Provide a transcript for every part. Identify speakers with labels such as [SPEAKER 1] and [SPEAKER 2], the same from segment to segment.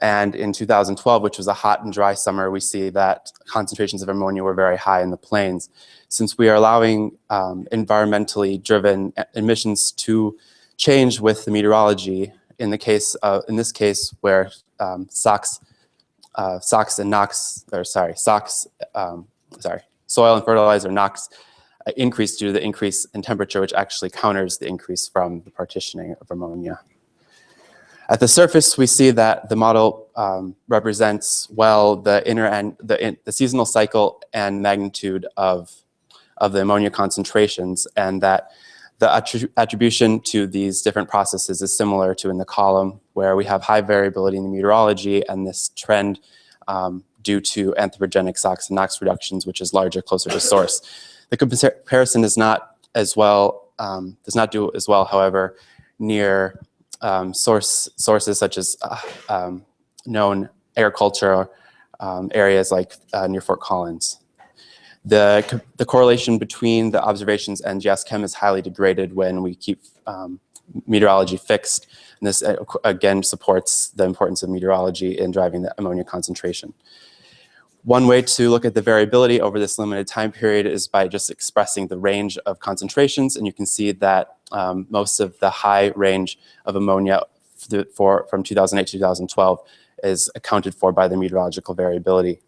[SPEAKER 1] And in 2012, which was a hot and dry summer, we see that concentrations of ammonia were very high in the plains. Since we are allowing environmentally driven emissions to change with the meteorology, in this case where SOx and NOx, soil and fertilizer NOx increase due to the increase in temperature, which actually counters the increase from the partitioning of ammonia. At the surface, we see that the model represents well the seasonal cycle and magnitude of the ammonia concentrations, and that the attribution to these different processes is similar to in the column, where we have high variability in the meteorology and this trend due to anthropogenic SOx and NOx reductions, which is larger, closer to source. The comparison does not do as well, however, near sources such as known agriculture areas like near Fort Collins. The correlation between the observations and GS Chem is highly degraded when we keep meteorology fixed. And this again supports the importance of meteorology in driving the ammonia concentration. One way to look at the variability over this limited time period is by just expressing the range of concentrations, and you can see that most of the high range of ammonia from 2008 to 2012 is accounted for by the meteorological variability.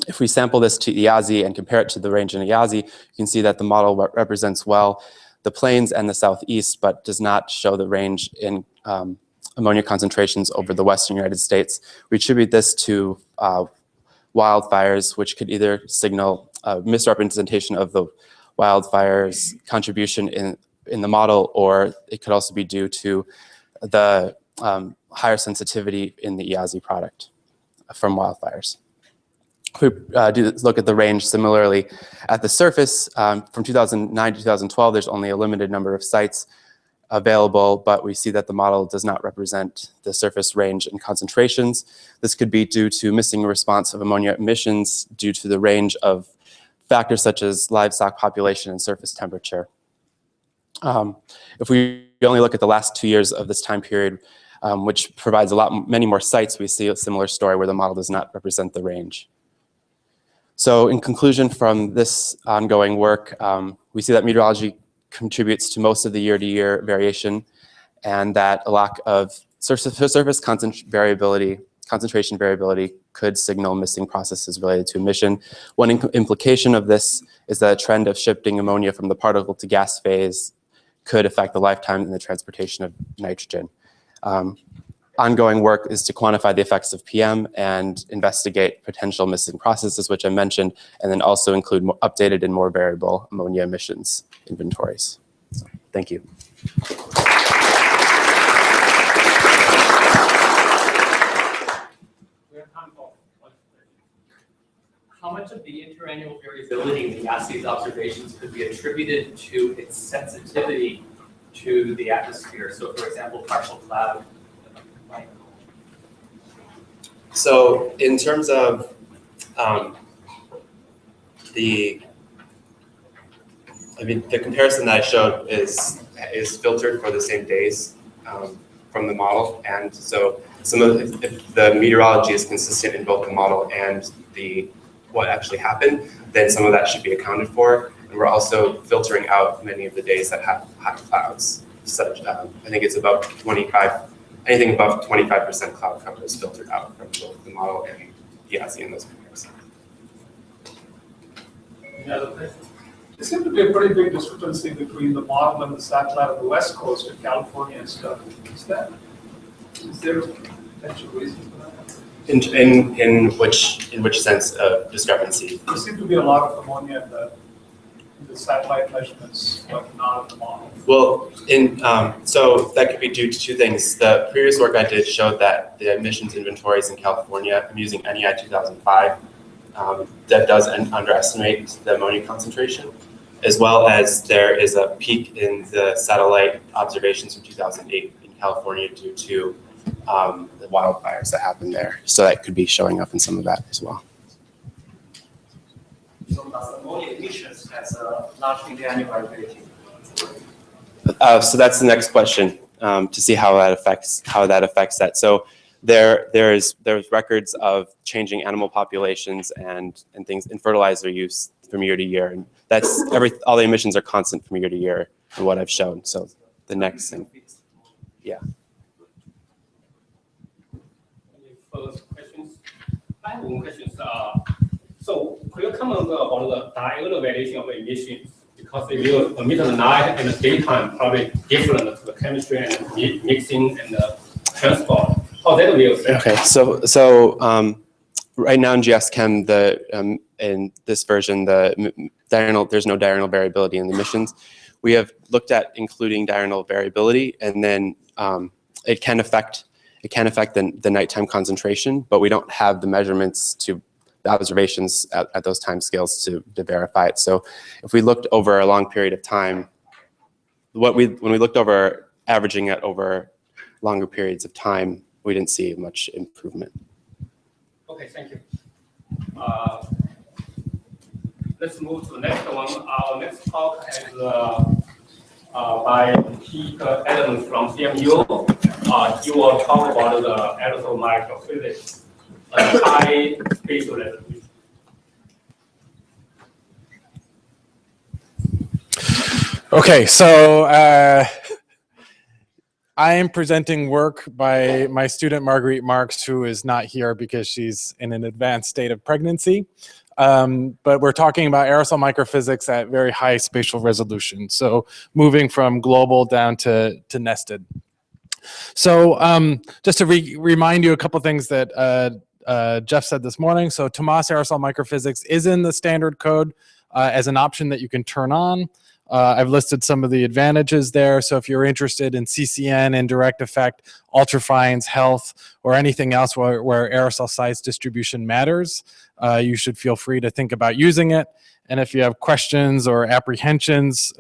[SPEAKER 1] If we sample this to IAZI and compare it to the range in IAZI, you can see that the model represents well the plains and the southeast, but does not show the range in ammonia concentrations over the western United States. We attribute this to wildfires, which could either signal a misrepresentation of the wildfires' contribution in the model, or it could also be due to the higher sensitivity in the IAZI product from wildfires. If we look at the range similarly at the surface, from 2009 to 2012, there's only a limited number of sites available, but we see that the model does not represent the surface range and concentrations. This could be due to missing response of ammonia emissions due to the range of factors such as livestock population and surface temperature. If we only look at the last 2 years of this time period, which provides many more sites, we see a similar story where the model does not represent the range. So in conclusion from this ongoing work, we see that meteorology contributes to most of the year-to-year variation, and that a lack of surface concentration variability could signal missing processes related to emission. One implication of this is that a trend of shifting ammonia from the particle to gas phase could affect the lifetime in the transportation of nitrogen. Ongoing work is to quantify the effects of PM and investigate potential missing processes, which I mentioned, and then also include more updated and more variable ammonia emissions inventories. So, thank you.
[SPEAKER 2] How much of the interannual variability in the IAZI's observations could be attributed to its sensitivity to the atmosphere? So, for example, partial cloud.
[SPEAKER 1] So in terms of the comparison that I showed is filtered for the same days from the model, and so if the meteorology is consistent in both the model and what actually happened, then some of that should be accounted for. And we're also filtering out many of the days that have high clouds. Such I think it's about 25. Anything above 25% cloud cover is filtered out from both the model and IAZI in those comparisons.
[SPEAKER 3] There seems to be a pretty big discrepancy between the model and the satellite on the west coast of California and stuff. Is there a potential reason for that?
[SPEAKER 1] In which sense of discrepancy?
[SPEAKER 3] There seems to be a lot of ammonia in the satellite measurements, but not in the model.
[SPEAKER 1] Well, so that could be due to two things. The previous work I did showed that the emissions inventories in California, I'm using NEI 2005, that does underestimate the ammonia concentration, as well as there is a peak in the satellite observations from 2008 in California due to the wildfires that happened there. So that could be showing up in some of that as well.
[SPEAKER 4] So does ammonia emissions has a large interannual variability?
[SPEAKER 1] So that's the next question, to see how that affects that. So there's records of changing animal populations and things in fertilizer use from year to year, and that's all the emissions are constant from year to year in what I've shown. So the next thing, yeah.
[SPEAKER 5] Any further questions? I have one question. So could you comment about the diurnal variation of emissions? Because if you emit at night and the daytime, probably different to the chemistry and mixing and the transport. How that will affect?
[SPEAKER 1] Okay, so right now in GS Chem, in this version, there's no diurnal variability in the emissions. We have looked at including diurnal variability, and then it can affect the nighttime concentration, but we don't have the measurements to the observations at those time scales to verify it. So if we looked over a long period of time, when we looked over averaging it over longer periods of time, we didn't see much improvement.
[SPEAKER 5] Okay, thank you. Let's move to the next one. Our next talk is by Peter Adams from CMU. He will talk about the aerosol microphysics. High spatial resolution.
[SPEAKER 6] Okay, so I am presenting work by my student Marguerite Marks, who is not here because she's in an advanced state of pregnancy. But we're talking about aerosol microphysics at very high spatial resolution. So moving from global down to nested. So just to remind you a couple things that Jeff said this morning. So Tomas aerosol microphysics is in the standard code as an option that you can turn on. I've listed some of the advantages there. So if you're interested in CCN, indirect effect, ultrafines, health, or anything else where aerosol size distribution matters, you should feel free to think about using it. And if you have questions or apprehensions,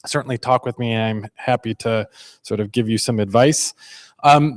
[SPEAKER 6] certainly talk with me, and I'm happy to sort of give you some advice.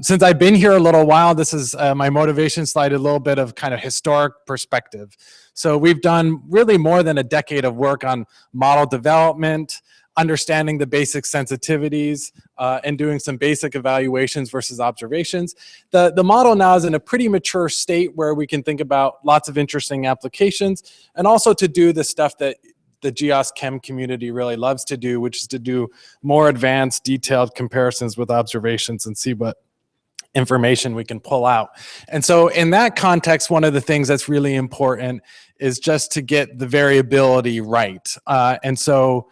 [SPEAKER 6] Since I've been here a little while, this is my motivation slide, a little bit of kind of historic perspective. So we've done really more than a decade of work on model development, understanding the basic sensitivities, and doing some basic evaluations versus observations. The model now is in a pretty mature state where we can think about lots of interesting applications, and also to do the stuff that the GEOS Chem community really loves to do, which is to do more advanced, detailed comparisons with observations and see what information we can pull out. And so in that context, one of the things that's really important is just to get the variability right. And so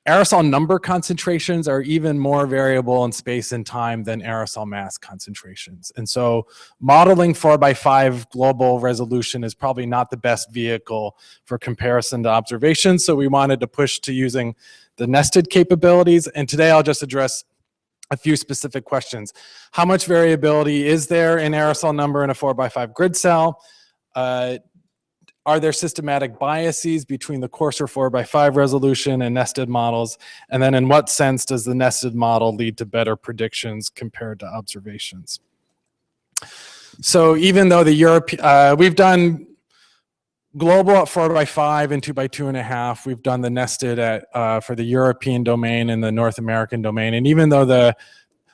[SPEAKER 6] aerosol number concentrations are even more variable in space and time than aerosol mass concentrations. And so modeling 4x5 global resolution is probably not the best vehicle for comparison to observations. So we wanted to push to using the nested capabilities. And today I'll just address a few specific questions. How much variability is there in aerosol number in a 4x5 grid cell? Are there systematic biases between the coarser 4x5 resolution and nested models? And then in what sense does the nested model lead to better predictions compared to observations? So even though we've done global at 4x5 and 2x2.5, we've done the nested at for the European domain and the North American domain. And even though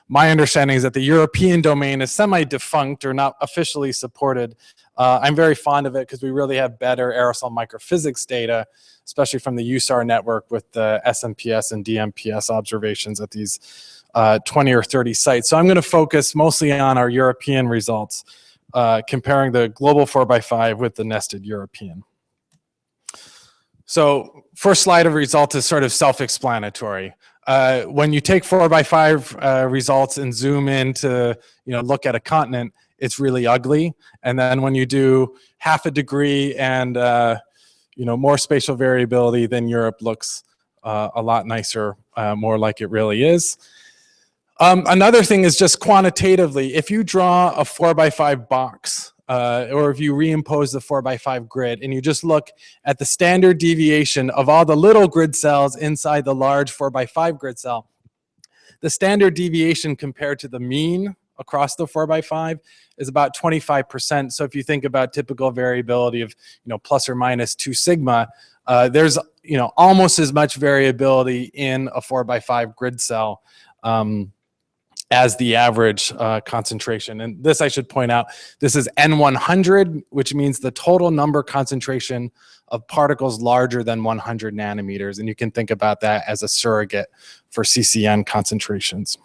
[SPEAKER 6] my understanding is that the European domain is semi-defunct or not officially supported, I'm very fond of it because we really have better aerosol microphysics data, especially from the USAR network with the SMPS and DMPS observations at these 20 or 30 sites. So I'm going to focus mostly on our European results, comparing the global 4x5 with the nested European. So first slide of results is sort of self-explanatory. When you take 4x5 results and zoom in to look at a continent, it's really ugly. And then when you do half a degree and more spatial variability, then Europe looks a lot nicer, more like it really is. Another thing is just quantitatively, if you draw a 4x5 box, or if you reimpose the 4x5 grid and you just look at the standard deviation of all the little grid cells inside the large 4x5 grid cell, the standard deviation compared to the mean across the 4x5 is about 25%. So if you think about typical variability of plus or minus 2 sigma, there's almost as much variability in a 4x5 grid cell as the average concentration. And this, I should point out, this is N100, which means the total number concentration of particles larger than 100 nanometers. And you can think about that as a surrogate for CCN concentrations.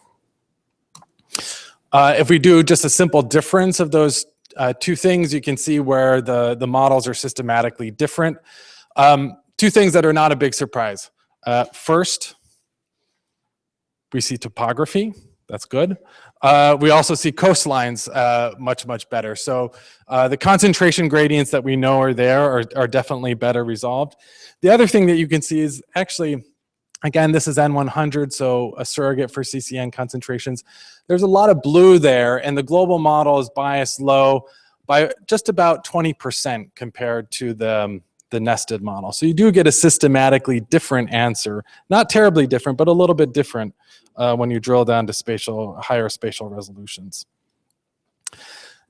[SPEAKER 6] If we do just a simple difference of those two things, you can see where the models are systematically different. Two things that are not a big surprise. First, we see topography. That's good. We also see coastlines much better. So the concentration gradients that we know are there are definitely better resolved. The other thing that you can see is actually, again, this is N100, so a surrogate for CCN concentrations. There's a lot of blue there, and the global model is biased low by just about 20% compared to the nested model. So you do get a systematically different answer. Not terribly different, but a little bit different when you drill down to higher spatial resolutions.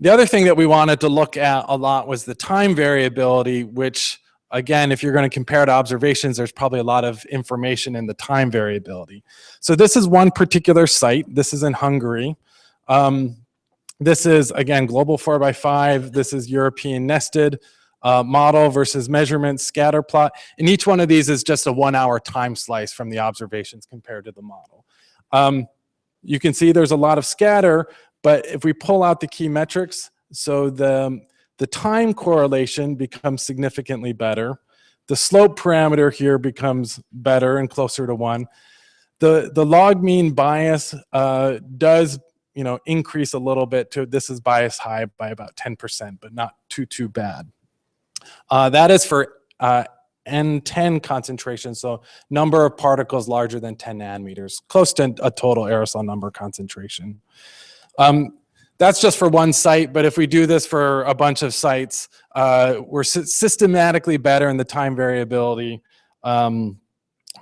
[SPEAKER 6] The other thing that we wanted to look at a lot was the time variability, which, again, if you're going to compare to observations, there's probably a lot of information in the time variability. So this is one particular site. This is in Hungary. This is, again, global 4x5. This is European nested model versus measurement scatter plot. And each one of these is just a 1 hour time slice from the observations compared to the model. You can see there's a lot of scatter, but if we pull out the key metrics, so the time correlation becomes significantly better. The slope parameter here becomes better and closer to 1. The log mean bias does increase a little bit to, this is bias high by about 10%, but not too bad. That is for N10 concentration, so number of particles larger than 10 nanometers, close to a total aerosol number concentration. That's just for one site, but if we do this for a bunch of sites, we're systematically better in the time variability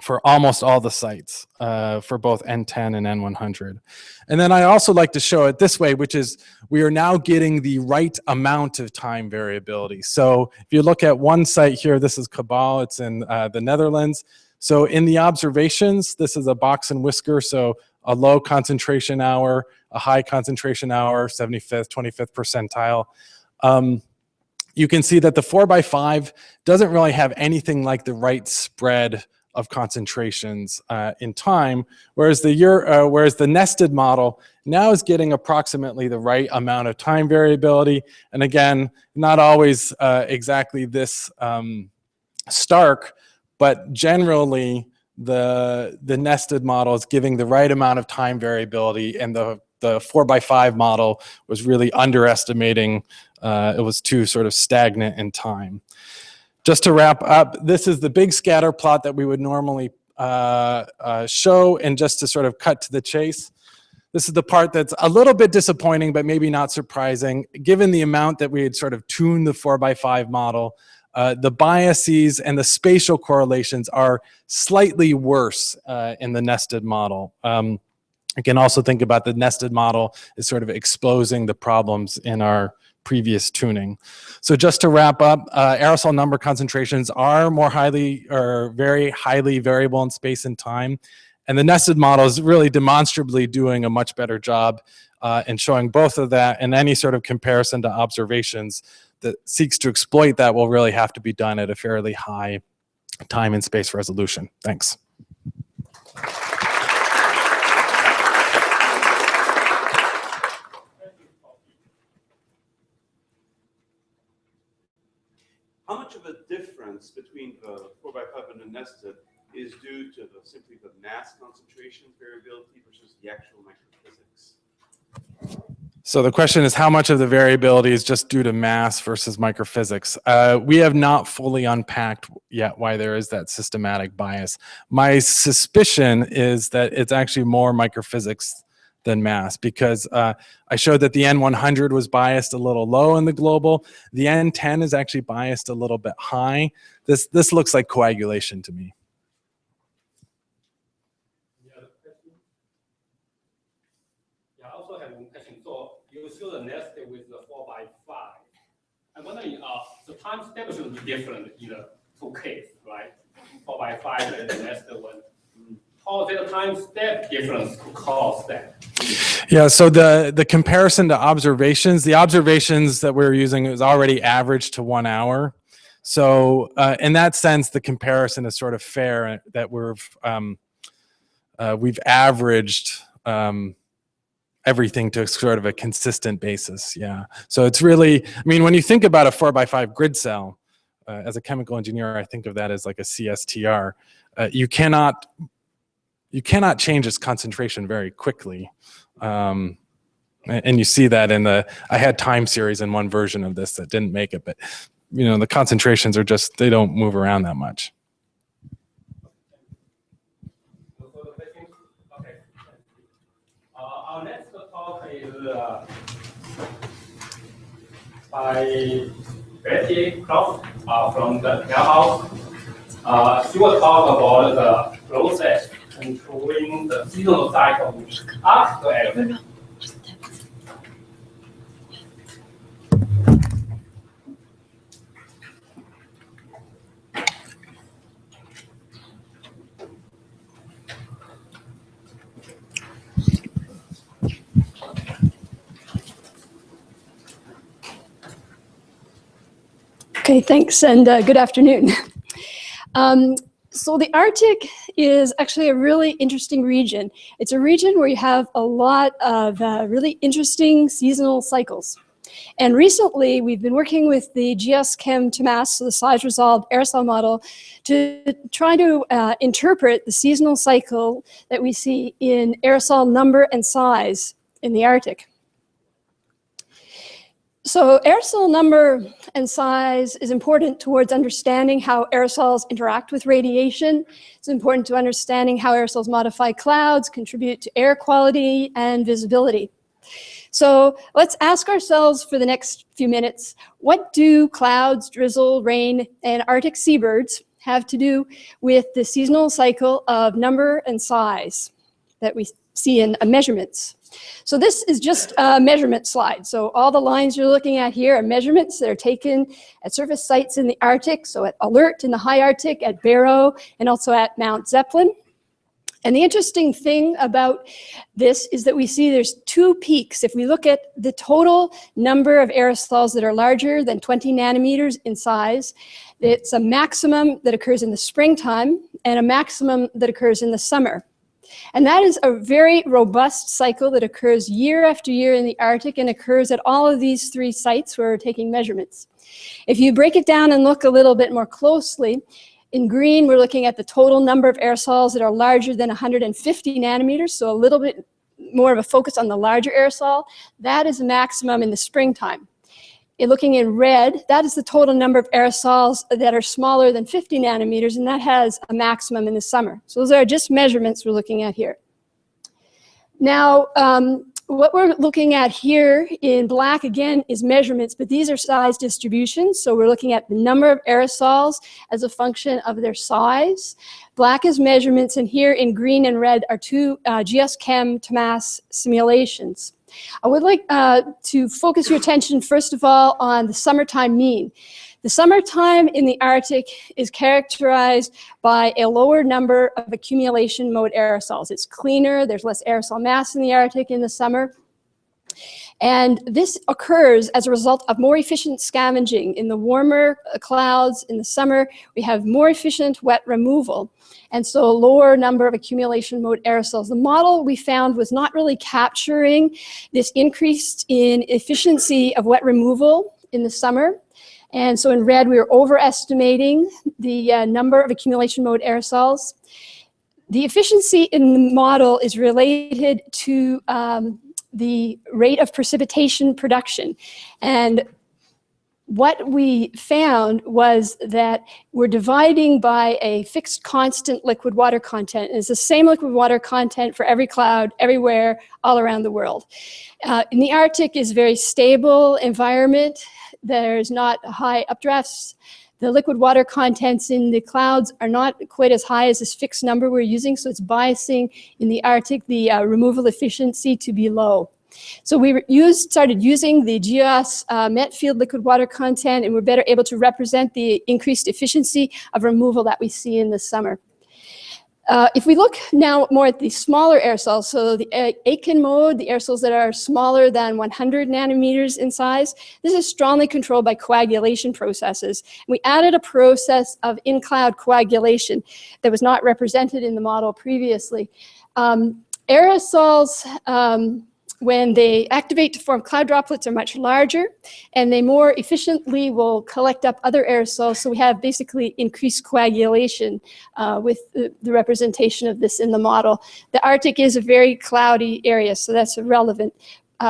[SPEAKER 6] for almost all the sites for both N10 and N100. And then I also like to show it this way, which is we are now getting the right amount of time variability. So if you look at one site here, this is Cabal, it's in the Netherlands. So in the observations, this is a box and whisker, so a low concentration hour, a high concentration hour, 75th, 25th percentile. You can see that the 4x5 doesn't really have anything like the right spread of concentrations in time, whereas the nested model now is getting approximately the right amount of time variability. And again, not always exactly this stark, but generally the nested model is giving the right amount of time variability, and the 4x5 model was really underestimating. It was too sort of stagnant in time. Just to wrap up, this is the big scatter plot that we would normally show, and just to sort of cut to the chase, this is the part that's a little bit disappointing, but maybe not surprising. Given the amount that we had sort of tuned the 4x5 model, the biases and the spatial correlations are slightly worse in the nested model. You can also think about the nested model as sort of exposing the problems in our previous tuning. So just to wrap up, aerosol number concentrations are very highly variable in space and time. And the nested model is really demonstrably doing a much better job in showing both of that, and any sort of comparison to observations that seeks to exploit that will really have to be done at a fairly high time and space resolution. Thanks.
[SPEAKER 7] How much of a difference between the 4x5 and the nested is due to simply the mass concentration variability versus the actual microphysics?
[SPEAKER 6] So the question is, how much of the variability is just due to mass versus microphysics? We have not fully unpacked yet why there is that systematic bias. My suspicion is that it's actually more microphysics than mass, because I showed that the N100 was biased a little low in the global. The N10 is actually biased a little bit high. This looks like coagulation to me.
[SPEAKER 5] Yeah, I also have one question. So you show the nested with the 4x5. I'm wondering, the time step should be different in the two cases, right? 4x5 and the nested one. how that time step difference could cause that?
[SPEAKER 6] Yeah, so the comparison to observations, the observations that we're using is already averaged to 1 hour. So in that sense, the comparison is sort of fair that we've averaged everything to sort of a consistent basis. Yeah. So it's really, I mean, when you think about a 4x5 grid cell, as a chemical engineer, I think of that as like a CSTR. You cannot change its concentration very quickly. And you see that in I had time series in one version of this that didn't make it, but you know, the concentrations are just, they don't move around that much.
[SPEAKER 5] No further questions? Okay. Our next talk is by Betty Croft from the House. She will talk about the process controlling the seasonal cycle after the element.
[SPEAKER 8] Okay, thanks, and good afternoon. So the Arctic is actually a really interesting region. It's a region where you have a lot of really interesting seasonal cycles. And recently, we've been working with the GS Chem TMAS, so the size-resolved aerosol model, to try to interpret the seasonal cycle that we see in aerosol number and size in the Arctic. So aerosol number and size is important towards understanding how aerosols interact with radiation. It's important to understanding how aerosols modify clouds, contribute to air quality and visibility. So let's ask ourselves for the next few minutes, what do clouds, drizzle, rain, and Arctic seabirds have to do with the seasonal cycle of number and size that we see in measurements? So this is just a measurement slide. So all the lines you're looking at here are measurements that are taken at surface sites in the Arctic, so at Alert in the high Arctic, at Barrow, and also at Mount Zeppelin. And the interesting thing about this is that we see there's two peaks. If we look at the total number of aerosols that are larger than 20 nanometers in size, it's a maximum that occurs in the springtime and a maximum that occurs in the summer. And that is a very robust cycle that occurs year after year in the Arctic and occurs at all of these three sites where we're taking measurements. If you break it down and look a little bit more closely, in green, we're looking at the total number of aerosols that are larger than 150 nanometers, so a little bit more of a focus on the larger aerosol. That is a maximum in the springtime. Looking in red, that is the total number of aerosols that are smaller than 50 nanometers, and that has a maximum in the summer. So those are just measurements we're looking at here. Now, what we're looking at here in black, again, is measurements, but these are size distributions. So we're looking at the number of aerosols as a function of their size. Black is measurements, and here in green and red are two GS Chem TMAS simulations. I would like to focus your attention, first of all, on the summertime mean. The summertime in the Arctic is characterized by a lower number of accumulation mode aerosols. It's cleaner, there's less aerosol mass in the Arctic in the summer. And this occurs as a result of more efficient scavenging. In the warmer clouds in the summer, we have more efficient wet removal, and so a lower number of accumulation mode aerosols. The model we found was not really capturing this increase in efficiency of wet removal in the summer. And so in red, we were overestimating the number of accumulation mode aerosols. The efficiency in the model is related to the rate of precipitation production. And what we found was that we're dividing by a fixed constant liquid water content. And it's the same liquid water content for every cloud, everywhere, all around the world. In the Arctic is a very stable environment. There's not high updrafts. The liquid water contents in the clouds are not quite as high as this fixed number we're using, so it's biasing in the Arctic the removal efficiency to be low. So we started using the GEOS met field liquid water content, and we're better able to represent the increased efficiency of removal that we see in the summer. If we look now more at the smaller aerosols, so the Aitken mode, the aerosols that are smaller than 100 nanometers in size, this is strongly controlled by coagulation processes. We added a process of in-cloud coagulation that was not represented in the model previously. Aerosols, when they activate to form cloud droplets, are much larger, and they more efficiently will collect up other aerosols. So we have basically increased coagulation with the representation of this in the model. The Arctic is a very cloudy area, so that's a relevant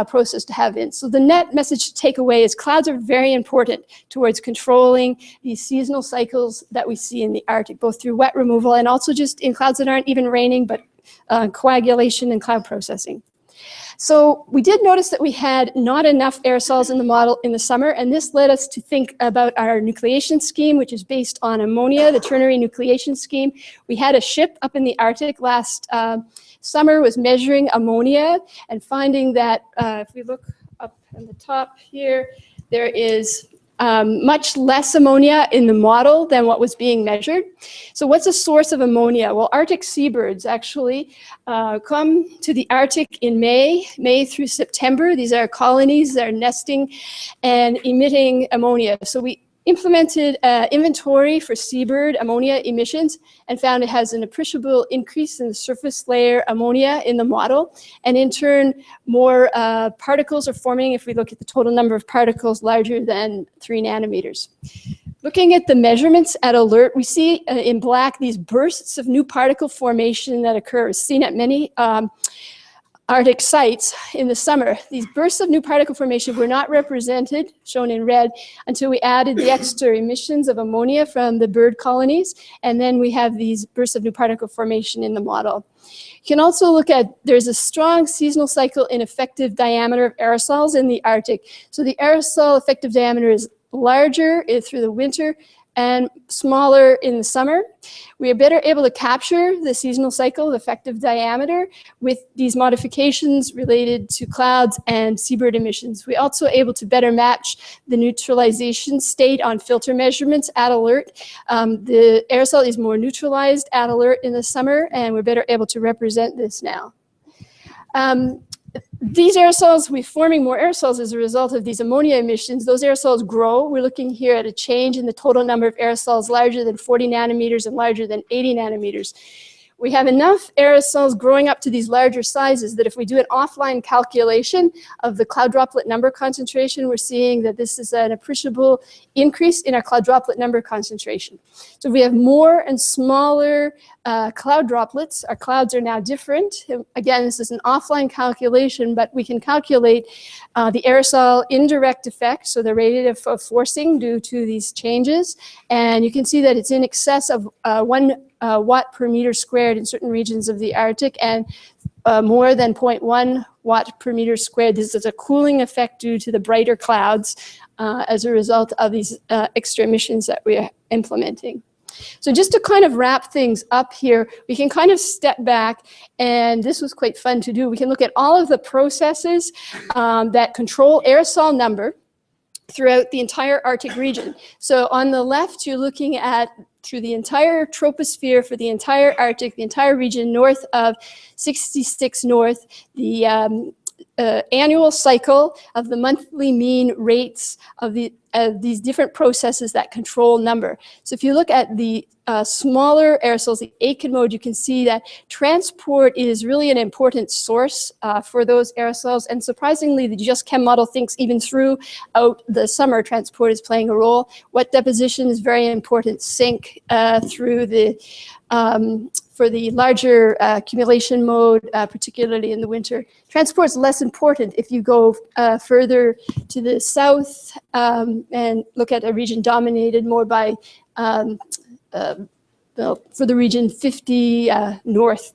[SPEAKER 8] process to have in. So the net message to take away is clouds are very important towards controlling these seasonal cycles that we see in the Arctic, both through wet removal and also just in clouds that aren't even raining, but coagulation and cloud processing. So we did notice that we had not enough aerosols in the model in the summer, and this led us to think about our nucleation scheme, which is based on ammonia, the ternary nucleation scheme. We had a ship up in the Arctic last summer, was measuring ammonia and finding that if we look up on the top here, there is much less ammonia in the model than what was being measured. So what's the source of ammonia? Well, Arctic seabirds actually come to the Arctic in May through September. These are colonies that are nesting and emitting ammonia. So we implemented inventory for seabird ammonia emissions and found it has an appreciable increase in the surface layer ammonia in the model. And in turn, more particles are forming if we look at the total number of particles larger than 3 nanometers. Looking at the measurements at alert, we see in black these bursts of new particle formation that occur, seen at many Arctic sites in the summer. These bursts of new particle formation were not represented, shown in red, until we added the extra emissions of ammonia from the bird colonies, and then we have these bursts of new particle formation in the model. You can also look at, there's a strong seasonal cycle in effective diameter of aerosols in the Arctic. So the aerosol effective diameter is larger through the winter and smaller in the summer. We are better able to capture the seasonal cycle, the effective diameter, with these modifications related to clouds and seabird emissions. We're also able to better match the neutralization state on filter measurements at alert. The aerosol is more neutralized at alert in the summer, and we're better able to represent this now. These aerosols, we're forming more aerosols as a result of these ammonia emissions. Those aerosols grow. We're looking here at a change in the total number of aerosols larger than 40 nanometers and larger than 80 nanometers. We have enough aerosols growing up to these larger sizes that if we do an offline calculation of the cloud droplet number concentration, we're seeing that this is an appreciable increase in our cloud droplet number concentration. So if we have more and smaller cloud droplets, our clouds are now different. Again, this is an offline calculation, but we can calculate the aerosol indirect effect, so the rate of forcing due to these changes. And you can see that it's in excess of 1 watt per meter squared in certain regions of the Arctic, and more than 0.1 watt per meter squared. This is a cooling effect due to the brighter clouds as a result of these extra emissions that we are implementing. So just to kind of wrap things up here, we can kind of step back, and this was quite fun to do. We can look at all of the processes that control aerosol number throughout the entire Arctic region. So on the left, you're looking at through the entire troposphere for the entire Arctic, the entire region north of 66 North, the annual cycle of the monthly mean rates of these different processes that control number. So if you look at the smaller aerosols, the Aitken mode, you can see that transport is really an important source for those aerosols. And surprisingly, the GeoSchem model thinks even throughout the summer, transport is playing a role. Wet deposition is very important. Sink through the for the larger accumulation mode, particularly in the winter. Transport is less important if you go further to the south and look at a region dominated more by, for the region 50 north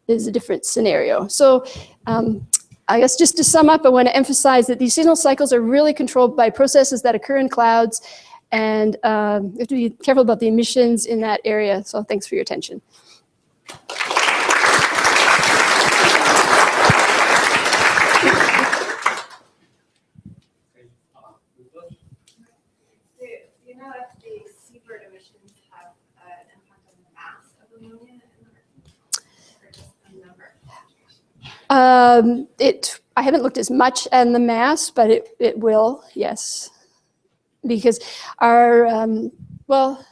[SPEAKER 8] is a different scenario. So I guess just to sum up, I want to emphasize that these seasonal cycles are really controlled by processes that occur in clouds, and you have to be careful about the emissions in that area. So thanks for your attention.
[SPEAKER 9] Do you know if the seabird emissions have an impact on the mass of ammonia in the
[SPEAKER 8] I haven't looked as much at the mass, but it will, yes. Because our, well,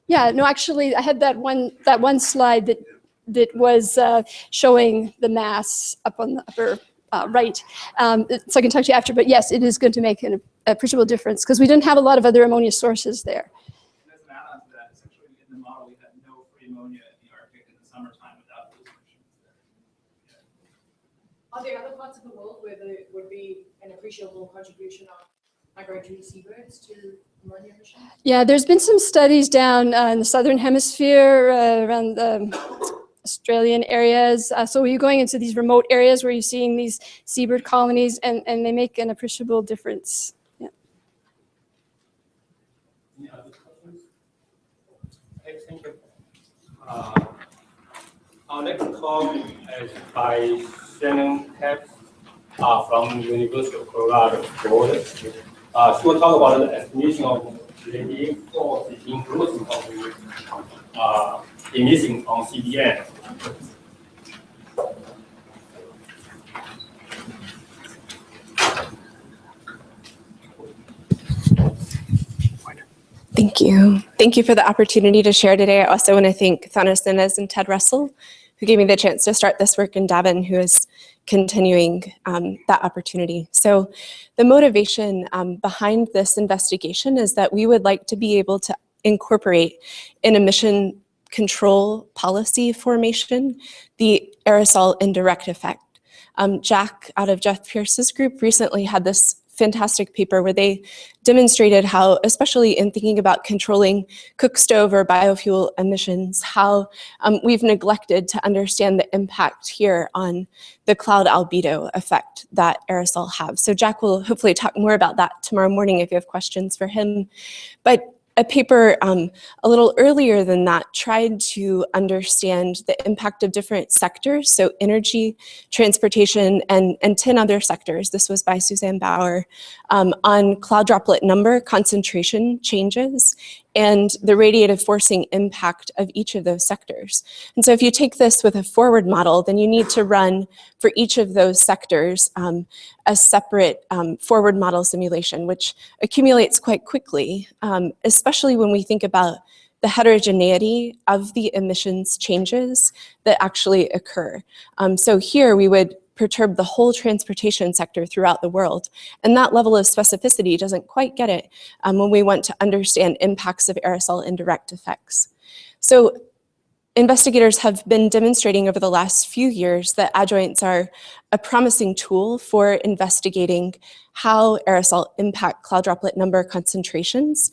[SPEAKER 8] yeah, no, actually, I had that one slide that was showing the mass up on the upper right. So I can talk to you after, but yes, it is going to make an appreciable difference because we didn't have a lot of other ammonia sources there.
[SPEAKER 3] And as an add-on to that, essentially in the model, we had no free ammonia in the Arctic in the summertime without those emissions there.
[SPEAKER 9] Are there other parts of the world where there would be an appreciable contribution of migratory seabirds to ammonia emissions?
[SPEAKER 8] Yeah, there's been some studies down in the southern hemisphere around the Australian areas. So you're going into these remote areas where you're seeing these seabird colonies and they make an appreciable difference. Yeah.
[SPEAKER 5] Any other questions? Okay, thank you. Our next talk is by Shannon Capps from University of Colorado, Boulder. She will talk about the estimation of radiation force influence of emission on CDN.
[SPEAKER 10] Thank you. Thank you for the opportunity to share today. I also want to thank Thanos Innes and Ted Russell, who gave me the chance to start this work, and Davin, who is continuing that opportunity. So the motivation behind this investigation is that we would like to be able to incorporate an emission control policy formation, the aerosol indirect effect. Jack out of Jeff Pierce's group recently had this fantastic paper where they demonstrated how, especially in thinking about controlling cook stove or biofuel emissions, how we've neglected to understand the impact here on the cloud albedo effect that aerosol have. So Jack will hopefully talk more about that tomorrow morning if you have questions for him. But a paper a little earlier than that tried to understand the impact of different sectors, so energy, transportation, and 10 other sectors. This was by Suzanne Bauer, on cloud droplet number, concentration changes, and the radiative forcing impact of each of those sectors. And so if you take this with a forward model, then you need to run for each of those sectors a separate forward model simulation, which accumulates quite quickly, especially when we think about the heterogeneity of the emissions changes that actually occur. So here we would perturb the whole transportation sector throughout the world. And that level of specificity doesn't quite get it when we want to understand impacts of aerosol indirect effects. So investigators have been demonstrating over the last few years that adjoints are a promising tool for investigating how aerosol impact cloud droplet number concentrations.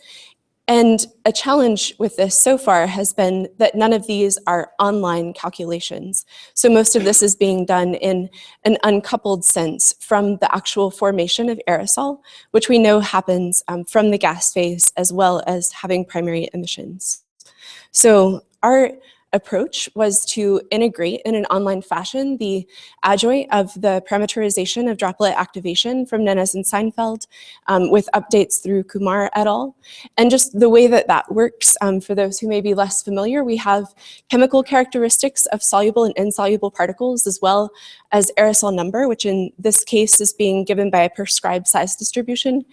[SPEAKER 10] And a challenge with this so far has been that none of these are online calculations. So most of this is being done in an uncoupled sense from the actual formation of aerosol, which we know happens from the gas phase as well as having primary emissions. So our approach was to integrate in an online fashion the adjoint of the parameterization of droplet activation from Nennes and Seinfeld with updates through Kumar et al. And just the way that that works, for those who may be less familiar, we have chemical characteristics of soluble and insoluble particles as well as aerosol number, which in this case is being given by a prescribed size distribution.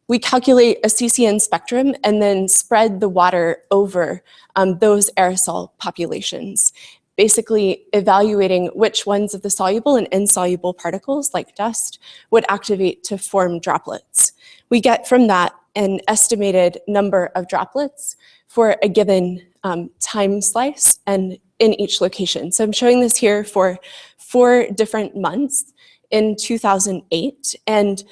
[SPEAKER 10] We calculate a CCN spectrum and then spread the water over those aerosol populations, basically evaluating which ones of the soluble and insoluble particles, like dust, would activate to form droplets. We get from that an estimated number of droplets for a given time slice and in each location. So I'm showing this here for 4 different months in 2008. And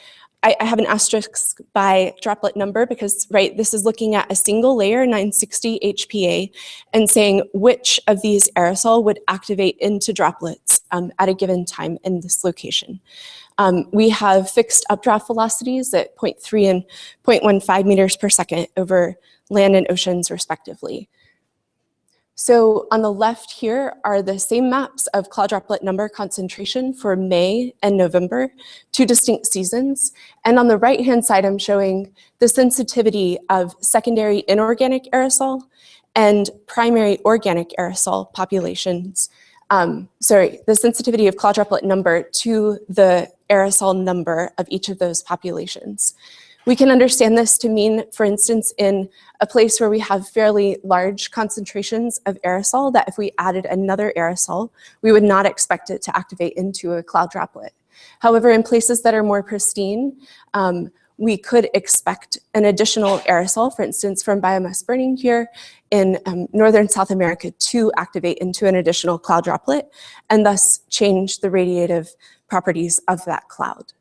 [SPEAKER 10] I have an asterisk by droplet number because, right, this is looking at a single layer, 960 HPA, and saying which of these aerosol would activate into droplets at a given time in this location. We have fixed updraft velocities at 0.3 and 0.15 meters per second over land and oceans, respectively. So on the left here are the same maps of cloud droplet number concentration for May and November, 2 distinct seasons. And on the right-hand side, I'm showing the sensitivity of secondary inorganic aerosol and primary organic aerosol populations the sensitivity of cloud droplet number to the aerosol number of each of those populations. We can understand this to mean, for instance, in a place where we have fairly large concentrations of aerosol, that if we added another aerosol, we would not expect it to activate into a cloud droplet. However, in places that are more pristine, we could expect an additional aerosol, for instance, from biomass burning here in northern South America, to activate into an additional cloud droplet and thus change the radiative properties of that cloud.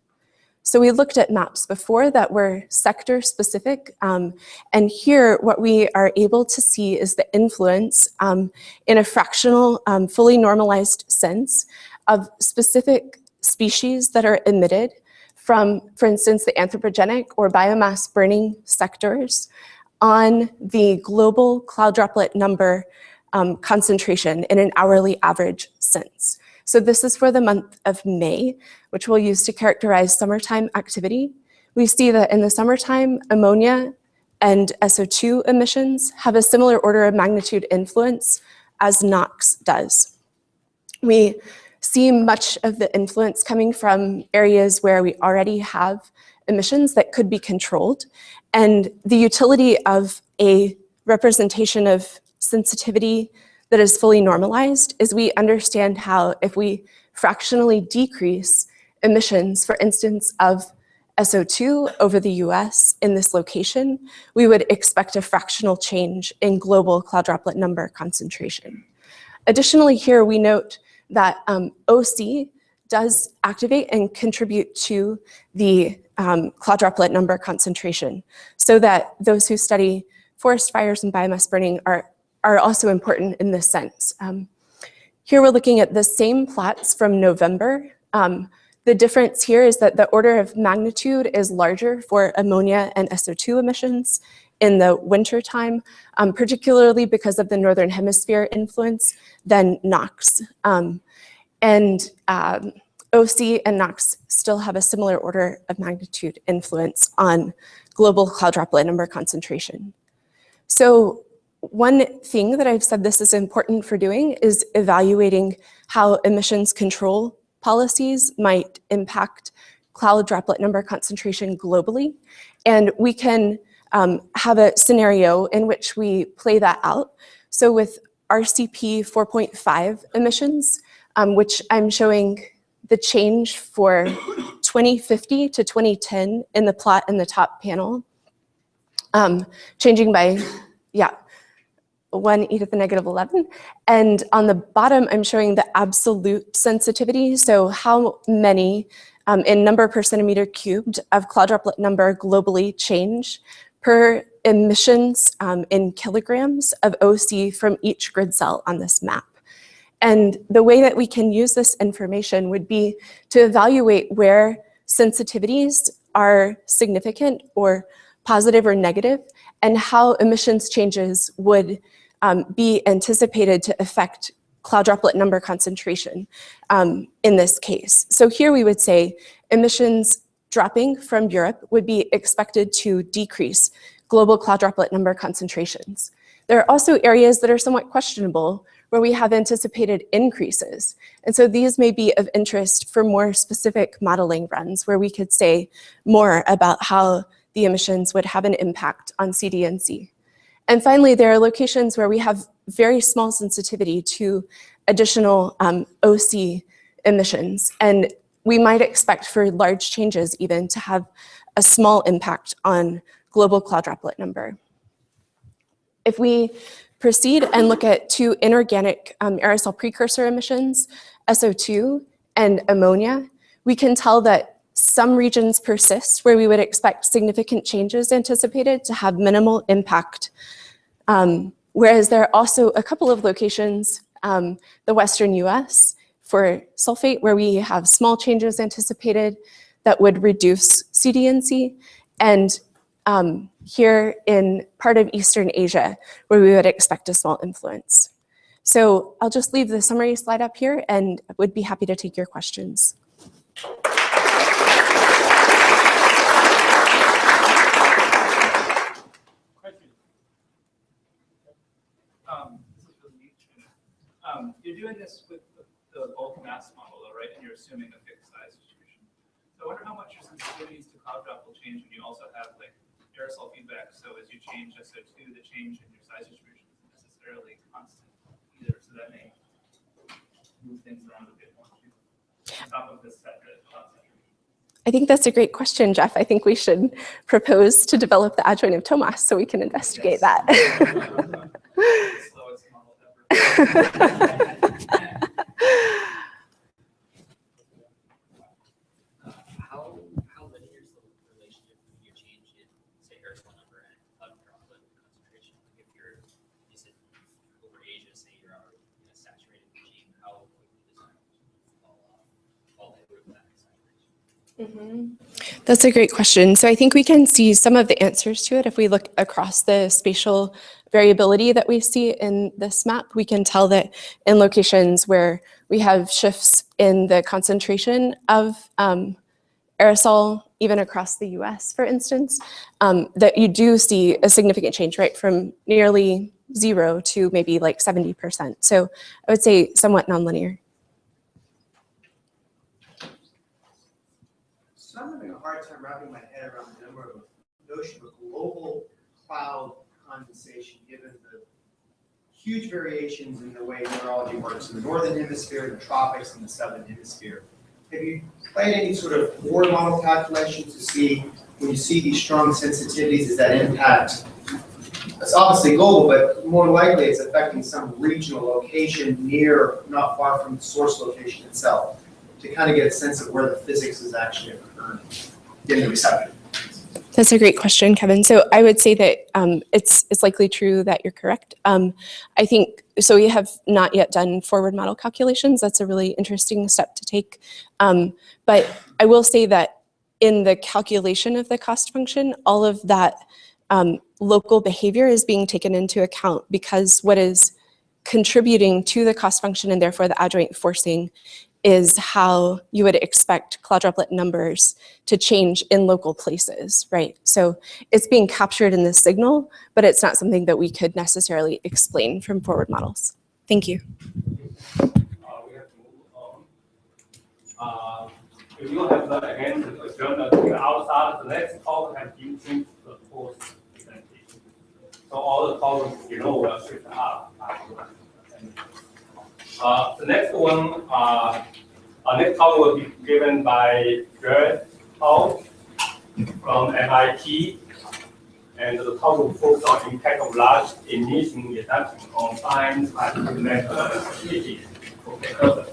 [SPEAKER 10] So we looked at maps before that were sector specific, and here what we are able to see is the influence in a fractional, fully normalized sense of specific species that are emitted from, for instance, the anthropogenic or biomass burning sectors on the global cloud droplet number concentration in an hourly average sense. So this is for the month of May, which we'll use to characterize summertime activity. We see that in the summertime, ammonia and SO2 emissions have a similar order of magnitude influence as NOx does. We see much of the influence coming from areas where we already have emissions that could be controlled, and the utility of a representation of sensitivity that is fully normalized is we understand how if we fractionally decrease emissions, for instance, of SO2 over the US in this location, we would expect a fractional change in global cloud droplet number concentration. Additionally, here we note that OC does activate and contribute to the cloud droplet number concentration, so that those who study forest fires and biomass burning are also important in this sense. Here we're looking at the same plots from November. The difference here is that the order of magnitude is larger for ammonia and SO2 emissions in the winter time, particularly because of the Northern Hemisphere influence, than NOx. OC and NOx still have a similar order of magnitude influence on global cloud droplet number concentration. So one thing that I've said this is important for doing is evaluating how emissions control policies might impact cloud droplet number concentration globally. And we can have a scenario in which we play that out. So with RCP 4.5 emissions, which I'm showing the change for 2050 to 2010 in the plot in the top panel, changing by, 1 e to the negative 11. And on the bottom, I'm showing the absolute sensitivity. So how many in number per centimeter cubed of cloud droplet number globally change per emissions in kilograms of OC from each grid cell on this map. And the way that we can use this information would be to evaluate where sensitivities are significant or positive or negative, and how emissions changes would be anticipated to affect cloud droplet number concentration in this case. So here we would say emissions dropping from Europe would be expected to decrease global cloud droplet number concentrations. There are also areas that are somewhat questionable where we have anticipated increases. And so these may be of interest for more specific modeling runs where we could say more about how the emissions would have an impact on CDNC. And finally, there are locations where we have very small sensitivity to additional OC emissions. And we might expect for large changes even to have a small impact on global cloud droplet number. If we proceed and look at two inorganic aerosol precursor emissions, SO2 and ammonia, we can tell that some regions persist where we would expect significant changes anticipated to have minimal impact. Whereas there are also a couple of locations, the Western US for sulfate, where we have small changes anticipated that would reduce CDNC, and here in part of Eastern Asia, where we would expect a small influence. So I'll just leave the summary slide up here and would be happy to take your questions.
[SPEAKER 3] This is really neat. You're doing this with the
[SPEAKER 11] mass model, though, right? And you're assuming a fixed size distribution. So I wonder how much your sensitivities to cloud drop will change when you also have like aerosol feedback. So as you change SO2, the change in your size distribution isn't necessarily constant either. So that may move things around a bit more too. On top of this set, the cloud saturation.
[SPEAKER 10] I think that's a great question, Jeff. I think we should propose to develop the adjoint of TOMAS so we can investigate that.
[SPEAKER 11] Slowest model ever.
[SPEAKER 2] How linear is the relationship between your change in, say, aerosol number and cloud droplet concentration? If you're, you said over Asia, say you're already in a saturated regime, how quickly does that fall over that saturation?
[SPEAKER 10] That's a great question. So I think we can see some of the answers to it. If we look across the spatial variability that we see in this map, we can tell that in locations where we have shifts in the concentration of aerosol, even across the US, for instance, that you do see a significant change, right, from nearly 0 to maybe like 70%. So I would say somewhat nonlinear.
[SPEAKER 12] So I'm having a hard time wrapping my head around the notion of global cloud condensation, given the huge variations in the way meteorology works in the northern hemisphere, the tropics, and the southern hemisphere. Have you played any sort of forward model calculations to see when you see these strong sensitivities, does that impact? It's obviously global, but more likely it's affecting some regional location near, not far from the source location itself, to kind of get a sense of where the physics is actually occurring in the receptor.
[SPEAKER 10] That's a great question, Kevin. So I would say that it's likely true that you're correct. I think, so we have not yet done forward model calculations. That's a really interesting step to take. But I will say that in the calculation of the cost function, all of that local behavior is being taken into account, because what is contributing to the cost function and therefore the adjoint forcing is how you would expect cloud droplet numbers to change in local places, right? So it's being captured in the signal, but it's not something that we could necessarily explain from forward models. Thank you.
[SPEAKER 5] We have to move on. If you have the, again, the journal to the outside, the next talk has been changed to the post presentation. So all the columns below will shift up. The next one, next talk will be given by Jared Hall from MIT, and the talk will focus on impact of large emission reduction on science and mental activities. Okay.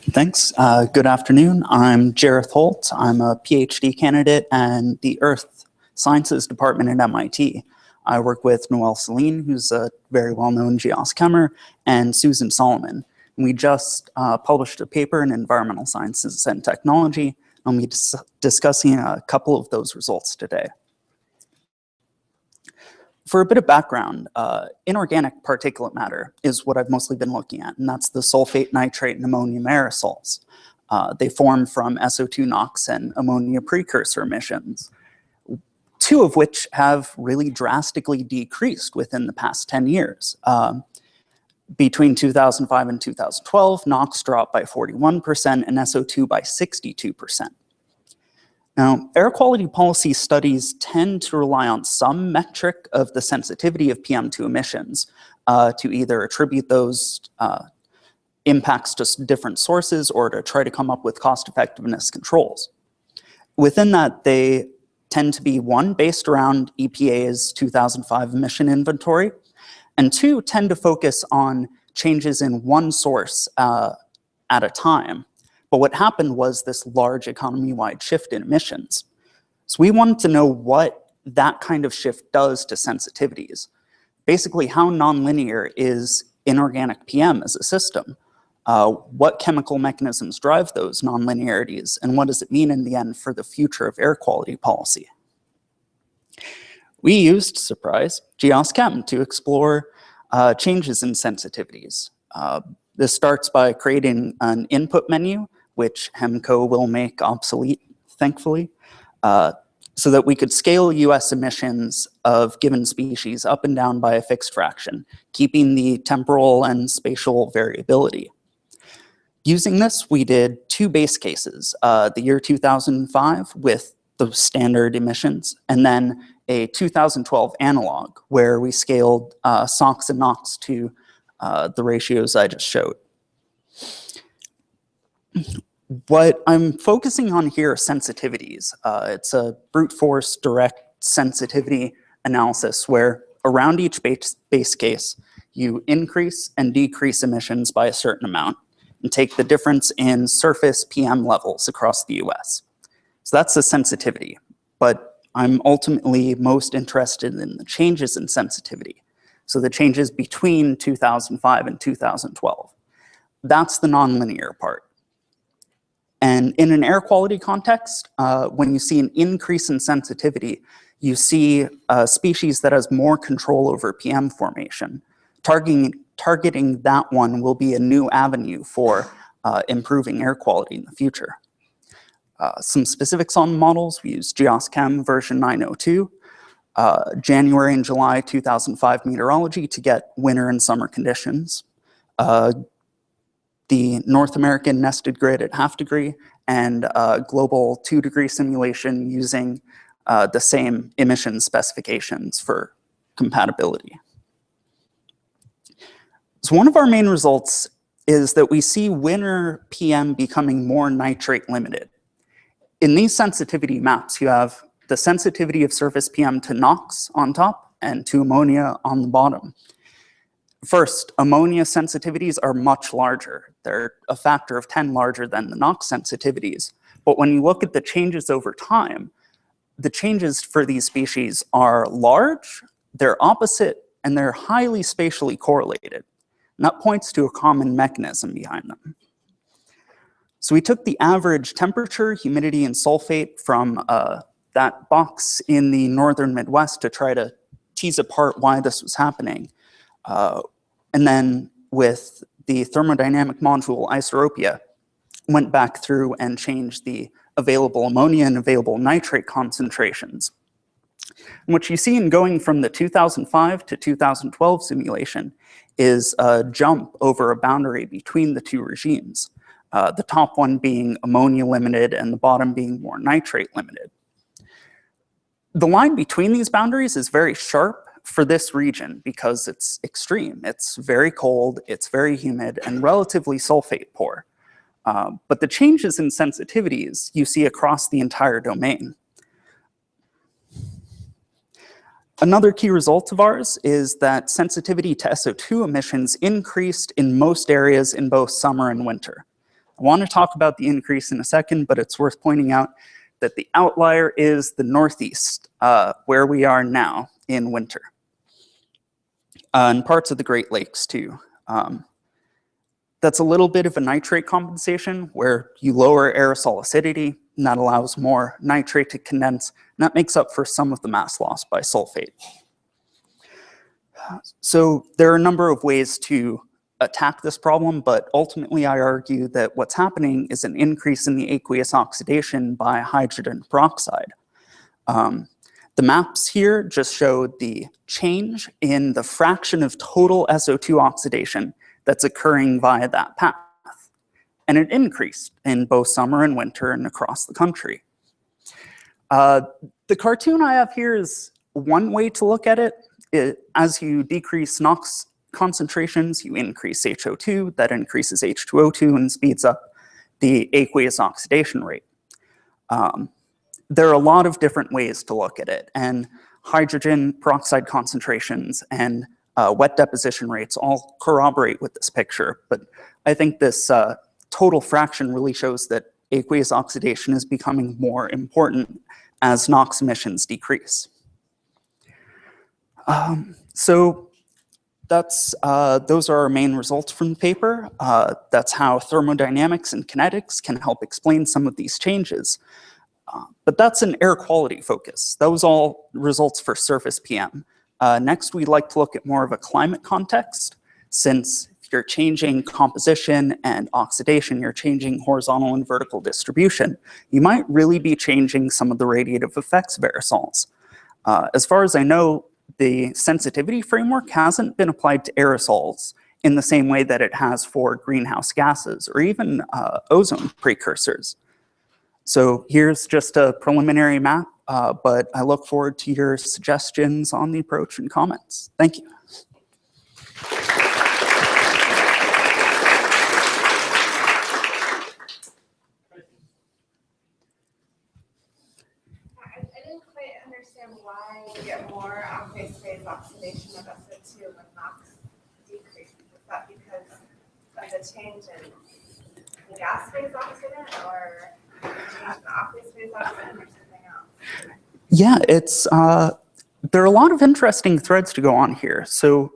[SPEAKER 13] Thanks. Good afternoon. I'm Jareth Holt. I'm a PhD candidate in the Earth Sciences Department at MIT. I work with Noel Celine, who's a very well-known geoschemist, and Susan Solomon. And we just published a paper in Environmental Sciences and Technology. I'll be discussing a couple of those results today. For a bit of background, inorganic particulate matter is what I've mostly been looking at, and that's the sulfate, nitrate, and ammonium aerosols. They form from SO2 NOx and ammonia precursor emissions, two of which have really drastically decreased within the past 10 years. Between 2005 and 2012, NOx dropped by 41% and SO2 by 62%. Now, air quality policy studies tend to rely on some metric of the sensitivity of PM2 emissions to either attribute those impacts to different sources or to try to come up with cost-effectiveness controls. Within that, they tend to be, one, based around EPA's 2005 emission inventory, and two, tend to focus on changes in one source at a time. But what happened was this large economy-wide shift in emissions. So we wanted to know what that kind of shift does to sensitivities. Basically, how nonlinear is inorganic PM as a system? What chemical mechanisms drive those nonlinearities, and what does it mean in the end for the future of air quality policy? We used, surprise, GeoSchem to explore changes in sensitivities. This starts by creating an input menu, which HEMCO will make obsolete, thankfully, so that we could scale US emissions of given species up and down by a fixed fraction, keeping the temporal and spatial variability. Using this, we did two base cases, the year 2005 with the standard emissions, and then a 2012 analog where we scaled SOx and NOx to the ratios I just showed. What I'm focusing on here are sensitivities. It's a brute force direct sensitivity analysis where around each base case, you increase and decrease emissions by a certain amount and take the difference in surface PM levels across the US. So that's the sensitivity, but I'm ultimately most interested in the changes in sensitivity. So the changes between 2005 and 2012. That's the nonlinear part. And in an air quality context, when you see an increase in sensitivity, you see a species that has more control over PM formation. Targeting that one will be a new avenue for improving air quality in the future. Some specifics on models, we use GeoSChem version 902, January and July 2005 meteorology to get winter and summer conditions, the North American nested grid at 0.5 degree, and global 2-degree simulation using the same emission specifications for compatibility. So one of our main results is that we see winter PM becoming more nitrate limited. In these sensitivity maps, you have the sensitivity of surface PM to NOx on top and to ammonia on the bottom. First, ammonia sensitivities are much larger. They're a factor of 10 larger than the NOx sensitivities. But when you look at the changes over time, the changes for these species are large, they're opposite, and they're highly spatially correlated. And that points to a common mechanism behind them. So we took the average temperature, humidity, and sulfate from that box in the northern Midwest to try to tease apart why this was happening. And then with the thermodynamic module Isoropia, went back through and changed the available ammonia and available nitrate concentrations. And what you see in going from the 2005 to 2012 simulation is a jump over a boundary between the two regimes. The top one being ammonia limited and the bottom being more nitrate limited. The line between these boundaries is very sharp for this region because it's extreme. It's very cold, it's very humid, and relatively sulfate poor. But the changes in sensitivities you see across the entire domain. Another key result of ours is that sensitivity to SO2 emissions increased in most areas in both summer and winter. I want to talk about the increase in a second, but it's worth pointing out that the outlier is the Northeast, where we are now in winter. And parts of the Great Lakes too. That's a little bit of a nitrate compensation where you lower aerosol acidity, and that allows more nitrate to condense, and that makes up for some of the mass loss by sulfate. So there are a number of ways to attack this problem, but ultimately I argue that what's happening is an increase in the aqueous oxidation by hydrogen peroxide. The maps here just showed the change in the fraction of total SO2 oxidation that's occurring via that path. And it increased in both summer and winter and across the country. The cartoon I have here is one way to look at it. As you decrease NOx concentrations, you increase HO2, that increases H2O2 and speeds up the aqueous oxidation rate. There are a lot of different ways to look at it, and hydrogen peroxide concentrations and wet deposition rates all corroborate with this picture, but I think this total fraction really shows that aqueous oxidation is becoming more important as NOx emissions decrease. So that's, those are our main results from the paper. That's how thermodynamics and kinetics can help explain some of these changes. But that's an air quality focus. That was all results for surface PM. Next, we'd like to look at more of a climate context, since if you're changing composition and oxidation, you're changing horizontal and vertical distribution, you might really be changing some of the radiative effects of aerosols. As far as I know, the sensitivity framework hasn't been applied to aerosols in the same way that it has for greenhouse gases or even ozone precursors. So here's just a preliminary map, but I look forward to your suggestions on the approach and comments. Thank you.
[SPEAKER 14] I didn't quite understand why you get more on-face phase oxidation of SO2 when NOx decreases. Is that because of the change in the gas phase oxidant or the change in the off-phase phase oxidant or something else?
[SPEAKER 13] Yeah, it's there are a lot of interesting threads to go on here. So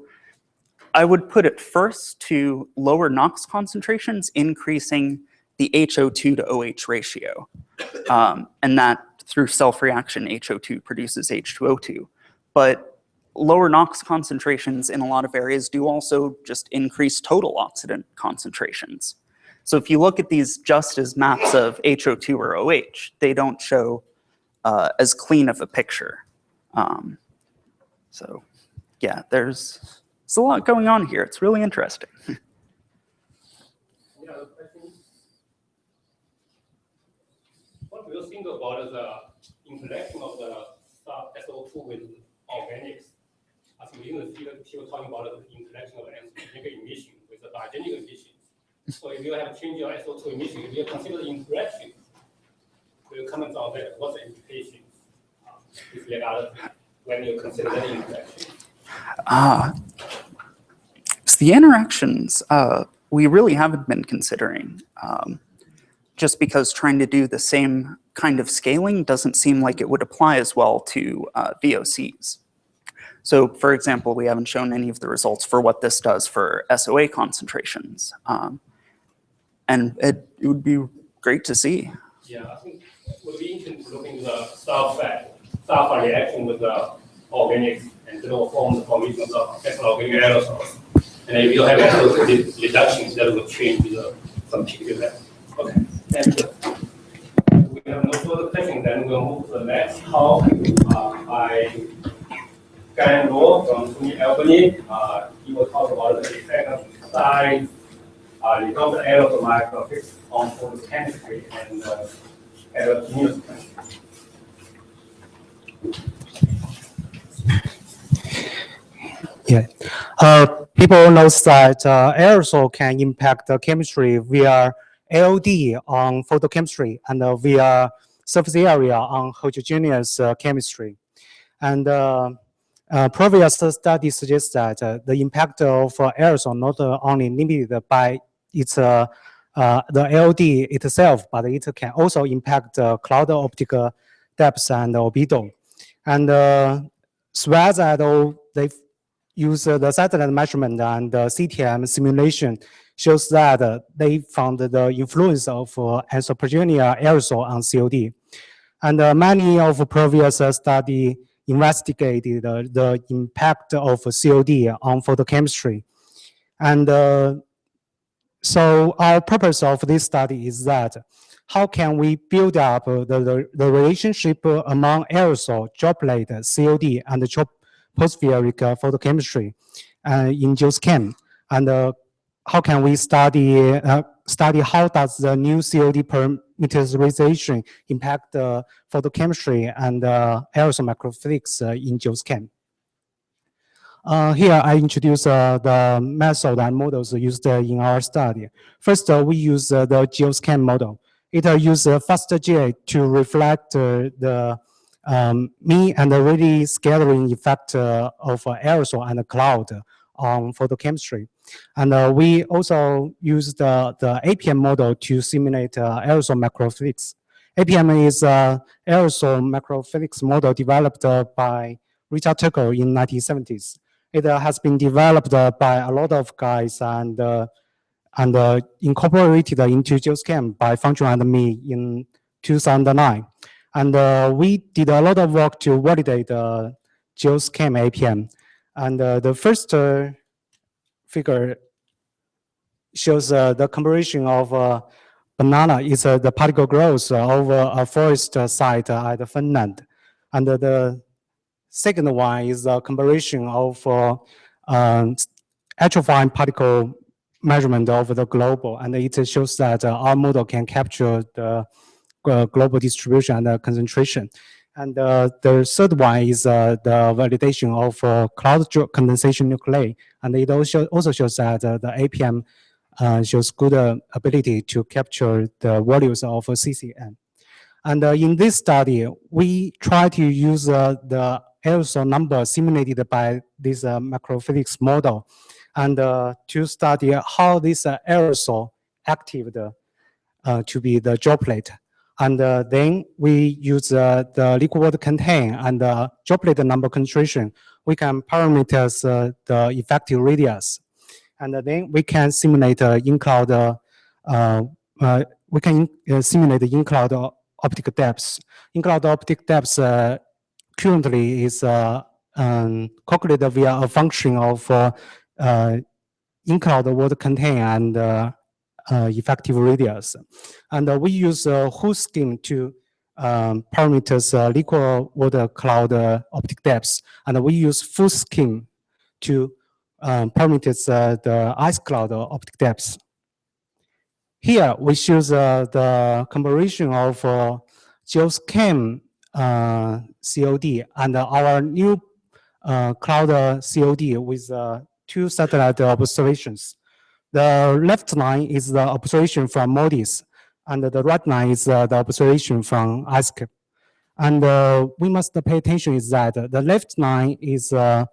[SPEAKER 13] I would put it first to lower NOx concentrations, increasing the HO2 to OH ratio. And that through self-reaction, HO2 produces H2O2. But lower NOx concentrations in a lot of areas do also just increase total oxidant concentrations. So if you look at these just as maps of HO2 or OH, they don't show as clean of a picture. So yeah, there's a lot going on here. It's really interesting.
[SPEAKER 5] Any other questions? What do you think about the interaction of the SO2 with organics? I think in the field, people talking about the interaction of anthropogenic emission with the biogenic emissions. So if you have changed your SO2 emission, if you consider the interaction, will you comment on that? What's the implications with regard to when you consider that interaction?
[SPEAKER 13] So the interactions we really haven't been considering, just because trying to do the same kind of scaling doesn't seem like it would apply as well to VOCs. So for example, we haven't shown any of the results for what this does for SOA concentrations. And it would be great to see.
[SPEAKER 5] Yeah, I think it would be interesting to look into the sulfur reaction with the organics and form the formation of the organic aerosols. And if you have SO2 reductions, that will change some picture there. Okay, thank you. We have no further questions, then we'll move to the next talk by Guy Rowe from SUNY Albany. He will talk about the effect of size, recombinant aerosol microfluidics on photochemistry and aerodynamics.
[SPEAKER 15] Yeah, people know that aerosol can impact the chemistry via ALD on photochemistry and via surface area on heterogeneous chemistry. And previous studies suggest that the impact of aerosol not only limited by its the ALD itself, but it can also impact cloud optical depth and albedo. And Swaz they use the satellite measurement and the CTM simulation shows that they found the influence of anthropogenic aerosol on COD. And many of previous study investigated the impact of COD on photochemistry. And so our purpose of this study is that how can we build up the relationship among aerosol, droplet, COD, and tropospheric photochemistry in geochem, and how can we study how does the new COD parameterization impact the photochemistry and aerosol microfluidics in geochem. Here I introduce the method and models used in our study. First, we use the geochem model. It uses FastJ to reflect the mean and the radial scattering effect of aerosol and cloud on photochemistry. And we also use the APM model to simulate aerosol macrofluidics. APM is aerosol macrofluidics model developed by Richard Tucker in 1970s. It has been developed by a lot of guys and incorporated into geochem by Fangzhong and me in 2009. And we did a lot of work to validate geochem APM. And the first figure shows the comparison of banana is the particle growth over a forest site at Finland. And the second one is the comparison of atropine particle measurement over the global, and it shows that our model can capture the global distribution and the concentration. And the third one is the validation of cloud condensation nuclei, and it also shows that the APM shows good ability to capture the values of CCM. And in this study, we try to use the aerosol number simulated by this macrophysics model, and to study how this aerosol active to be the droplet. And then we use the liquid water content and the droplet number concentration. We can parameters the effective radius. And then we can simulate in-cloud, simulate the in-cloud optic depths. In-cloud optic depths currently is calculated via a function of in-cloud water content and effective radius. And we use Hu scheme to parameters liquid water cloud optic depths. And we use full scheme to parameters the ice cloud optic depths. Here we choose the comparison of geochem COD and our new cloud COD with two satellite observations. The left line is the observation from MODIS, and the right line is the observation from ISCAP. And we must pay attention is that the left line is the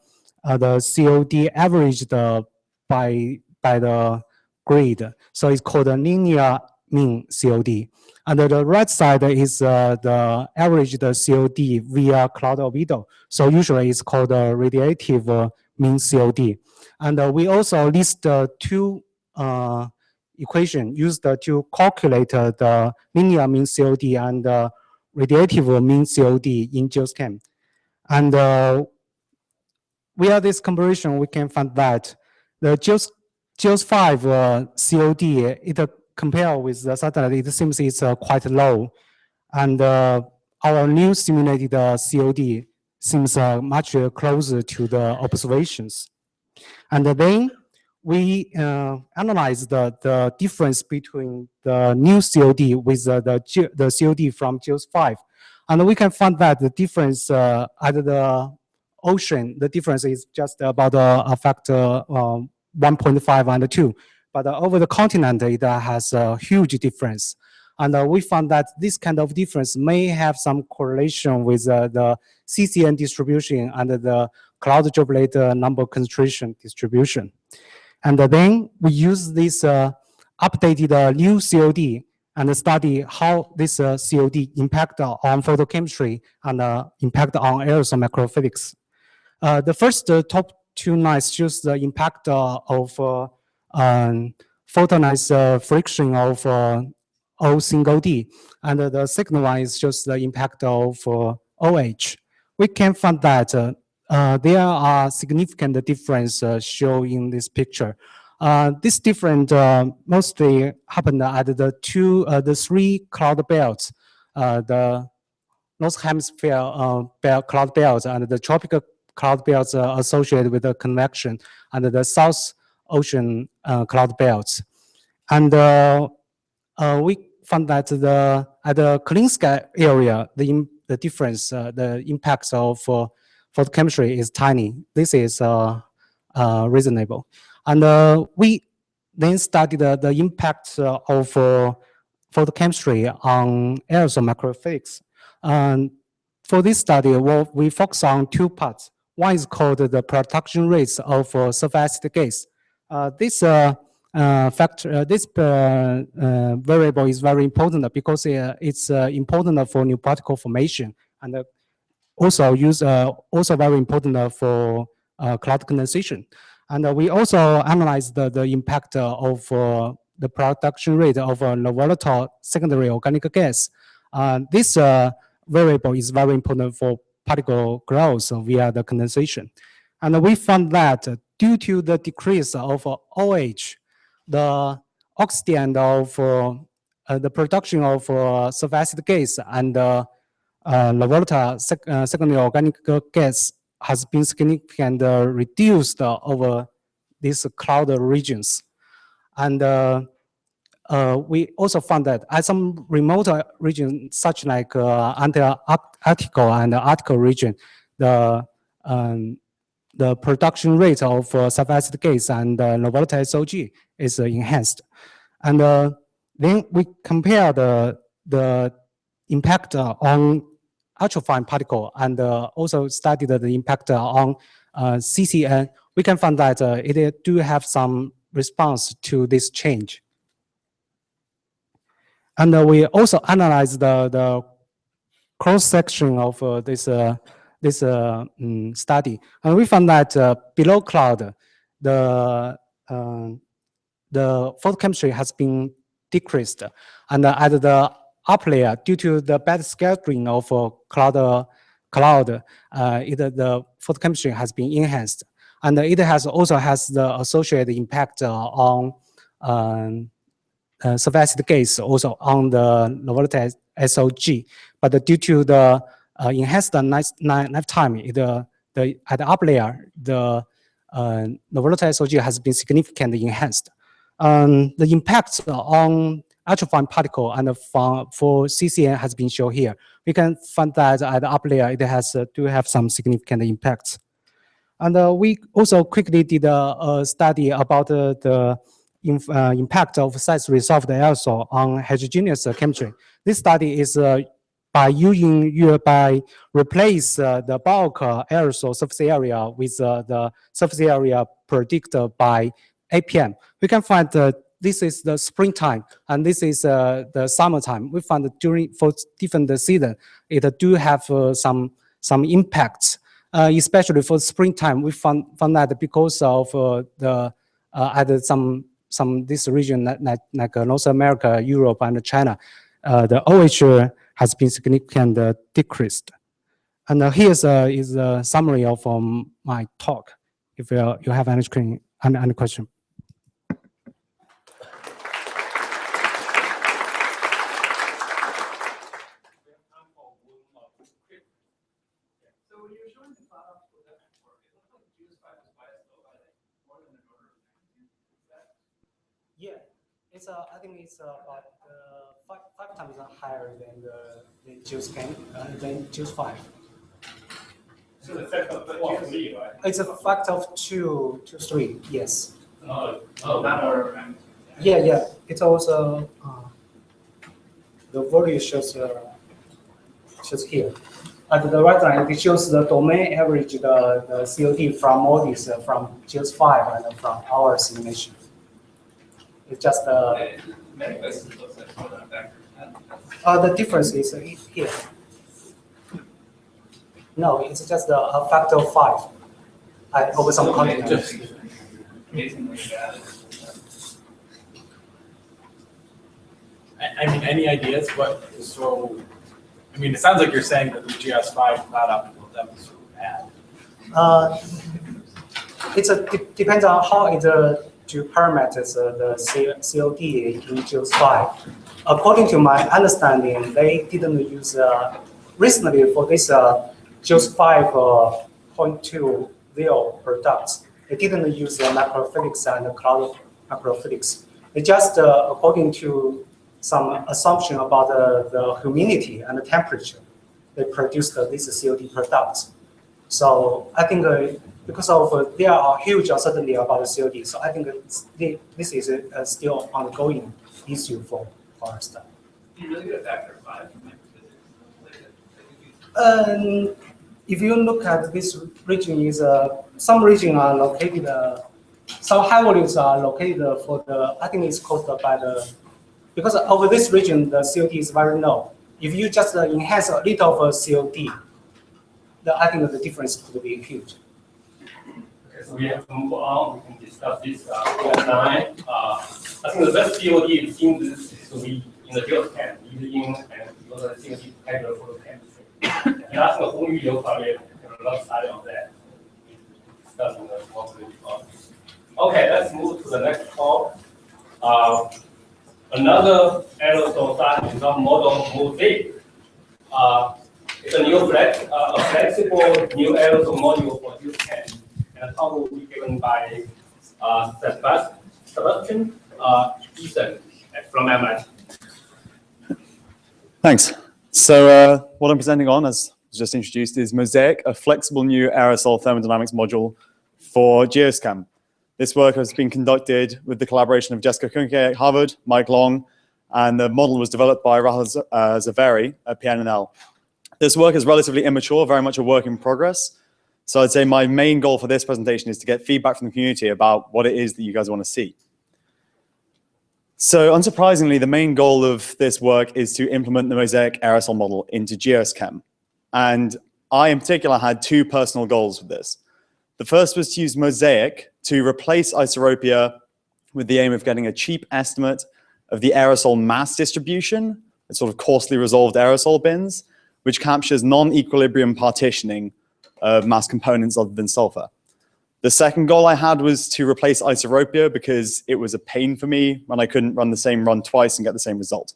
[SPEAKER 15] COD averaged by the grid. So it's called a linear mean COD. And the right side is the averaged COD via cloud albedo. So usually it's called a radiative mean COD. And we also list two equation used to calculate the linear mean COD and radiative mean COD in GeoChem. And via this comparison, we can find that the GEOS5 COD, it compared with the satellite, it seems it's quite low. And our new simulated COD seems much closer to the observations. And then we analyze the difference between the new COD with the COD from GEOS5. And we can find that the difference at the ocean, the difference is just about a factor 1.5 and 2. But over the continent, it has a huge difference. And we found that this kind of difference may have some correlation with the CCN distribution and the cloud droplet number concentration distribution. And then we use this updated new COD and study how this COD impact on photochemistry and impact on aerosol macrophysics. The first top two lines shows the impact of photonized friction of O single D, and the second one shows the impact of OH. We can find that there are significant difference shown in this picture. This difference mostly happened at the three cloud belts, the North Hemisphere cloud belts and the tropical cloud belts associated with the convection and the South Ocean cloud belts. And we found that at the Klinska area, the difference, the impacts of photochemistry is tiny. This is reasonable. And we then studied the impact of photochemistry on aerosol macrophysics. And for this study, we focus on two parts. One is called the production rates of surface acid gas. This variable is very important because it's important for new particle formation, and also very important for cloud condensation. And we also analyzed the impact of the production rate of low volatile secondary organic gas. This variable is very important for particle growth via the condensation. And we found that due to the decrease of OH, the oxidant of the production of sulfur gas and low volatile secondary organic gas has been significantly reduced over these cloud regions. And we also found that at some remote regions, such like Antarctica and the Arctic region, the production rate of sulfur acid gas and low volatile SOG is enhanced. And then we compare the impact on ultrafine particle and also studied the impact on CCN. We can find that it do have some response to this change. And we also analyzed the cross-section of this study. And we found that below cloud, the photochemistry has been decreased. And at the upper layer, due to the bad scattering of cloud, the photochemistry has been enhanced. And it also has the associated impact on sulfur acid gas, also on the low volatile SOG. But due to the enhanced lifetime, at the upper layer, the volatile SOG has been significantly enhanced. The impacts on ultrafine particle and for CCN has been shown here. We can find that at the upper layer, it has do have some significant impacts. And we also quickly did a study about the impact of size-resolved aerosol on heterogeneous chemistry. This study is by replace the bulk aerosol surface area with the surface area predicted by APM. We can find this is the springtime and this is the summertime. We found that for different seasons, it do have some impacts. Especially for springtime, we found that because of at some this region like North America, Europe, and China, the OH has been significantly decreased. And here is a summary of my talk. If you have any question. Yeah, it's I think it's about five times higher than the JUICE than JUICE 5.
[SPEAKER 5] So the factor of 3, right?
[SPEAKER 15] It's a factor of 2 to 3. Yes.
[SPEAKER 11] Yeah.
[SPEAKER 15] Yeah. It's also the value shows here. At the right line, it shows the domain average the COD from all these from JUICE 5 and from our simulation. It's just
[SPEAKER 11] many places looks like more than a factor.
[SPEAKER 15] the difference is here. No, it's just a factor of 5 over some continents.
[SPEAKER 11] Amazingly bad.
[SPEAKER 6] I mean, any ideas what is so? I mean, it sounds like you're saying that the GS5 cloud optical depth is so bad.
[SPEAKER 15] Depends on how it to parameters the COD in JUICE 5. According to my understanding, they didn't use recently for this JUICE 5.2 VO products. They didn't use microfluidics and cloud microfluidics. They just according to some assumption about the humidity and the temperature, they produced these COD products. So I think because of there are huge uncertainty about the COD, so I think this is still ongoing issue for our study.
[SPEAKER 11] You really get a factor of 5.
[SPEAKER 15] If you look at this region, is some region are located, some high volumes are located for the. I think it's caused by the because over this region the COD is very low. If you just enhance a little of a COD, I think the difference could be huge.
[SPEAKER 5] Okay, so we have to move on. We can discuss this next time. I think the best COD seems to be in the JUICE 10, using and the COD category for the chemistry. And I think the whole video probably have a lot of study on that. Discussing the Okay, let's move to the next talk. Another aerosol size is not model Mosaic. It's a new a flexible new aerosol module for GeoSCAM, and the talk will be given by Sebastian Eason from MIT.
[SPEAKER 16] Thanks. So what I'm presenting on, as was just introduced, is Mosaic, a flexible new aerosol thermodynamics module for GeoSCAM. This work has been conducted with the collaboration of Jessica Kunke at Harvard, Mike Long, and the model was developed by Rahul Zaveri at PNNL. This work is relatively immature, very much a work in progress. So I'd say my main goal for this presentation is to get feedback from the community about what it is that you guys want to see. So unsurprisingly, the main goal of this work is to implement the Mosaic aerosol model into GeoSCAM. And I, in particular, had two personal goals with this. The first was to use Mosaic to replace Isoropia with the aim of getting a cheap estimate of the aerosol mass distribution, the sort of coarsely resolved aerosol bins, which captures non-equilibrium partitioning of mass components other than sulfur. The second goal I had was to replace Isoropia because it was a pain for me when I couldn't run the same run twice and get the same result.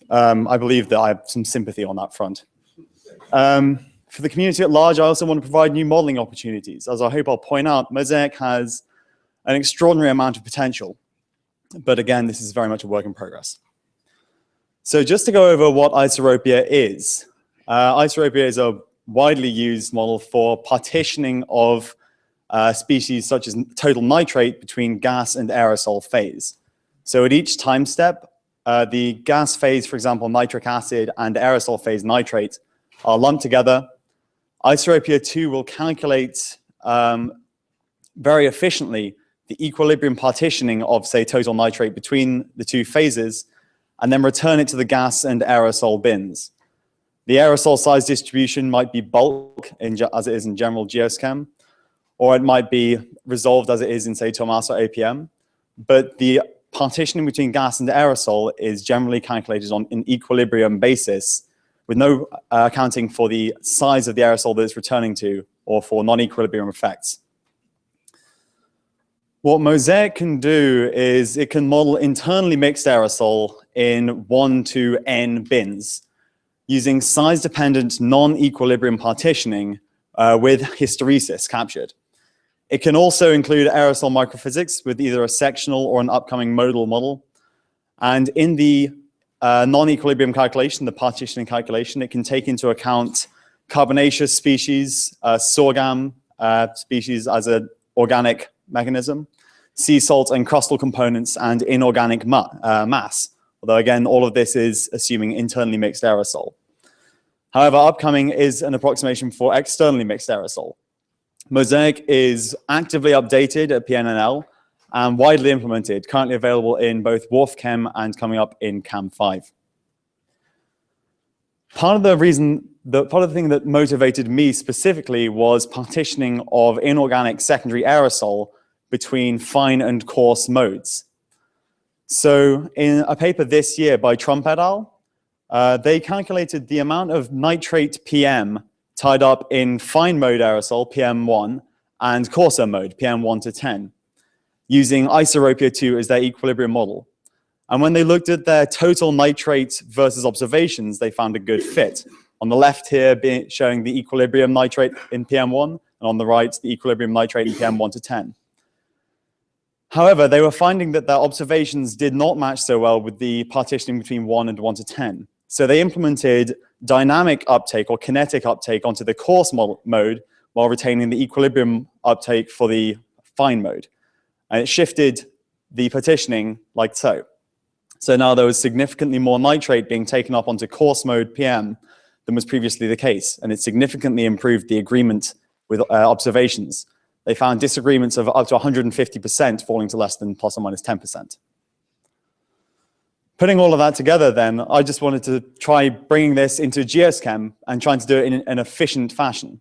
[SPEAKER 16] I believe that I have some sympathy on that front. For the community at large, I also want to provide new modeling opportunities. As I hope I'll point out, Mosaic has an extraordinary amount of potential. But again, this is very much a work in progress. So just to go over what Isoropia is. Isoropia is a widely used model for partitioning of species such as total nitrate between gas and aerosol phase. So at each time step, the gas phase, for example, nitric acid, and aerosol phase nitrate are lumped together. Isoropia 2 will calculate very efficiently the equilibrium partitioning of, say, total nitrate between the two phases, and then return it to the gas and aerosol bins. The aerosol size distribution might be bulk, as it is in general GeoSCAM, or it might be resolved as it is in, say, TOMAS or APM. But the partitioning between gas and aerosol is generally calculated on an equilibrium basis, with no accounting for the size of the aerosol that it's returning to, or for non-equilibrium effects. What Mosaic can do is it can model internally mixed aerosol in 1 to n bins, using size-dependent non-equilibrium partitioning with hysteresis captured. It can also include aerosol microphysics with either a sectional or an upcoming modal model. And in the non-equilibrium calculation, the partitioning calculation, it can take into account carbonaceous species, sorghum species as an organic mechanism, sea salt and crustal components, and inorganic mass. Although again, all of this is assuming internally mixed aerosol. However, upcoming is an approximation for externally mixed aerosol. Mosaic is actively updated at PNNL and widely implemented, currently available in both WRF-Chem and coming up in CAM5. Part of the thing that motivated me specifically was partitioning of inorganic secondary aerosol between fine and coarse modes. So in a paper this year by Trump et al., they calculated the amount of nitrate PM tied up in fine mode aerosol, PM1, and coarser mode, PM1 to 10, using Isoropia 2 as their equilibrium model. And when they looked at their total nitrate versus observations, they found a good fit. On the left here, showing the equilibrium nitrate in PM1, and on the right, the equilibrium nitrate in PM1 to 10. However, they were finding that their observations did not match so well with the partitioning between 1 and 1 to 10. So they implemented dynamic uptake or kinetic uptake onto the coarse mode while retaining the equilibrium uptake for the fine mode. And it shifted the partitioning like so. So now there was significantly more nitrate being taken up onto coarse mode PM than was previously the case. And it significantly improved the agreement with observations. They found disagreements of up to 150% falling to less than plus or minus 10%. Putting all of that together then, I just wanted to try bringing this into GeoSCAM and trying to do it in an efficient fashion.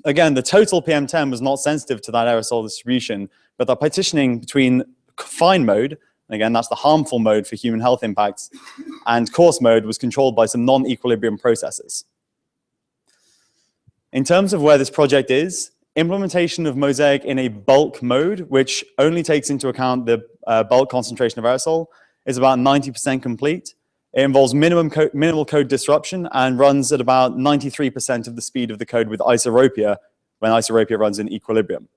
[SPEAKER 16] Again, the total PM10 was not sensitive to that aerosol distribution, but the partitioning between fine mode, and again, that's the harmful mode for human health impacts, and coarse mode was controlled by some non-equilibrium processes. In terms of where this project is, implementation of Mosaic in a bulk mode, which only takes into account the bulk concentration of aerosol, is about 90% complete. It involves minimal code disruption and runs at about 93% of the speed of the code with isoropia when isoropia runs in equilibrium.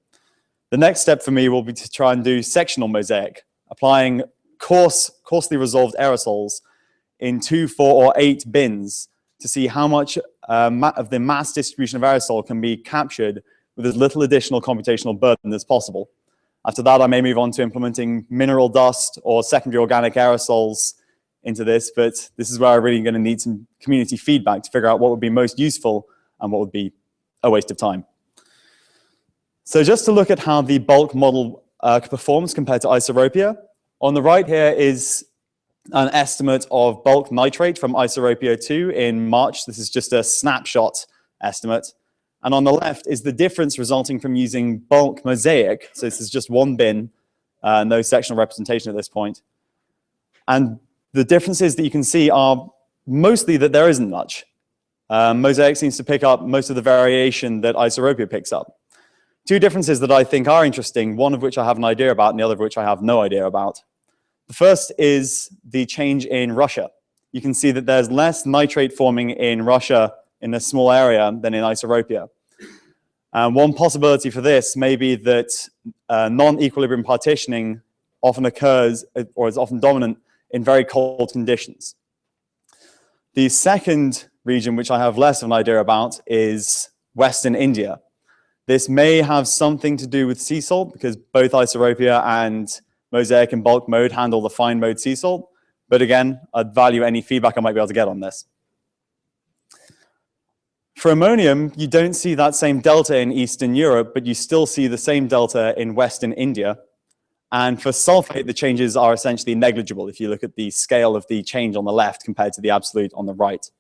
[SPEAKER 16] The next step for me will be to try and do sectional Mosaic, applying coarsely resolved aerosols in 2, 4, or 8 bins to see how much of the mass distribution of aerosol can be captured with as little additional computational burden as possible. After that, I may move on to implementing mineral dust or secondary organic aerosols into this, but this is where I'm really going to need some community feedback to figure out what would be most useful and what would be a waste of time. So just to look at how the bulk model performs compared to isoropia, on the right here is an estimate of bulk nitrate from isoropia 2 in March. This is just a snapshot estimate. And on the left is the difference resulting from using bulk Mosaic. So this is just one bin, no sectional representation at this point. And the differences that you can see are mostly that there isn't much. Mosaic seems to pick up most of the variation that isoropia picks up. Two differences that I think are interesting, one of which I have an idea about and the other of which I have no idea about. The first is the change in Russia. You can see that there's less nitrate forming in Russia in a small area than in isoropia. One possibility for this may be that non-equilibrium partitioning often occurs or is often dominant in very cold conditions. The second region, which I have less of an idea about, is Western India. This may have something to do with sea salt, because both isoropia and Mosaic in bulk mode handle the fine mode sea salt. But again, I'd value any feedback I might be able to get on this. For ammonium, you don't see that same delta in Eastern Europe, but you still see the same delta in Western India. And for sulfate, the changes are essentially negligible if you look at the scale of the change on the left compared to the absolute on the right.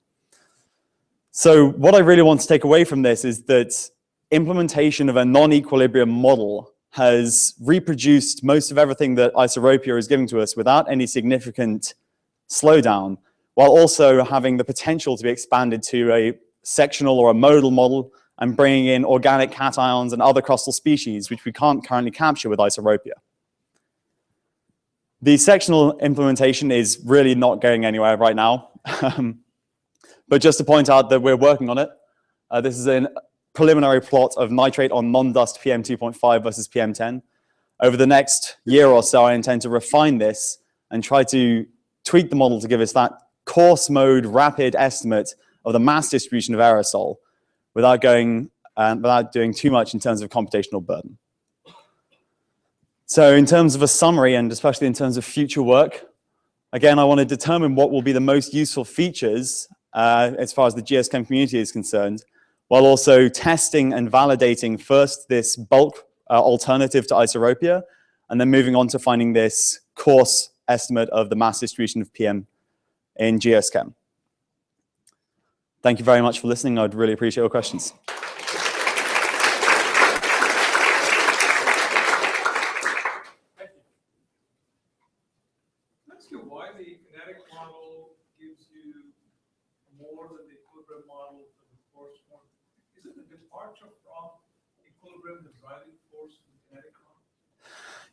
[SPEAKER 16] So what I really want to take away from this is that implementation of a non-equilibrium model has reproduced most of everything that isoropia is giving to us without any significant slowdown, while also having the potential to be expanded to a sectional or a modal model and bringing in organic cations and other crustal species, which we can't currently capture with isoropia. The sectional implementation is really not going anywhere right now. But just to point out that we're working on it, this is a preliminary plot of nitrate on non-dust PM2.5 versus PM10. Over the next year or so, I intend to refine this and try to tweak the model to give us that coarse mode, rapid estimate of the mass distribution of aerosol without doing too much in terms of computational burden. So in terms of a summary, and especially in terms of future work, again, I want to determine what will be the most useful features as far as the GSChem community is concerned, while also testing and validating first this bulk alternative to isoropia, and then moving on to finding this coarse estimate of the mass distribution of PM in GSChem. Thank you very much for listening. I'd really appreciate your questions.
[SPEAKER 3] Ask you why the kinetic model gives you more than the equilibrium model for the force one. Is it a departure from equilibrium, the driving force of the kinetic model?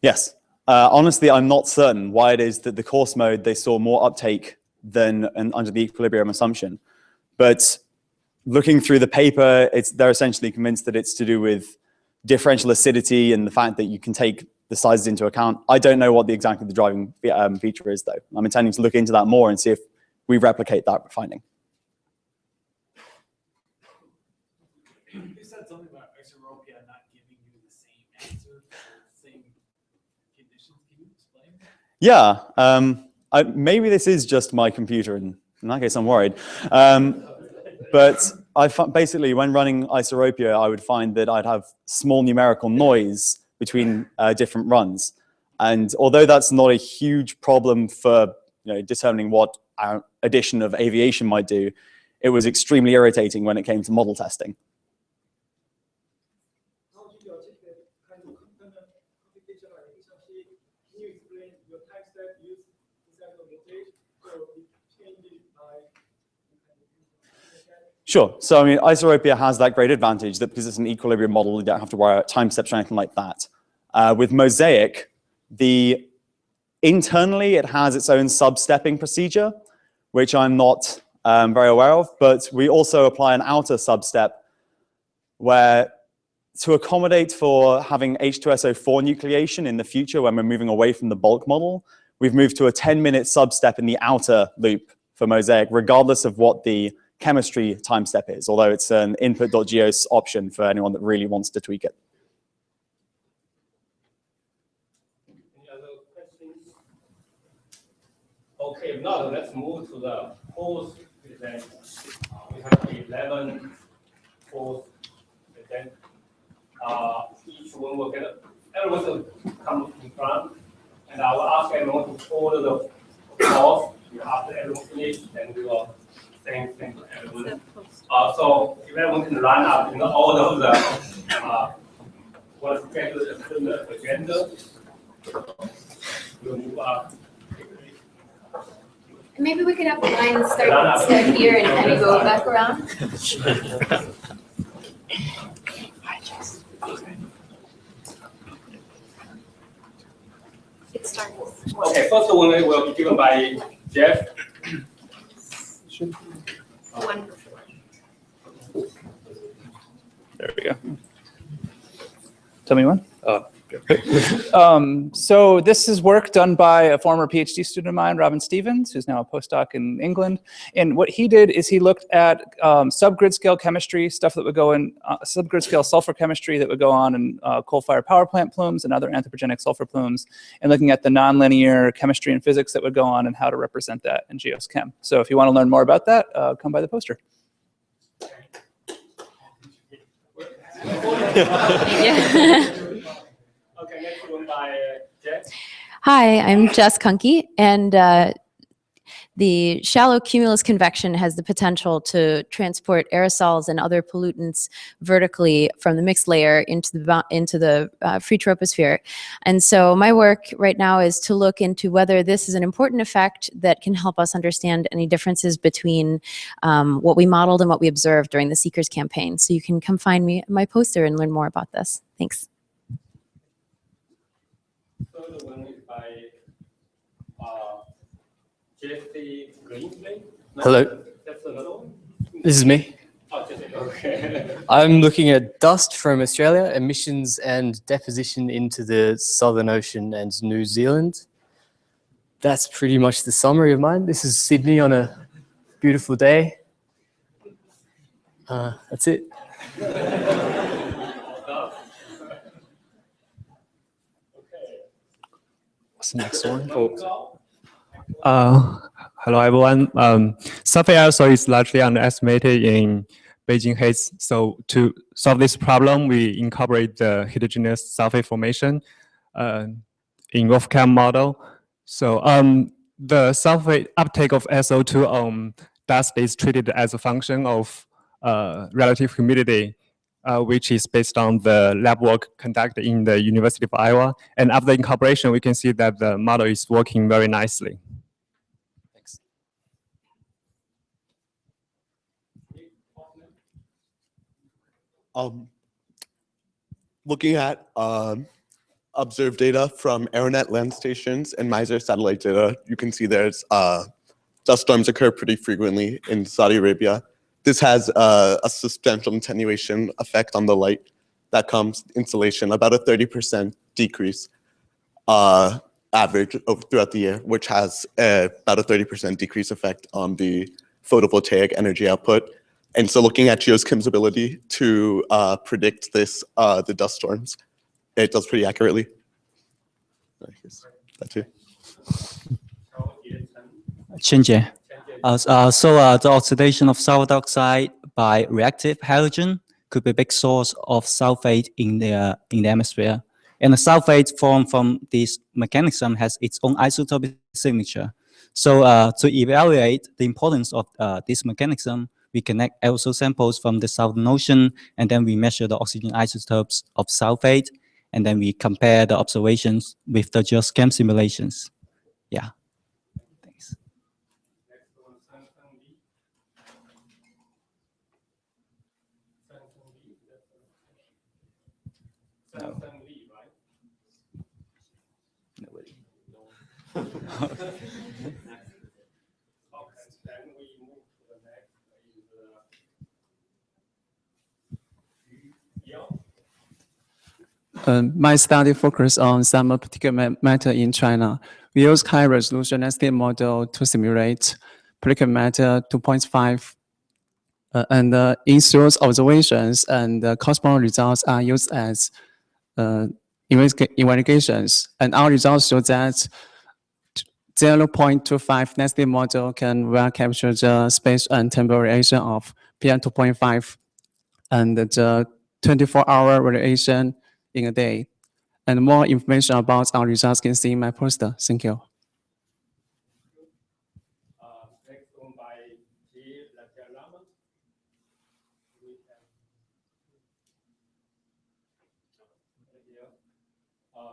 [SPEAKER 16] Yes. Honestly, I'm not certain why it is that the coarse mode, they saw more uptake than under the equilibrium assumption. But looking through the paper, they're essentially convinced that it's to do with differential acidity and the fact that you can take the sizes into account. I don't know what exactly the driving feature is, though. I'm intending to look into that more and see if we replicate that finding.
[SPEAKER 17] You said something about isoropia not giving you the same answer for the same conditions. Can you explain that?
[SPEAKER 16] Yeah. Maybe this is just my computer, and in that case, I'm worried. But basically, when running isoropia, I would find that I'd have small numerical noise between different runs. And although that's not a huge problem for determining what our addition of aviation might do, it was extremely irritating when it came to model testing.
[SPEAKER 17] How do you articulate kind of computational efficiency? Can you explain your time step used inside the voltage? So it changes by
[SPEAKER 16] Sure. So, I mean, isotopia has that great advantage that because it's an equilibrium model, you don't have to worry about time steps or anything like that. With Mosaic, internally, it has its own sub-stepping procedure, which I'm not very aware of, but we also apply an outer sub-step where to accommodate for having H2SO4 nucleation in the future when we're moving away from the bulk model, we've moved to a 10-minute sub-step in the outer loop for Mosaic, regardless of what the chemistry time step is, although it's an input.geos option for anyone that really wants to tweak it.
[SPEAKER 5] Any other questions? Okay, now let's move to the fourth event. We have 11 fourth event. Each one will get everyone will come in front, and I will ask everyone to follow the course. After everyone finishes, then we will same thing to everyone. So if everyone can line up in the order of the what's scheduled in the agenda, we'll move up.
[SPEAKER 18] Maybe we could have the line start here and kind of go back around. It starts.
[SPEAKER 5] Okay, first one will be given by Jeff.
[SPEAKER 11] There we go. Tell me when. So this is work done by a former PhD student of mine, Robin Stevens, who's now a postdoc in England. And what he did is he looked at subgrid scale chemistry, stuff that would go in subgrid scale sulfur chemistry that would go on in coal-fired power plant plumes and other anthropogenic sulfur plumes, and looking at the nonlinear chemistry and physics that would go on and how to represent that in GeosChem. So if you want to learn more about that, come by the poster.
[SPEAKER 5] Okay, next one by Jess.
[SPEAKER 19] Hi, I'm Jess Kunke, and the shallow cumulus convection has the potential to transport aerosols and other pollutants vertically from the mixed layer into the free troposphere. And so my work right now is to look into whether this is an important effect that can help us understand any differences between what we modeled and what we observed during the Seekers campaign. So you can come find me at my poster and learn more about this. Thanks.
[SPEAKER 5] Third one is by Jesse Greensley.
[SPEAKER 20] Hello.
[SPEAKER 5] That's another one.
[SPEAKER 20] This is me.
[SPEAKER 5] Oh, Jesse. Okay.
[SPEAKER 20] I'm looking at dust from Australia, emissions and deposition into the Southern Ocean and New Zealand. That's pretty much the summary of mine. This is Sydney on a beautiful day. That's it.
[SPEAKER 21] What's the next one? Hello, everyone. Sulfate aerosol is largely underestimated in Beijing haze. So to solve this problem, we incorporate the heterogeneous sulfate formation in Wolfram model. So the sulfate uptake of SO2 on dust is treated as a function of relative humidity, which is based on the lab work conducted in the University of Iowa. And after incorporation, we can see that the model is working very nicely. Thanks.
[SPEAKER 22] Looking at observed data from AeroNet land stations and MISR satellite data, you can see there's dust storms occur pretty frequently in Saudi Arabia. This has a substantial attenuation effect on the light that comes insolation, about a 30% decrease average throughout the year, which has about a 30% decrease effect on the photovoltaic energy output. And so looking at GeosChem's ability to predict this, the dust storms, it does pretty accurately. That's it.
[SPEAKER 23] Chen Jie. The oxidation of sulfur dioxide by reactive hydrogen could be a big source of sulfate in the atmosphere. And the sulfate formed from this mechanism has its own isotopic signature. So to evaluate the importance of this mechanism, we connect aerosol samples from the Southern Ocean, and then we measure the oxygen isotopes of sulfate, and then we compare the observations with the GeoChem simulations. Yeah.
[SPEAKER 16] No.
[SPEAKER 23] My study focused on some particular matter in China. We use high-resolution estimate model to simulate particular matter 2.5, and in those observations and corresponding results are used as investigations. And our results show that 0.25 nested model can well capture the space and time variation of PM 2.5 and the 24-hour variation in a day. And more information about our results can see in my poster. Thank you.
[SPEAKER 5] Next one by G. Lajalama.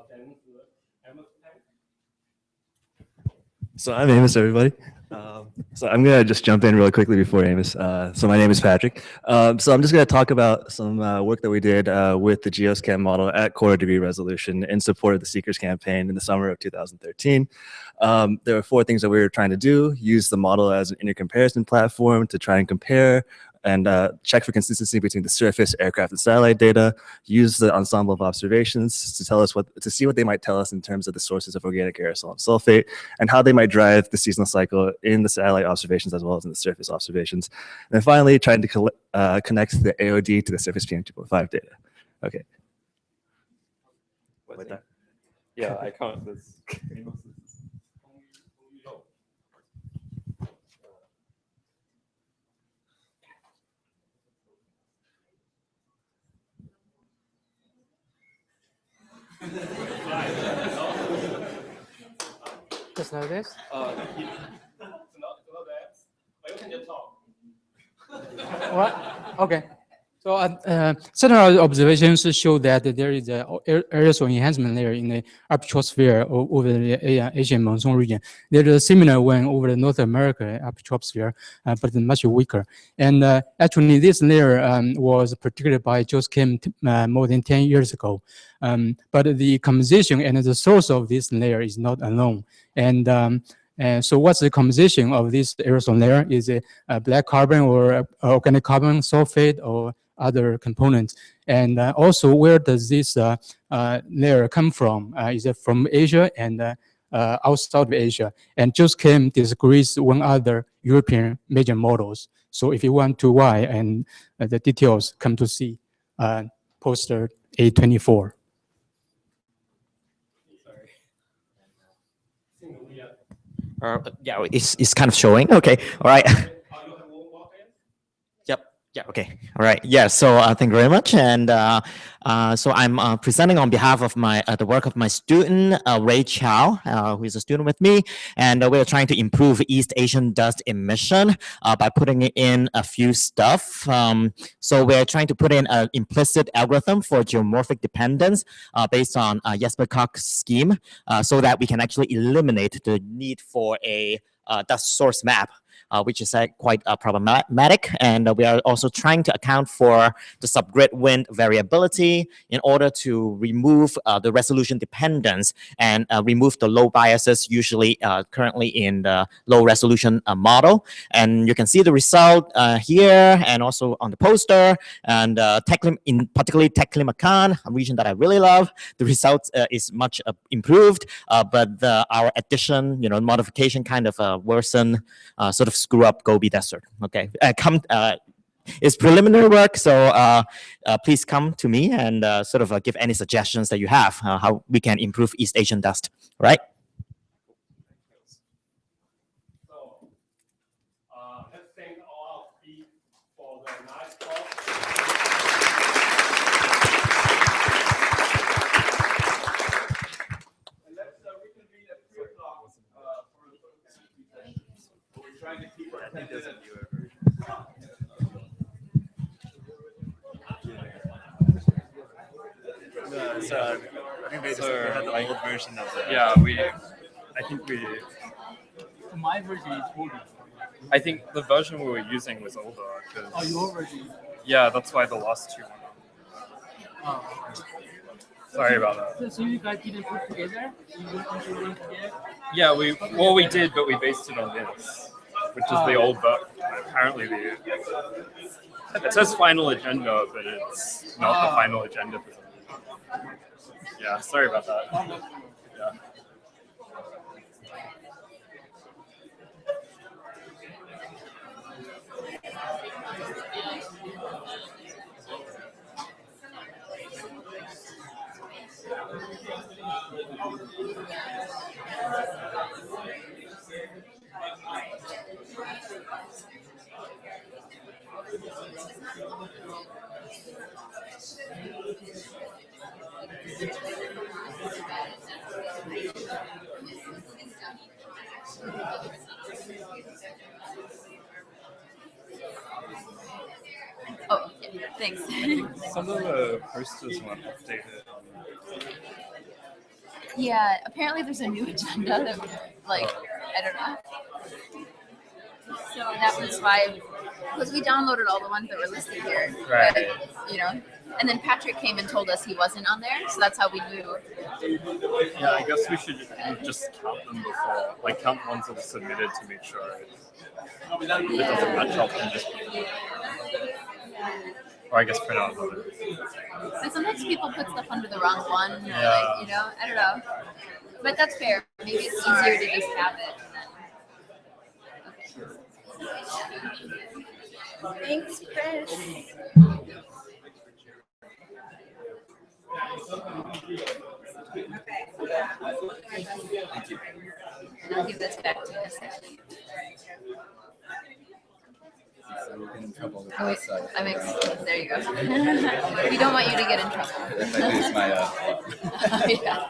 [SPEAKER 5] Then Amos Tank.
[SPEAKER 1] So I'm Amos, everybody. So I'm gonna just jump in really quickly before Amos. So my name is Patrick. So I'm just gonna talk about some work that we did with the GeoScan model at 1/4 degree resolution in support of the Seekers campaign in the summer of 2013. There were 4 things that we were trying to do: use the model as an intercomparison platform to try and compare and check for consistency between the surface, aircraft, and satellite data, use the ensemble of observations to tell us to see what they might tell us in terms of the sources of organic aerosol and sulfate, and how they might drive the seasonal cycle in the satellite observations as well as in the surface observations. And then finally, trying to connect the AOD to the surface PM 2.5 data. Okay.
[SPEAKER 16] With that? Yeah, I can't.
[SPEAKER 4] Just like this?
[SPEAKER 5] It's not that. But you can just talk.
[SPEAKER 4] What? Okay. So certain observations show that there is an aerosol enhancement layer in the aperture sphere over the Asian monsoon region. There is a similar one over the North America aperture sphere, but much weaker. And actually, this layer was predicted by GeoScan more than 10 years ago. But the composition and the source of this layer is not unknown. And so what's the composition of this aerosol layer? Is it black carbon or organic carbon, sulfate, or other components? And also, where does this layer come from? Is it from Asia and outside of Asia? And GeoScan disagrees with other European major models. So if you want to why and the details, come to see poster A24.
[SPEAKER 7] Yeah, it's kind of showing. Okay, all right. Yeah, okay. All right. Yeah, so thank you very much. And so I'm presenting on behalf of the work of my student, Ray Chow, who is a student with me. And we're trying to improve East Asian dust emission by putting in a few stuff. So we're trying to put in an implicit algorithm for geomorphic dependence based on Jesper-Cox's scheme so that we can actually eliminate the need for a dust source map. Which is quite problematic. And we are also trying to account for the subgrid wind variability in order to remove the resolution dependence and remove the low biases usually currently in the low resolution model. And you can see the result here and also on the poster. And particularly Taklamakan, a region that I really love, the result is much improved, but our addition, modification kind of worsen sort of screw up Gobi Desert. Okay, it's preliminary work, so please come to me and sort of give any suggestions that you have how we can improve East Asian dust. All right.
[SPEAKER 5] So let's thank all of you for the nice talk. And let's reconvene at 3 o'clock for the presentation. We're trying to keep our attendance.
[SPEAKER 16] So I think they just had the old version of the.
[SPEAKER 24] Yeah, I think
[SPEAKER 17] My version is older.
[SPEAKER 24] I think the version we were using was older.
[SPEAKER 17] Oh, your version?
[SPEAKER 24] Yeah, that's why the last two went on.
[SPEAKER 17] Oh.
[SPEAKER 24] Sorry about that.
[SPEAKER 17] So you guys didn't put together? You didn't put together?
[SPEAKER 24] Yeah, we did, but we based it on this, which is the old book. Apparently, it says final agenda, but it's not the final agenda for some reason. Yeah, sorry about that. Yeah.
[SPEAKER 19] Oh, yeah, thanks.
[SPEAKER 24] Some of the posters weren't updated.
[SPEAKER 19] Yeah, apparently there's a new agenda that, like, I don't know. So that was why, because we downloaded all the ones that were listed here.
[SPEAKER 24] Right.
[SPEAKER 19] But, you know, and then Patrick came and told us he wasn't on there, so that's how we knew.
[SPEAKER 24] Yeah, I guess we should just count them before, like count the ones that are submitted to make sure if it doesn't match up and just, or I guess print out another.
[SPEAKER 19] But sometimes people put stuff under the wrong one, or
[SPEAKER 24] Yeah.
[SPEAKER 19] like, you know, I don't know. But that's fair. Maybe it's easier to just have it.
[SPEAKER 14] Thanks, Chris.
[SPEAKER 19] And I'll give this back to you. Oh, wait, there you go. We don't want you to get in trouble. Yeah.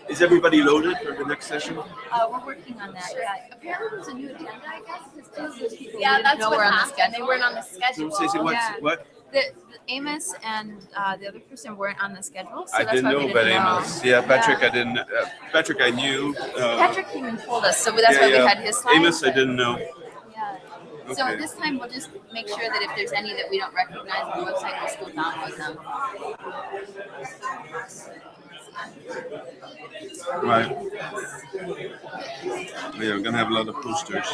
[SPEAKER 2] Is everybody loaded for the next session?
[SPEAKER 19] We're working on that. Yeah. Apparently there's a new agenda, I guess, because two of those people
[SPEAKER 14] Yeah,
[SPEAKER 19] we didn't
[SPEAKER 14] that's
[SPEAKER 19] know
[SPEAKER 14] what
[SPEAKER 19] were on the
[SPEAKER 14] happened.
[SPEAKER 19] schedule.
[SPEAKER 14] They weren't on the schedule.
[SPEAKER 2] So, Stacey,
[SPEAKER 19] Yeah.
[SPEAKER 2] what?
[SPEAKER 19] The Amos and the other person weren't on the schedule, so
[SPEAKER 2] I
[SPEAKER 19] that's
[SPEAKER 2] didn't
[SPEAKER 19] why
[SPEAKER 2] know
[SPEAKER 19] we
[SPEAKER 2] about
[SPEAKER 19] didn't know.
[SPEAKER 2] Amos. Yeah, Patrick, I didn't. Patrick, I knew.
[SPEAKER 19] Patrick came and told us, so that's why we had his slides.
[SPEAKER 2] Amos, I
[SPEAKER 19] but-
[SPEAKER 2] didn't know.
[SPEAKER 19] Yeah. So
[SPEAKER 2] Okay.
[SPEAKER 19] this time we'll just make sure that if there's any that we don't recognize on the website, we'll still download them.
[SPEAKER 2] Right. Yeah, we're gonna have a lot of posters.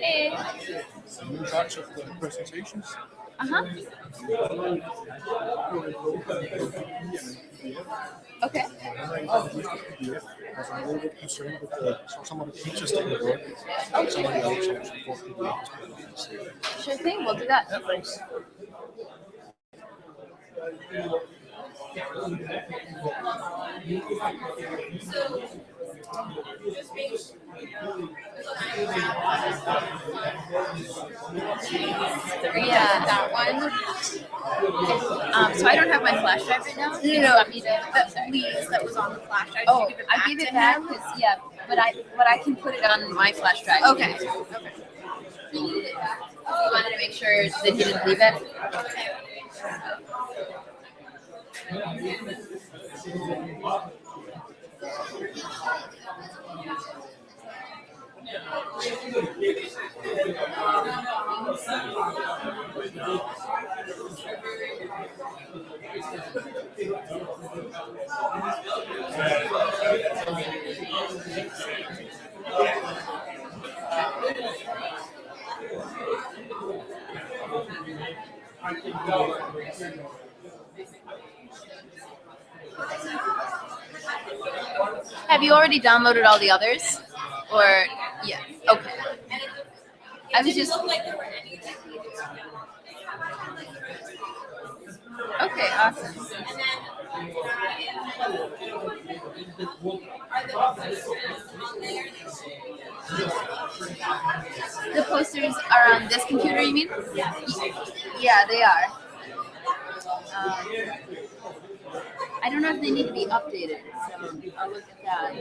[SPEAKER 19] Hey.
[SPEAKER 3] In charge of the presentations.
[SPEAKER 19] Uh-huh. Okay.
[SPEAKER 3] Because I'm a little bit concerned with some of the teachers didn't work. Somebody else actually bought the
[SPEAKER 19] Sure thing, we'll do that.
[SPEAKER 3] Yeah, thanks.
[SPEAKER 19] Yeah, that one. So I don't have my flash drive right now. You
[SPEAKER 14] No,
[SPEAKER 19] want me to?
[SPEAKER 14] that leads that was on the flash drive.
[SPEAKER 19] Oh,
[SPEAKER 14] Did you give it
[SPEAKER 19] I
[SPEAKER 14] back
[SPEAKER 19] gave
[SPEAKER 14] to
[SPEAKER 19] it back
[SPEAKER 14] him?
[SPEAKER 19] because but I can put it on my flash drive.
[SPEAKER 14] Okay.
[SPEAKER 19] You wanted to make sure that he didn't leave it. Have you already downloaded all the others? Or, yeah, okay. I was just. Okay, awesome. The posters are on this computer, you mean? Yeah, they are. I don't know if they need to be updated, so I'll look at that.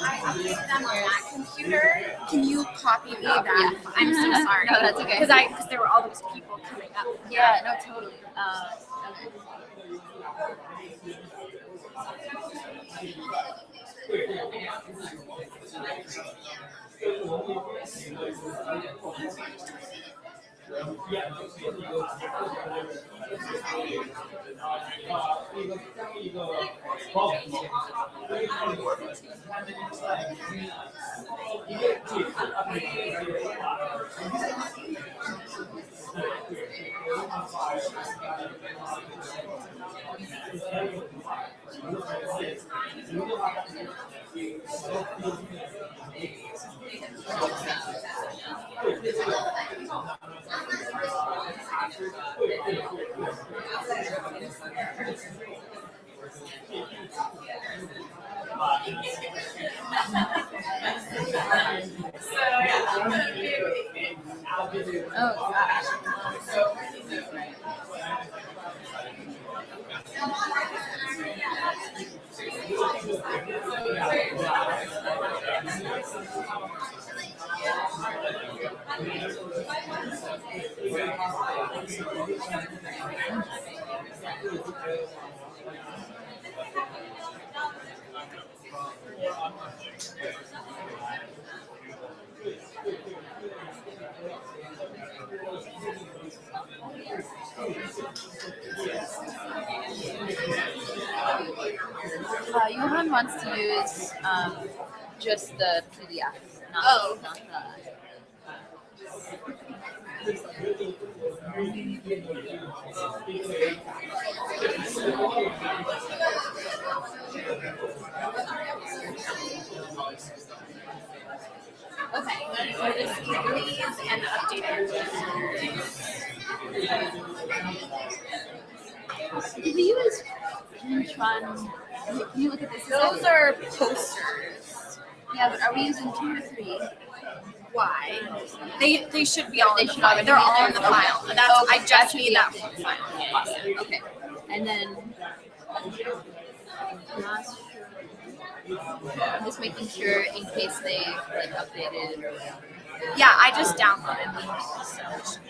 [SPEAKER 14] I updated them on that computer. Can you copy me that?
[SPEAKER 19] Yeah.
[SPEAKER 14] I'm so sorry.
[SPEAKER 19] No, that's okay.
[SPEAKER 14] Because there were all those people coming up.
[SPEAKER 19] Yeah, no, totally. Oh gosh. Johan wants to use just the PDF, not the.
[SPEAKER 14] Okay, so just keep these and updated.
[SPEAKER 19] Did we use Intron? Can you look at this?
[SPEAKER 14] Those are posters.
[SPEAKER 19] Yeah, but are we using 2 or 3?
[SPEAKER 14] Why? They should be all
[SPEAKER 19] They
[SPEAKER 14] in the
[SPEAKER 19] should
[SPEAKER 14] file.
[SPEAKER 19] already
[SPEAKER 14] They're
[SPEAKER 19] be
[SPEAKER 14] all
[SPEAKER 19] there?
[SPEAKER 14] in the file.
[SPEAKER 19] Okay.
[SPEAKER 14] That's
[SPEAKER 19] Okay,
[SPEAKER 14] I just
[SPEAKER 19] that's
[SPEAKER 14] need
[SPEAKER 19] the
[SPEAKER 14] that
[SPEAKER 19] updated.
[SPEAKER 14] one file.
[SPEAKER 19] Awesome. Okay. And then I'm just making sure in case they like updated or whatever.
[SPEAKER 14] Yeah, I just downloaded them. So.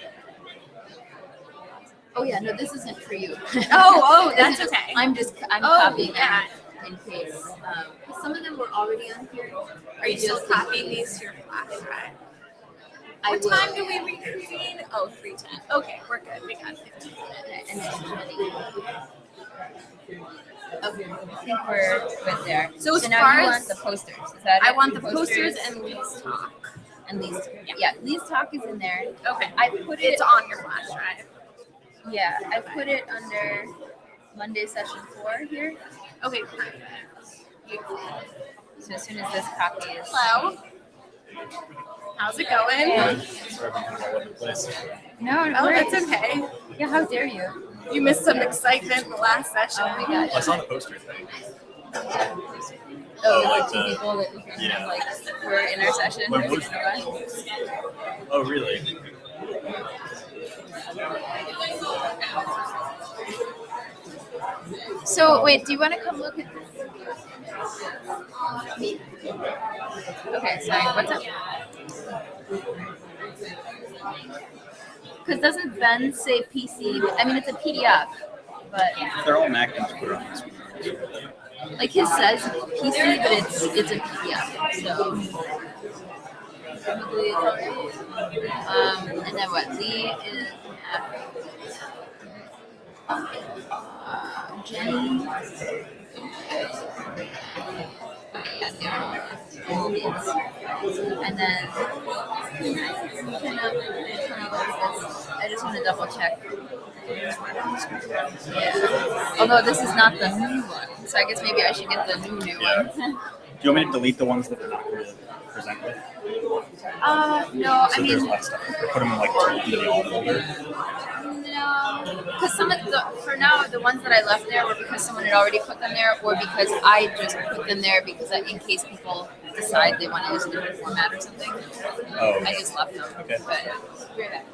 [SPEAKER 19] Oh yeah, no, this isn't for you.
[SPEAKER 14] Oh,
[SPEAKER 19] This
[SPEAKER 14] that's
[SPEAKER 19] is just-
[SPEAKER 14] okay.
[SPEAKER 19] I'm
[SPEAKER 14] Oh,
[SPEAKER 19] copying
[SPEAKER 14] yeah.
[SPEAKER 19] them in case. Some of them were already on here.
[SPEAKER 14] Are you still copying these to your flash drive? What
[SPEAKER 19] will,
[SPEAKER 14] time do we
[SPEAKER 19] yeah.
[SPEAKER 14] reconvene? Oh, 3:10. Okay, we're good. We got 15 minutes.
[SPEAKER 19] And then 20. Okay, I think we're good there.
[SPEAKER 14] So as
[SPEAKER 19] now
[SPEAKER 14] far
[SPEAKER 19] you
[SPEAKER 14] as-
[SPEAKER 19] want the posters. Is that
[SPEAKER 14] I
[SPEAKER 19] it?
[SPEAKER 14] want the posters and Lee's talk.
[SPEAKER 19] And Lee's, yeah, Lee's talk is in there.
[SPEAKER 14] Okay,
[SPEAKER 19] I put
[SPEAKER 14] it's
[SPEAKER 19] it
[SPEAKER 14] on your flash drive.
[SPEAKER 19] Yeah, I put it under Monday session 4 here.
[SPEAKER 14] Okay, perfect.
[SPEAKER 19] So as soon as this copy is.
[SPEAKER 14] Hello. How's it going?
[SPEAKER 19] No,
[SPEAKER 14] Oh, that's okay.
[SPEAKER 19] Yeah, how dare you?
[SPEAKER 14] You missed some excitement in the last session.
[SPEAKER 19] Oh my gosh.
[SPEAKER 24] I saw the poster thing.
[SPEAKER 19] Oh,
[SPEAKER 24] like
[SPEAKER 19] like 2
[SPEAKER 24] the-
[SPEAKER 19] people that we can
[SPEAKER 24] yeah.
[SPEAKER 19] like were in our session.
[SPEAKER 24] When
[SPEAKER 19] We're
[SPEAKER 24] was-
[SPEAKER 19] gonna run.
[SPEAKER 24] Oh, really?
[SPEAKER 19] So wait, do you want to come look at this? Me? Okay, sorry. What's up? Because doesn't Ben say PC? I mean, it's a PDF, but
[SPEAKER 24] They're all Mac and just put it on this.
[SPEAKER 19] like his says PC, but it's a PDF. So probably it's alright. And then what? Lee is Jenny. And then I just want to double check. Yeah. Although this is not the new one, so I guess maybe I should get the new one.
[SPEAKER 8] you want me to delete the ones that are not going to present with?
[SPEAKER 18] No,
[SPEAKER 8] So
[SPEAKER 18] I
[SPEAKER 8] there's
[SPEAKER 18] mean,
[SPEAKER 8] less stuff. Or put them in like two.
[SPEAKER 18] no, because some of the, for now, the ones that I left there were because someone had already put them there, or because I just put them there because in case people decide they want to use a different format or something.
[SPEAKER 8] Oh.
[SPEAKER 18] I just left them.
[SPEAKER 8] Okay.
[SPEAKER 18] But we're back.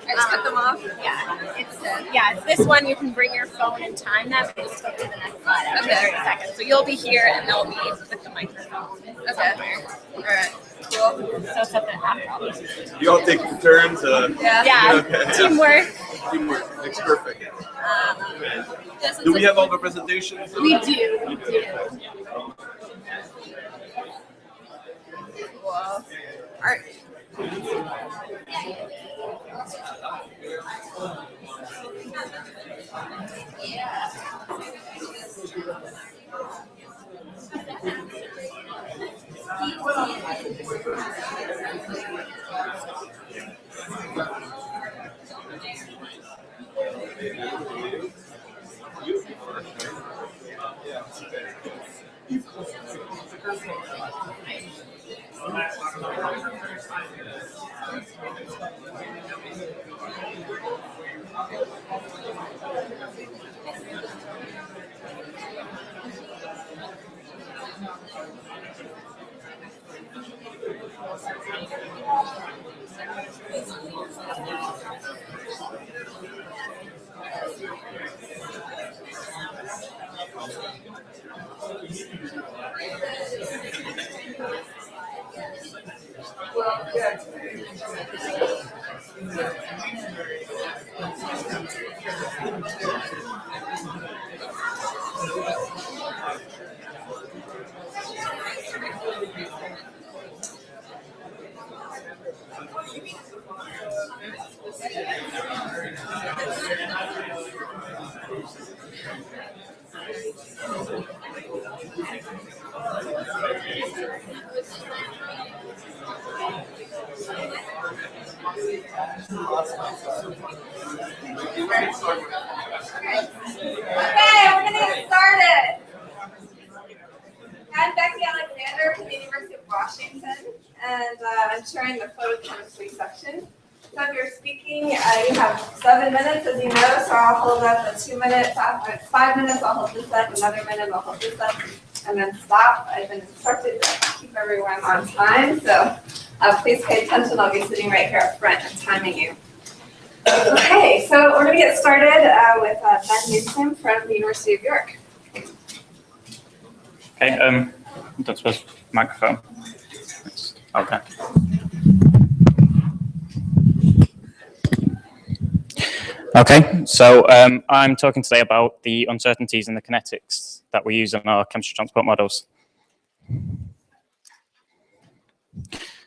[SPEAKER 14] I just cut them off? Yeah, it's this one. You can bring your phone and time that, but just go to the next slide after 30 seconds. So you'll be here and they'll be with the microphone. Okay. All right. Cool. So it's at the half.
[SPEAKER 2] You all take turns.
[SPEAKER 14] Yeah.
[SPEAKER 2] Okay.
[SPEAKER 14] Teamwork.
[SPEAKER 2] Teamwork. Makes perfect.
[SPEAKER 14] This
[SPEAKER 2] Do
[SPEAKER 14] is
[SPEAKER 2] we have all the presentations?
[SPEAKER 14] We do. We do. Cool. All right. Okay, we're gonna get started. I'm Becky Alexander from the University of Washington, and I'm chairing the photochemistry section. So if you're speaking, you have 7 minutes, as you know, so I'll hold up a 2 minutes. After 5 minutes, I'll hold this up. Another minute, I'll hold this up. and then stop. I've been instructed to keep everyone on time, so please pay attention. I'll be sitting right here up front and timing you. Okay, so we're going to get started with Ben Newsom from the University of York.
[SPEAKER 8] Okay, don't suppose microphone. Okay. Okay, so I'm talking today about the uncertainties in the kinetics that we use in our chemistry transport models.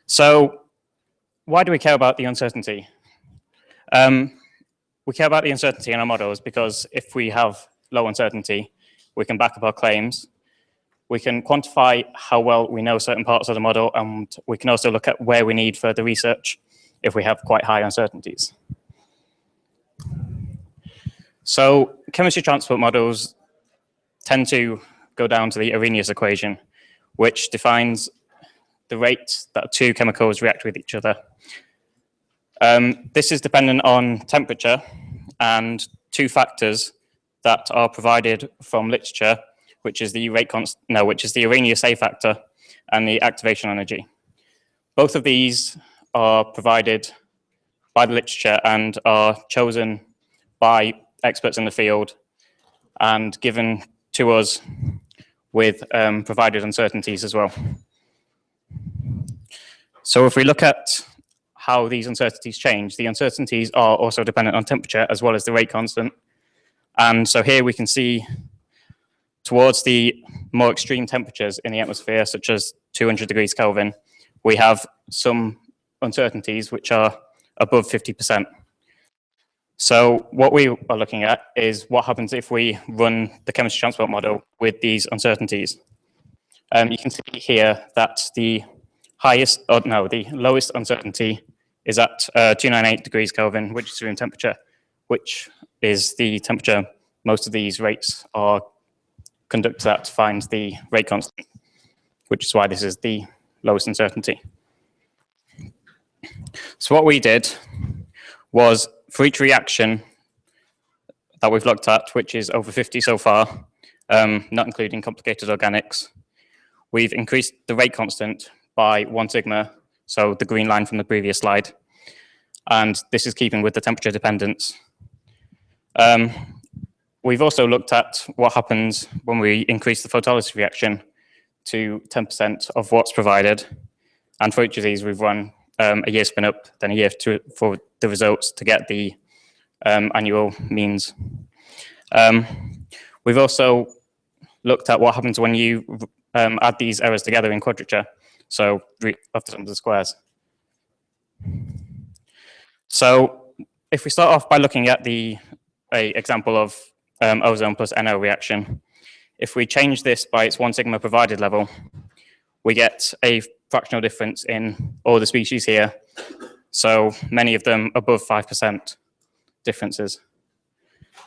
[SPEAKER 8] So why do we care about the uncertainty? We care about the uncertainty in our models because if we have low uncertainty, we can back up our claims. We can quantify how well we know certain parts of the model, and we can also look at where we need further research if we have quite high uncertainties. So chemistry transport models tend to go down to the Arrhenius equation, which defines the rate that two chemicals react with each other. This is dependent on temperature and two factors that are provided from literature, which is the Arrhenius A factor and the activation energy. Both of these are provided by the literature and are chosen by experts in the field and given to us with provided uncertainties as well. So if we look at how these uncertainties change, the uncertainties are also dependent on temperature as well as the rate constant. And so here we can see towards the more extreme temperatures in the atmosphere, such as 200 degrees Kelvin, we have some uncertainties which are above 50%. So what we are looking at is what happens if we run the chemistry transport model with these uncertainties. You can see here that the lowest uncertainty is at 298 degrees Kelvin, which is room temperature, which is the temperature most of these rates are conducted at to find the rate constant, which is why this is the lowest uncertainty. So what we did was, for each reaction that we've looked at, which is over 50 so far, not including complicated organics, we've increased the rate constant by 1 sigma, so the green line from the previous slide. And this is keeping with the temperature dependence. We've also looked at what happens when we increase the photolysis reaction to 10% of what's provided. And for each of these, we've run a year spin up, then a year for the results to get the annual means. We've also looked at what happens when you add these errors together in quadrature, so of the sum of the squares. So if we start off by looking at an example of ozone plus NO reaction, if we change this by its 1 sigma provided level, we get a fractional difference in all the species here. So many of them above 5% differences.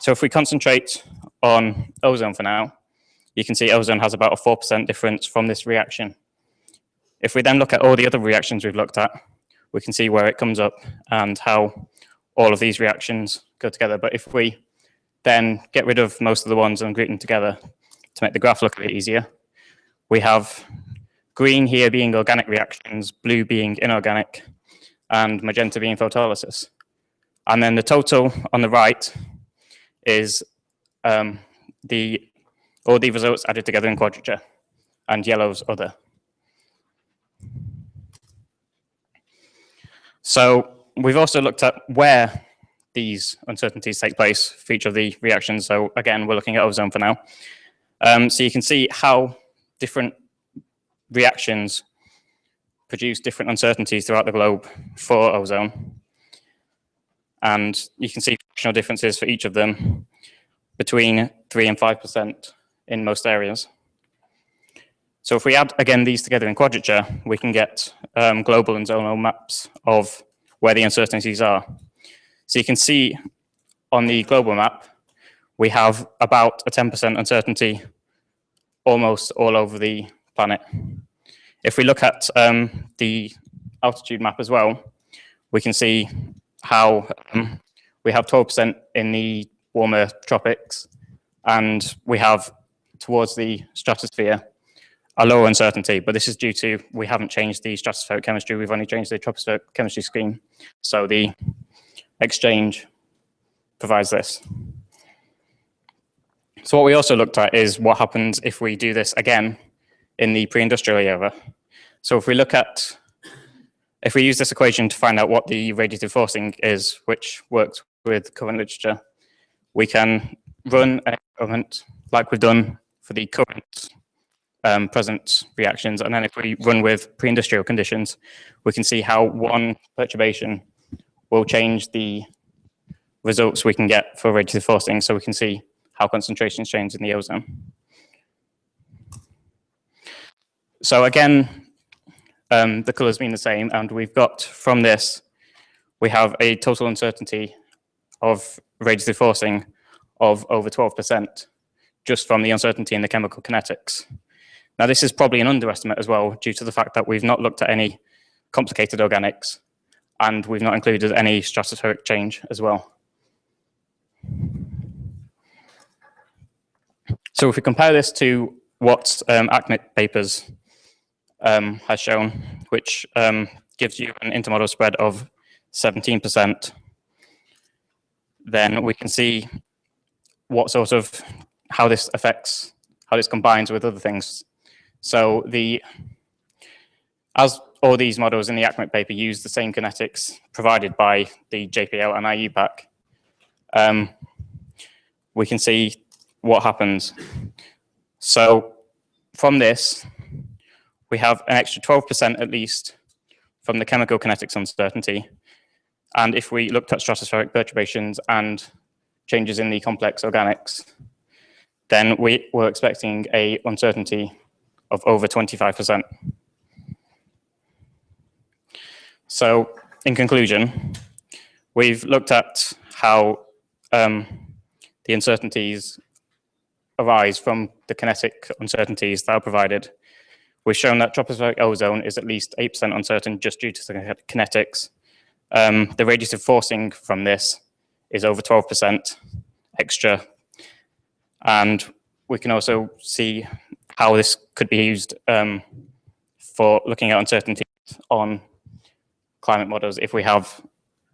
[SPEAKER 8] So if we concentrate on ozone for now, you can see ozone has about a 4% difference from this reaction. If we then look at all the other reactions we've looked at, we can see where it comes up and how all of these reactions go together. But if we then get rid of most of the ones and group them together to make the graph look a bit easier, we have green here being organic reactions, blue being inorganic, and magenta being photolysis. And then the total on the right is all the results added together in quadrature, and yellow's other. So we've also looked at where these uncertainties take place for each of the reactions. So again, we're looking at ozone for now. So you can see how different reactions produce different uncertainties throughout the globe for ozone. And you can see fractional differences for each of them between 3 and 5% in most areas. So if we add, again, these together in quadrature, we can get global and zonal maps of where the uncertainties are. So you can see on the global map, we have about a 10% uncertainty almost all over the planet. If we look at the altitude map as well, we can see how we have 12% in the warmer tropics, and we have towards the stratosphere a lower uncertainty, but this is due to we haven't changed the stratospheric chemistry, we've only changed the tropospheric chemistry scheme. So the exchange provides this. So what we also looked at is what happens if we do this again in the pre-industrial era. So if we use this equation to find out what the radiative forcing is, which works with current literature, we can run an experiment like we've done for the current present reactions. And then if we run with pre-industrial conditions, we can see how one perturbation will change the results we can get for radiative forcing. So we can see how concentrations change in the ozone. So again, the colors mean the same. And we've got from this, we have a total uncertainty of radiative forcing of over 12%, just from the uncertainty in the chemical kinetics. Now, this is probably an underestimate as well, due to the fact that we've not looked at any complicated organics, and we've not included any stratospheric change as well. So if we compare this to what ACMIT papers has shown, which gives you an intermodal spread of 17%, then we can see what sort of, how this affects, how this combines with other things. So as all these models in the ACMIT paper use the same kinetics provided by the JPL and IUPAC, we can see what happens. So from this, we have an extra 12% at least from the chemical kinetics uncertainty. And if we looked at stratospheric perturbations and changes in the complex organics, then we were expecting an uncertainty of over 25%. So in conclusion, we've looked at how the uncertainties arise from the kinetic uncertainties that are provided. We've shown that tropospheric ozone is at least 8% uncertain just due to the kinetics. The radiative forcing from this is over 12% extra. And we can also see how this could be used for looking at uncertainties on climate models if we have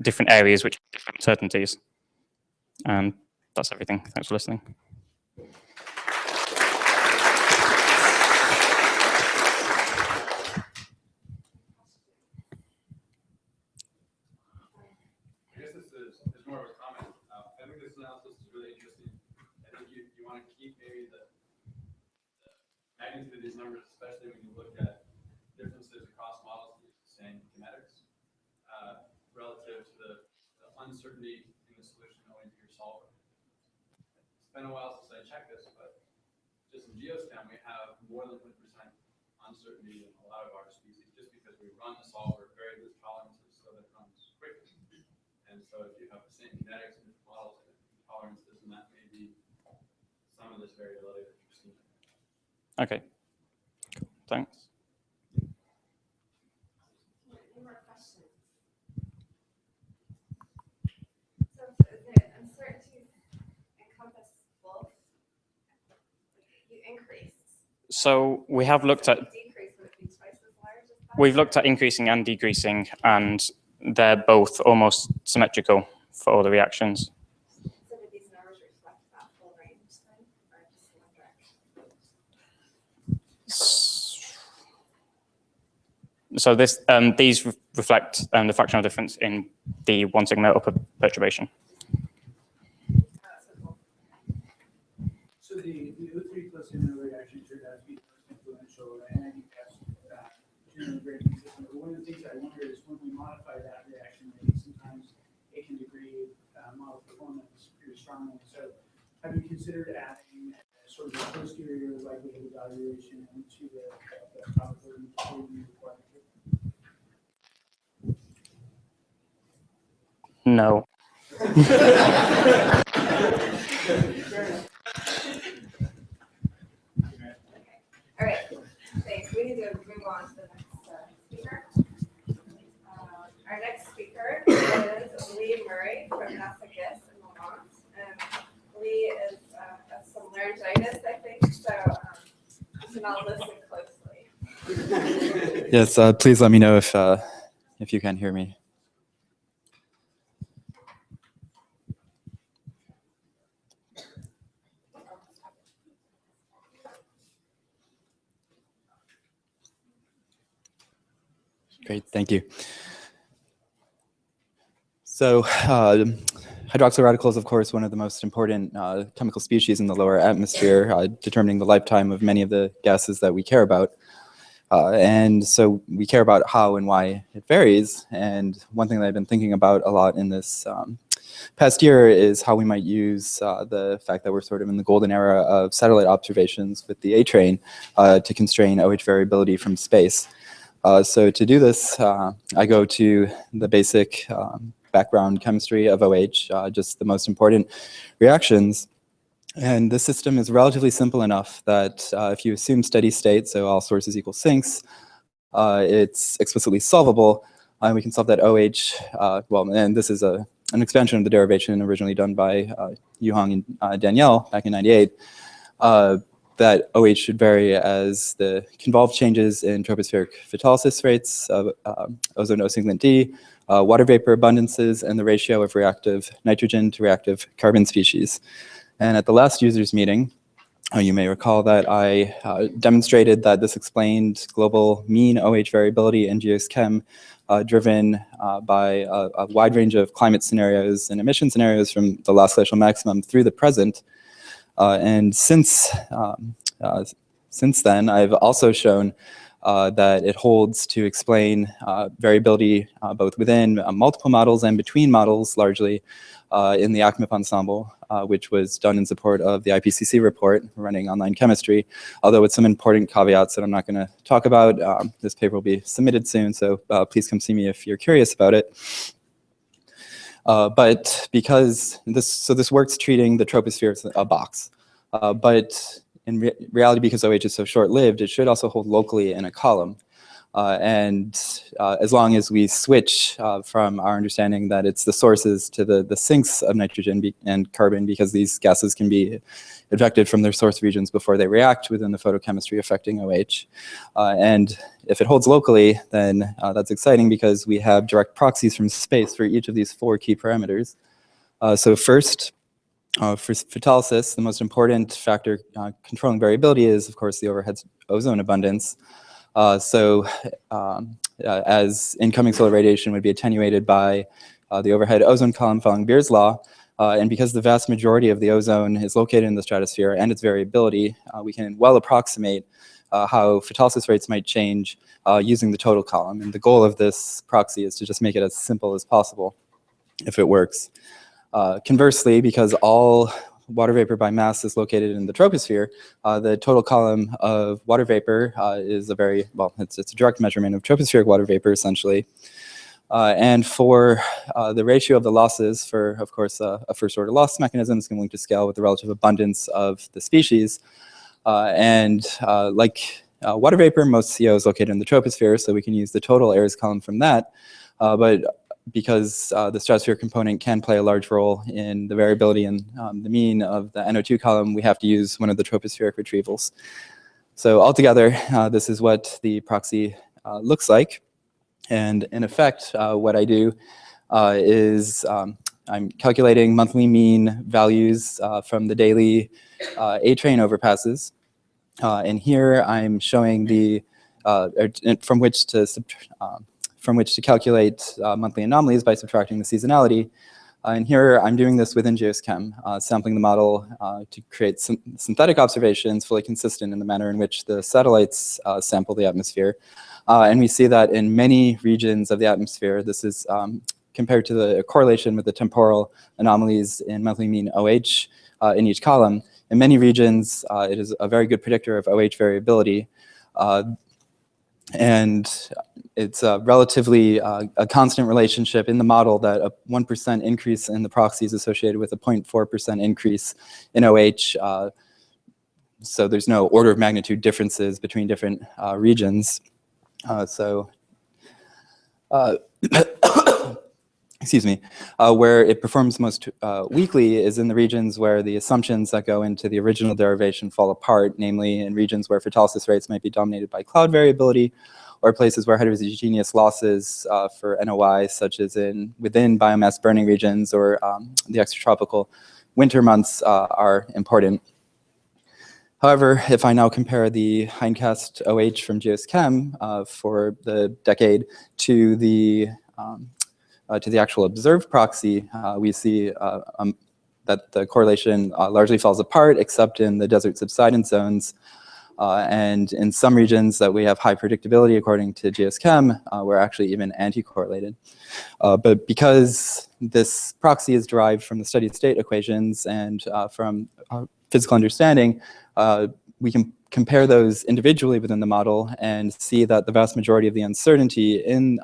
[SPEAKER 8] different areas which have different uncertainties. And that's everything. Thanks for listening.
[SPEAKER 9] Magnitude of these numbers, especially when you look at differences across models that use the same kinetics relative to the uncertainty in the solution owing to your solver. It's been a while since I checked this, but just in GeoSTEM, we have more than 100% uncertainty in a lot of our species just because we run the solver at very loose tolerances so that it runs quickly. And so if you have the same kinetics in different models and different tolerances, then that may be some of this variability that you're seeing.
[SPEAKER 8] Okay, thanks.
[SPEAKER 14] Any more questions? So the uncertainties encompass both? You increased.
[SPEAKER 8] So we have looked at,
[SPEAKER 14] Decrease, would it be twice as large as that?
[SPEAKER 8] we've looked at increasing and decreasing, and they're both almost symmetrical for all the reactions.
[SPEAKER 14] So did these numbers reflect that full range then, or just one direction?
[SPEAKER 8] So this, these reflect the fractional difference in the 1 sigma upper perturbation.
[SPEAKER 17] So the O3 plus NO reaction turned out to be the most influential, and I think that's generally very consistent. But one of the things I wonder is when we modify that reaction rate, sometimes it can degrade model performance pretty strongly. So have you considered adding sort of a posterior likelihood evaluation into the probability before you require it?
[SPEAKER 8] No.
[SPEAKER 14] All right, thanks. We need to move on to the next speaker. Our next speaker is Lee Murray from NASA GISS in Lamont. Lee is has some laryngitis, I think, so you should all listen closely.
[SPEAKER 6] Yes, please let me know if you can hear me. Great, thank you. So hydroxyl radicals, of course, one of the most important chemical species in the lower atmosphere, determining the lifetime of many of the gases that we care about. And so we care about how and why it varies. And one thing that I've been thinking about a lot in this past year is how we might use the fact that we're sort of in the golden era of satellite observations with the A-train to constrain OH variability from space. So to do this, I go to the basic background chemistry of OH, just the most important reactions. And the system is relatively simple enough that if you assume steady state, so all sources equal sinks, it's explicitly solvable. And we can solve that OH, well, and this is an expansion of the derivation originally done by Yuhong and Danielle back in '98. That OH should vary as the convolved changes in tropospheric photolysis rates of ozone O-singlet D, water vapor abundances, and the ratio of reactive nitrogen to reactive carbon species. And at the last users meeting, you may recall that I demonstrated that this explained global mean OH variability in geochem driven by a wide range of climate scenarios and emission scenarios from the last glacial maximum through the present. And since then, I've also shown that it holds to explain variability both within multiple models and between models, largely in the ACMIP ensemble, which was done in support of the IPCC report running online chemistry, although with some important caveats that I'm not going to talk about. This paper will be submitted soon, so please come see me if you're curious about it. But because this works treating the troposphere as a box. But in reality, because OH is so short-lived, it should also hold locally in a column. And as long as we switch from our understanding that it's the sources to the sinks of nitrogen and carbon, because these gases can be ejected from their source regions before they react within the photochemistry affecting OH. And if it holds locally, then that's exciting because we have direct proxies from space for each of these 4 key parameters. So first, for photolysis, the most important factor controlling variability is, of course, the overhead ozone abundance. As incoming solar radiation would be attenuated by the overhead ozone column following Beer's law, and because the vast majority of the ozone is located in the stratosphere and its variability, we can well approximate how photolysis rates might change using the total column. And the goal of this proxy is to just make it as simple as possible, if it works. Conversely, because all water vapor by mass is located in the troposphere, the total column of water vapor is a very, well, it's a direct measurement of tropospheric water vapor, essentially. And for the ratio of the losses for, of course, a first-order loss mechanism is going to scale with the relative abundance of the species. Like water vapor, most CO is located in the troposphere, so we can use the total errors column from that. But because the stratosphere component can play a large role in the variability and the mean of the NO2 column, we have to use one of the tropospheric retrievals. So altogether, this is what the proxy looks like. And in effect, what I do is I'm calculating monthly mean values from the daily A-train overpasses. And here I'm showing the, from which to calculate monthly anomalies by subtracting the seasonality. And here I'm doing this within geochem, sampling the model to create synthetic observations fully consistent in the manner in which the satellites sample the atmosphere. And we see that in many regions of the atmosphere, this is compared to the correlation with the temporal anomalies in monthly mean OH in each column. In many regions, it is a very good predictor of OH variability. And it's relatively a constant relationship in the model that a 1% increase in the proxy is associated with a 0.4% increase in OH. So there's no order of magnitude differences between different regions. excuse me, where it performs most weakly is in the regions where the assumptions that go into the original derivation fall apart, namely in regions where photolysis rates might be dominated by cloud variability, or places where heterogeneous losses for NOI, such as within biomass burning regions or the extratropical winter months are important. However, if I now compare the Hindcast OH from GeoSchem for the decade to the actual observed proxy, we see that the correlation largely falls apart, except in the desert subsidence zones. And in some regions that we have high predictability, according to GeoSchem, we're actually even anti-correlated. But because this proxy is derived from the steady state equations and from physical understanding, we can compare those individually within the model and see that the vast majority of the uncertainty in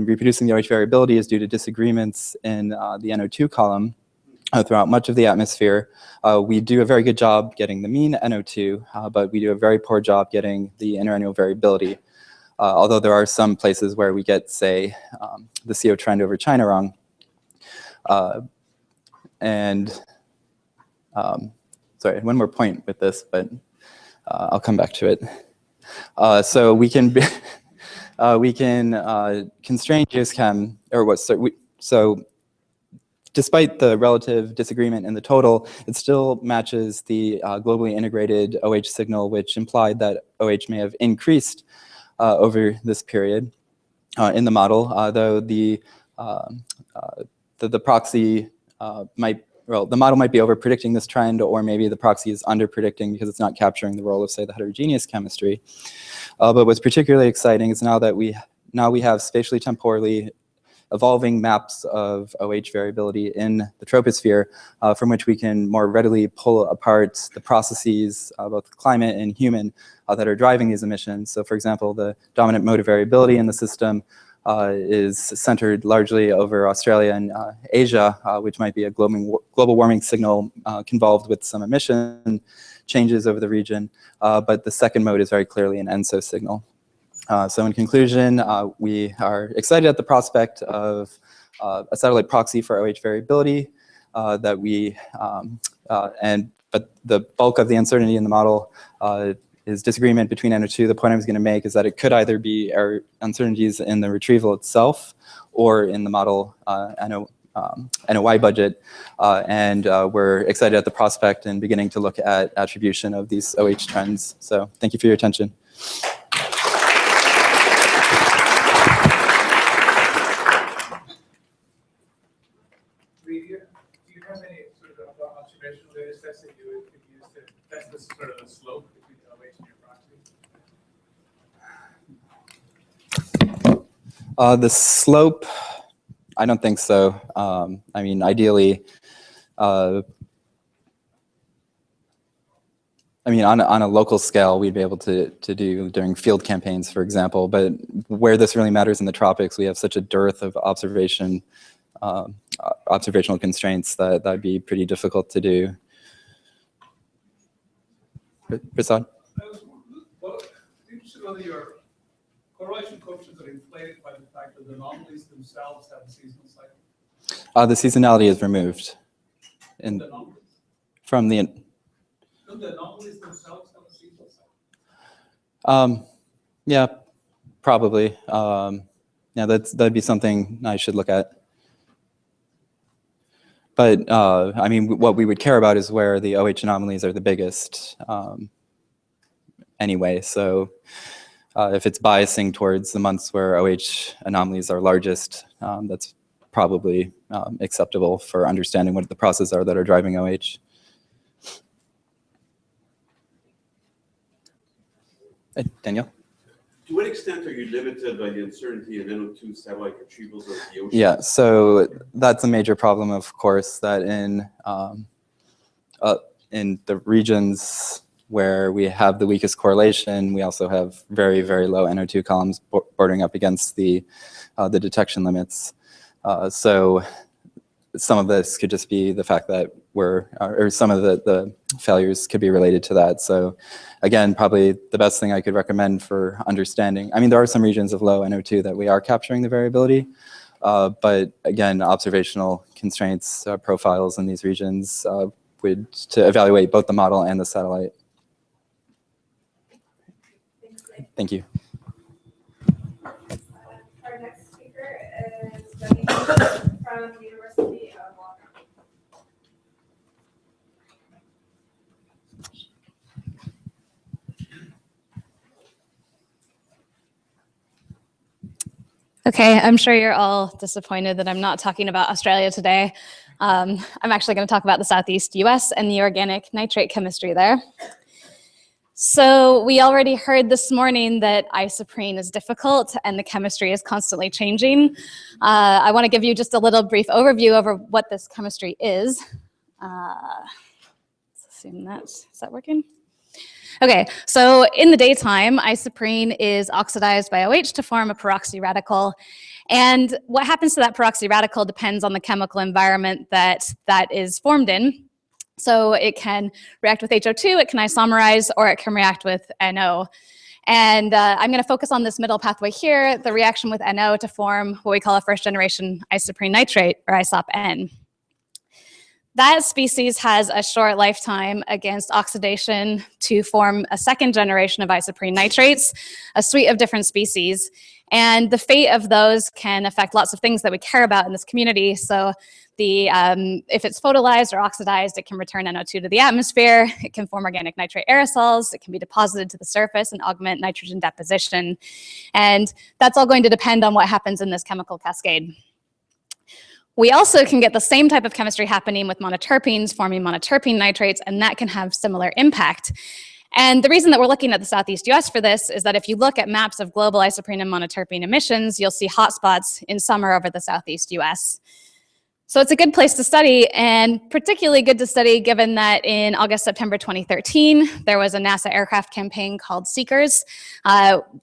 [SPEAKER 6] reproducing the OH variability is due to disagreements in the NO2 column throughout much of the atmosphere. We do a very good job getting the mean NO2, but we do a very poor job getting the interannual variability. Although there are some places where we get, say, the CO trend over China wrong. Sorry, one more point with this, but I'll come back to it. So we can constrain GeoSchem, or what? So despite the relative disagreement in the total, it still matches the globally integrated OH signal, which implied that OH may have increased over this period in the model, though the proxy the model might be over-predicting this trend, or maybe the proxy is under-predicting because it's not capturing the role of, say, the heterogeneous chemistry. But what's particularly exciting is now we have spatially temporally evolving maps of OH variability in the troposphere from which we can more readily pull apart the processes, both climate and human, that are driving these emissions. So for example, the dominant mode of variability in the system is centered largely over Australia and Asia, which might be a global warming signal convolved with some emission changes over the region. But the second mode is very clearly an ENSO signal. So in conclusion, we are excited at the prospect of a satellite proxy for OH variability but the bulk of the uncertainty in the model is disagreement between NO2. The point I was going to make is that it could either be uncertainties in the retrieval itself or in the model NOI budget. And we're excited at the prospect and beginning to look at attribution of these OH trends. So thank you for your attention.
[SPEAKER 11] Do you have any sort of observational data sets that you could use to test this sort of a slope between the OH and your proxy?
[SPEAKER 6] The slope, I don't think so. I mean, ideally, on a local scale, we'd be able to do during field campaigns, for example. But where this really matters in the tropics, we have such a dearth of observational constraints that that'd be pretty difficult to do. Prasad?
[SPEAKER 3] Well, interested whether your correlation coefficients are inflated by the fact that the anomalies themselves have a seasonal cycle.
[SPEAKER 6] The seasonality is removed from the.
[SPEAKER 3] Don't the anomalies themselves have a seasonal cycle?
[SPEAKER 6] Yeah, probably. Yeah, that'd be something I should look at. But I mean, what we would care about is where the OH anomalies are the biggest anyway. So if it's biasing towards the months where OH anomalies are largest, that's probably acceptable for understanding what the processes are that are driving OH. Daniel?
[SPEAKER 2] To what extent are you limited by the uncertainty in NO2 satellite retrievals of the ocean?
[SPEAKER 6] Yeah, so that's a major problem, of course, that in the regions where we have the weakest correlation, we also have very, very low NO2 columns bordering up against the detection limits. So some of this could just be the fact that or some of the failures could be related to that. So again, probably the best thing I could recommend for understanding, I mean, there are some regions of low NO2 that we are capturing the variability, But again, observational constraints, profiles in these regions would to evaluate both the model and the satellite. Thank you.
[SPEAKER 14] Our next speaker is Debbie from the University of Waterloo.
[SPEAKER 10] Okay, I'm sure you're all disappointed that I'm not talking about Australia today. I'm actually going to talk about the Southeast US and the organic nitrate chemistry there. So we already heard this morning that isoprene is difficult and the chemistry is constantly changing. I want to give you just a little brief overview over what this chemistry is. Let's assume is that working? Okay, so in the daytime, isoprene is oxidized by OH to form a peroxy radical. And what happens to that peroxy radical depends on the chemical environment that is formed in. So it can react with HO2, it can isomerize, or it can react with NO. And I'm going to focus on this middle pathway here, the reaction with NO to form what we call a first generation isoprene nitrate, or isop-N. That species has a short lifetime against oxidation to form a second generation of isoprene nitrates, a suite of different species. And the fate of those can affect lots of things that we care about in this community. So if it's photolyzed or oxidized, it can return NO2 to the atmosphere. It can form organic nitrate aerosols. It can be deposited to the surface and augment nitrogen deposition. And that's all going to depend on what happens in this chemical cascade. We also can get the same type of chemistry happening with monoterpenes, forming monoterpene nitrates, and that can have similar impact. And the reason that we're looking at the Southeast US for this is that if you look at maps of global isoprene and monoterpene emissions, you'll see hotspots in summer over the Southeast US. So it's a good place to study, and particularly good to study given that in August, September 2013, there was a NASA aircraft campaign called Seekers.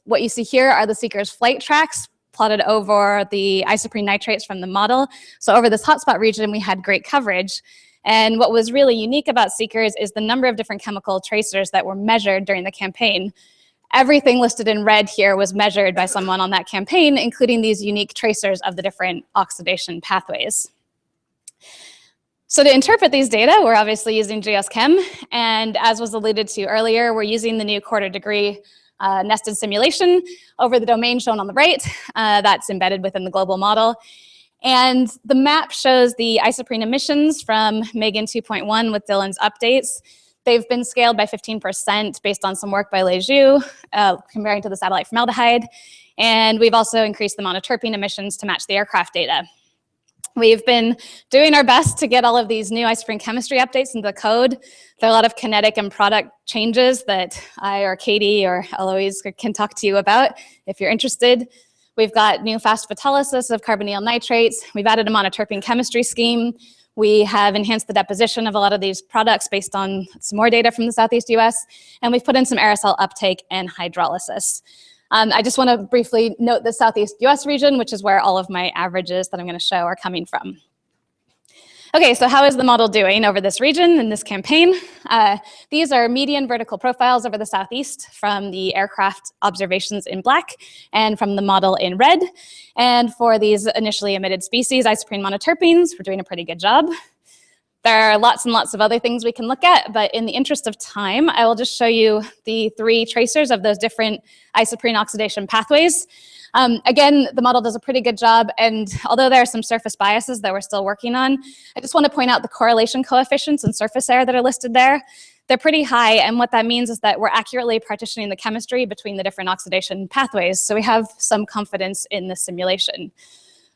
[SPEAKER 10] What you see here are the Seekers flight tracks plotted over the isoprene nitrates from the model. So over this hotspot region, we had great coverage. And what was really unique about Seekers is the number of different chemical tracers that were measured during the campaign. Everything listed in red here was measured by someone on that campaign, including these unique tracers of the different oxidation pathways. So to interpret these data, we're obviously using GeoSChem. And as was alluded to earlier, we're using the new quarter degree nested simulation over the domain shown on the right. That's embedded within the global model. And the map shows the isoprene emissions from Megan 2.1 with Dylan's updates. They've been scaled by 15% based on some work by Lei Zhu, comparing to the satellite formaldehyde. And we've also increased the monoterpene emissions to match the aircraft data. We've been doing our best to get all of these new isoprene chemistry updates into the code. There are a lot of kinetic and product changes that I or Katie or Eloise can talk to you about if you're interested. We've got new fast photolysis of carbonyl nitrates. We've added a monoterpene chemistry scheme. We have enhanced the deposition of a lot of these products based on some more data from the Southeast US. And we've put in some aerosol uptake and hydrolysis. I just want to briefly note the Southeast US region, which is where all of my averages that I'm going to show are coming from. Okay, so how is the model doing over this region in this campaign? These are median vertical profiles over the Southeast from the aircraft observations in black and from the model in red. And for these initially emitted species, isoprene monoterpenes, we're doing a pretty good job. There are lots and lots of other things we can look at, but in the interest of time, I will just show you the 3 tracers of those different isoprene oxidation pathways. Again, the model does a pretty good job, and although there are some surface biases that we're still working on, I just want to point out the correlation coefficients and surface area that are listed there. They're pretty high, and what that means is that we're accurately partitioning the chemistry between the different oxidation pathways, so we have some confidence in this simulation.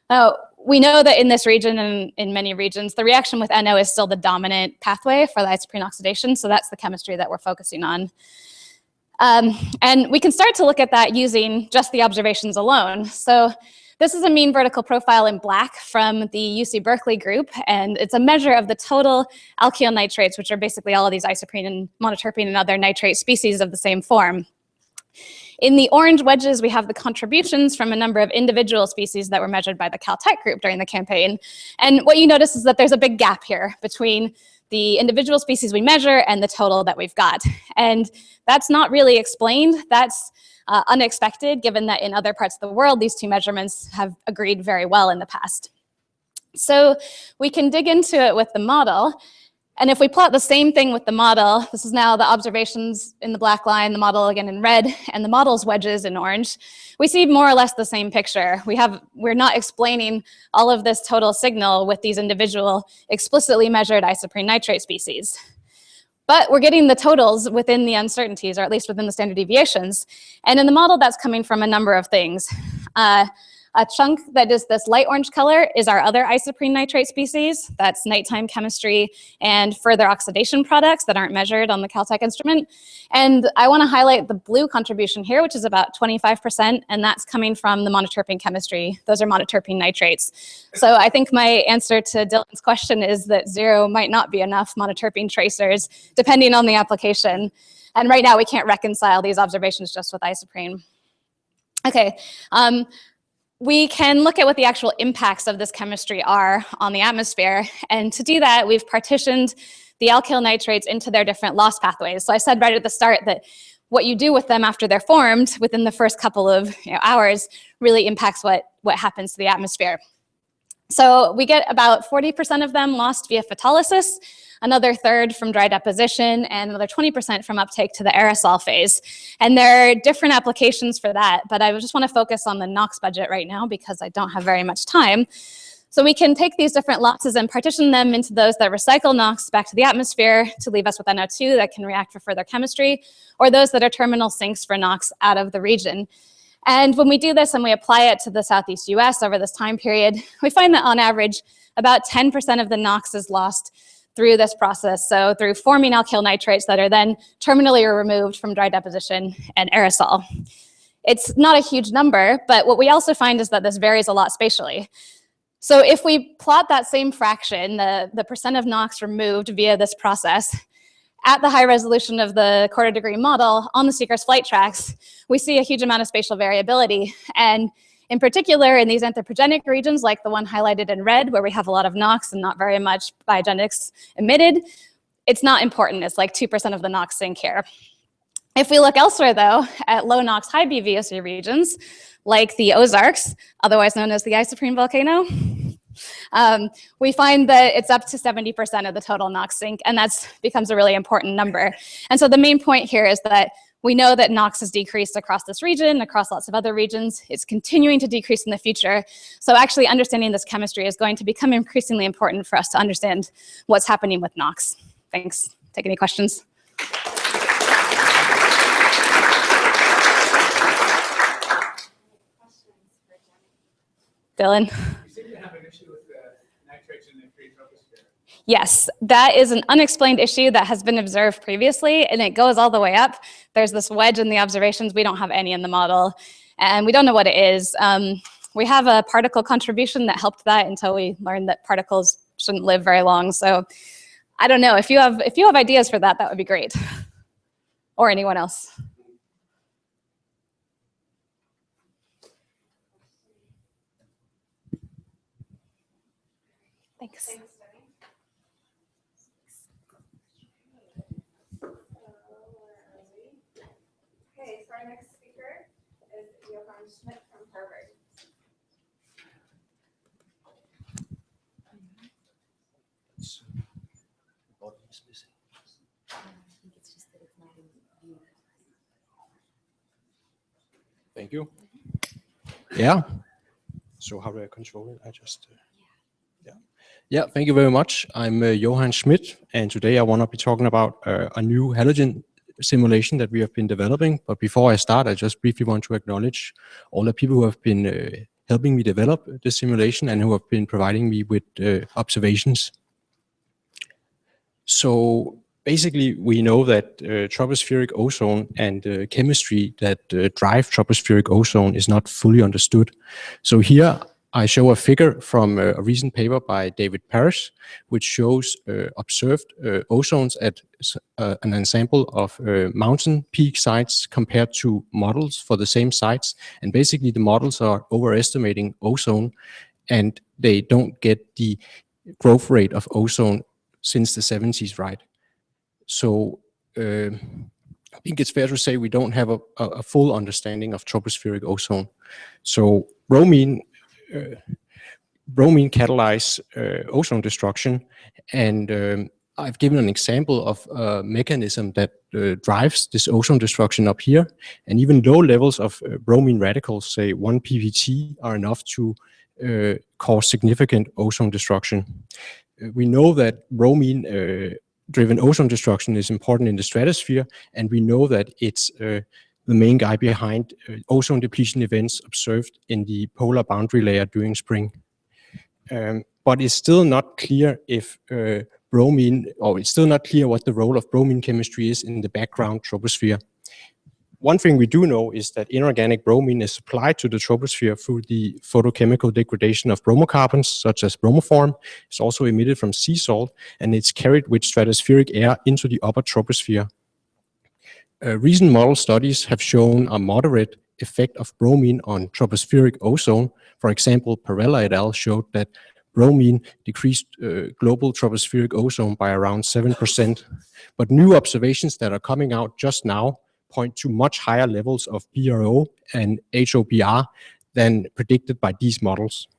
[SPEAKER 10] Now, we know that in this region and in many regions, the reaction with NO is still the dominant pathway for the isoprene oxidation, so that's the chemistry that we're focusing on. And we can start to look at that using just the observations alone. So this is a mean vertical profile in black from the UC Berkeley group, and it's a measure of the total alkyl nitrates, which are basically all of these isoprene and monoterpene and other nitrate species of the same form. In the orange wedges, we have the contributions from a number of individual species that were measured by the Caltech group during the campaign. And what you notice is that there's a big gap here between the individual species we measure and the total that we've got. And that's not really explained. That's unexpected, given that in other parts of the world, these two measurements have agreed very well in the past. So we can dig into it with the model. And if we plot the same thing with the model, this is now the observations in the black line, the model again in red, and the model's wedges in orange, we see more or less the same picture. We're not explaining all of this total signal with these individual explicitly measured isoprene nitrate species. But we're getting the totals within the uncertainties, or at least within the standard deviations. And in the model, that's coming from a number of things. A chunk that is this light orange color is our other isoprene nitrate species. That's nighttime chemistry and further oxidation products that aren't measured on the Caltech instrument. And I want to highlight the blue contribution here, which is about 25%, and that's coming from the monoterpene chemistry. Those are monoterpene nitrates. So I think my answer to Dylan's question is that 0 might not be enough monoterpene tracers, depending on the application. And right now, we can't reconcile these observations just with isoprene. Okay. We can look at what the actual impacts of this chemistry are on the atmosphere. And to do that, we've partitioned the alkyl nitrates into their different loss pathways. So I said right at the start that what you do with them after they're formed within the first couple of hours really impacts what happens to the atmosphere. So we get about 40% of them lost via photolysis, another third from dry deposition, and another 20% from uptake to the aerosol phase. And there are different applications for that, but I just want to focus on the NOx budget right now because I don't have very much time. So we can take these different losses and partition them into those that recycle NOx back to the atmosphere to leave us with NO2 that can react for further chemistry, or those that are terminal sinks for NOx out of the region. And when we do this and we apply it to the Southeast US over this time period, we find that on average, about 10% of the NOx is lost through this process. So through forming alkyl nitrates that are then terminally removed from dry deposition and aerosol. It's not a huge number, but what we also find is that this varies a lot spatially. So if we plot that same fraction, the percent of NOx removed via this process, at the high resolution of the quarter degree model on the Seeker's flight tracks, we see a huge amount of spatial variability. And in particular, in these anthropogenic regions, like the one highlighted in red, where we have a lot of NOx and not very much biogenics emitted, it's not important. It's like 2% of the NOx sink here. If we look elsewhere, though, at low NOx, high BVOC regions, like the Ozarks, otherwise known as the isoprene volcano, we find that it's up to 70% of the total NOx sink, and that becomes a really important number. And so the main point here is that we know that NOx has decreased across this region, across lots of other regions. It's continuing to decrease in the future. So actually understanding this chemistry is going to become increasingly important for us to understand what's happening with NOx. Thanks. Take any questions? Dylan? Yes, that is an unexplained issue that has been observed previously, and it goes all the way up. There's this wedge in the observations. We don't have any in the model, and we don't know what it is. We have a particle contribution that helped that until we learned that particles shouldn't live very long. So I don't know. If you have ideas for that, that would be great. Or anyone else. Thanks.
[SPEAKER 14] Okay, so our next speaker is Johann Schmidt from Harvard.
[SPEAKER 12] Thank you. Yeah. So how do I control it? I just, yeah, thank you very much. I'm Johann Schmidt, and today I want to be talking about a new halogen simulation that we have been developing. But before I start, I just briefly want to acknowledge all the people who have been helping me develop this simulation and who have been providing me with observations. So basically, we know that tropospheric ozone and chemistry that drive tropospheric ozone is not fully understood. So here I show a figure from a recent paper by David Parrish, which shows observed ozones at an ensemble of mountain peak sites compared to models for the same sites. And basically the models are overestimating ozone, and they don't get the growth rate of ozone since the 70s right. So I think it's fair to say we don't have a full understanding of tropospheric ozone. So bromine catalyze ozone destruction, and I've given an example of a mechanism that drives this ozone destruction up here, and even low levels of bromine radicals, say 1 ppt, are enough to cause significant ozone destruction. We know that bromine driven ozone destruction is important in the stratosphere, and we know that it's the main guy behind ozone depletion events observed in the polar boundary layer during spring. But it's still not clear if it's still not clear what the role of bromine chemistry is in the background troposphere. One thing we do know is that inorganic bromine is supplied to the troposphere through the photochemical degradation of bromocarbons, such as bromoform. It's also emitted from sea salt, and it's carried with stratospheric air into the upper troposphere. Recent model studies have shown a moderate effect of bromine on tropospheric ozone. For example, Perella et al. Showed that bromine decreased global tropospheric ozone by around 7%. But new observations that are coming out just now point to much higher levels of BRO and HOBR than predicted by these models.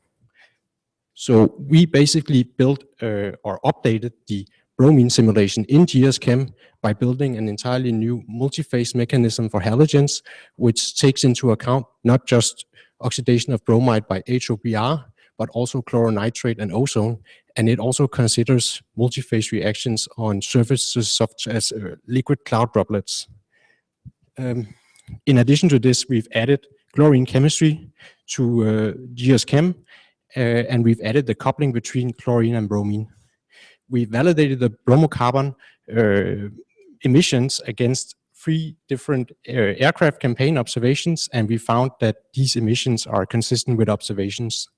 [SPEAKER 12] So we basically built or updated the bromine simulation in GeoSChem by building an entirely new multi-phase mechanism for halogens, which takes into account not just oxidation of bromide by HOBR, but also chloronitrate and ozone. And it also considers multi-phase reactions on surfaces such as liquid cloud droplets. In addition to this, we've added chlorine chemistry to GeoSChem, and we've added the coupling between chlorine and bromine. We validated the bromocarbon emissions against 3 different aircraft campaign observations, and we found that these emissions are consistent with observations.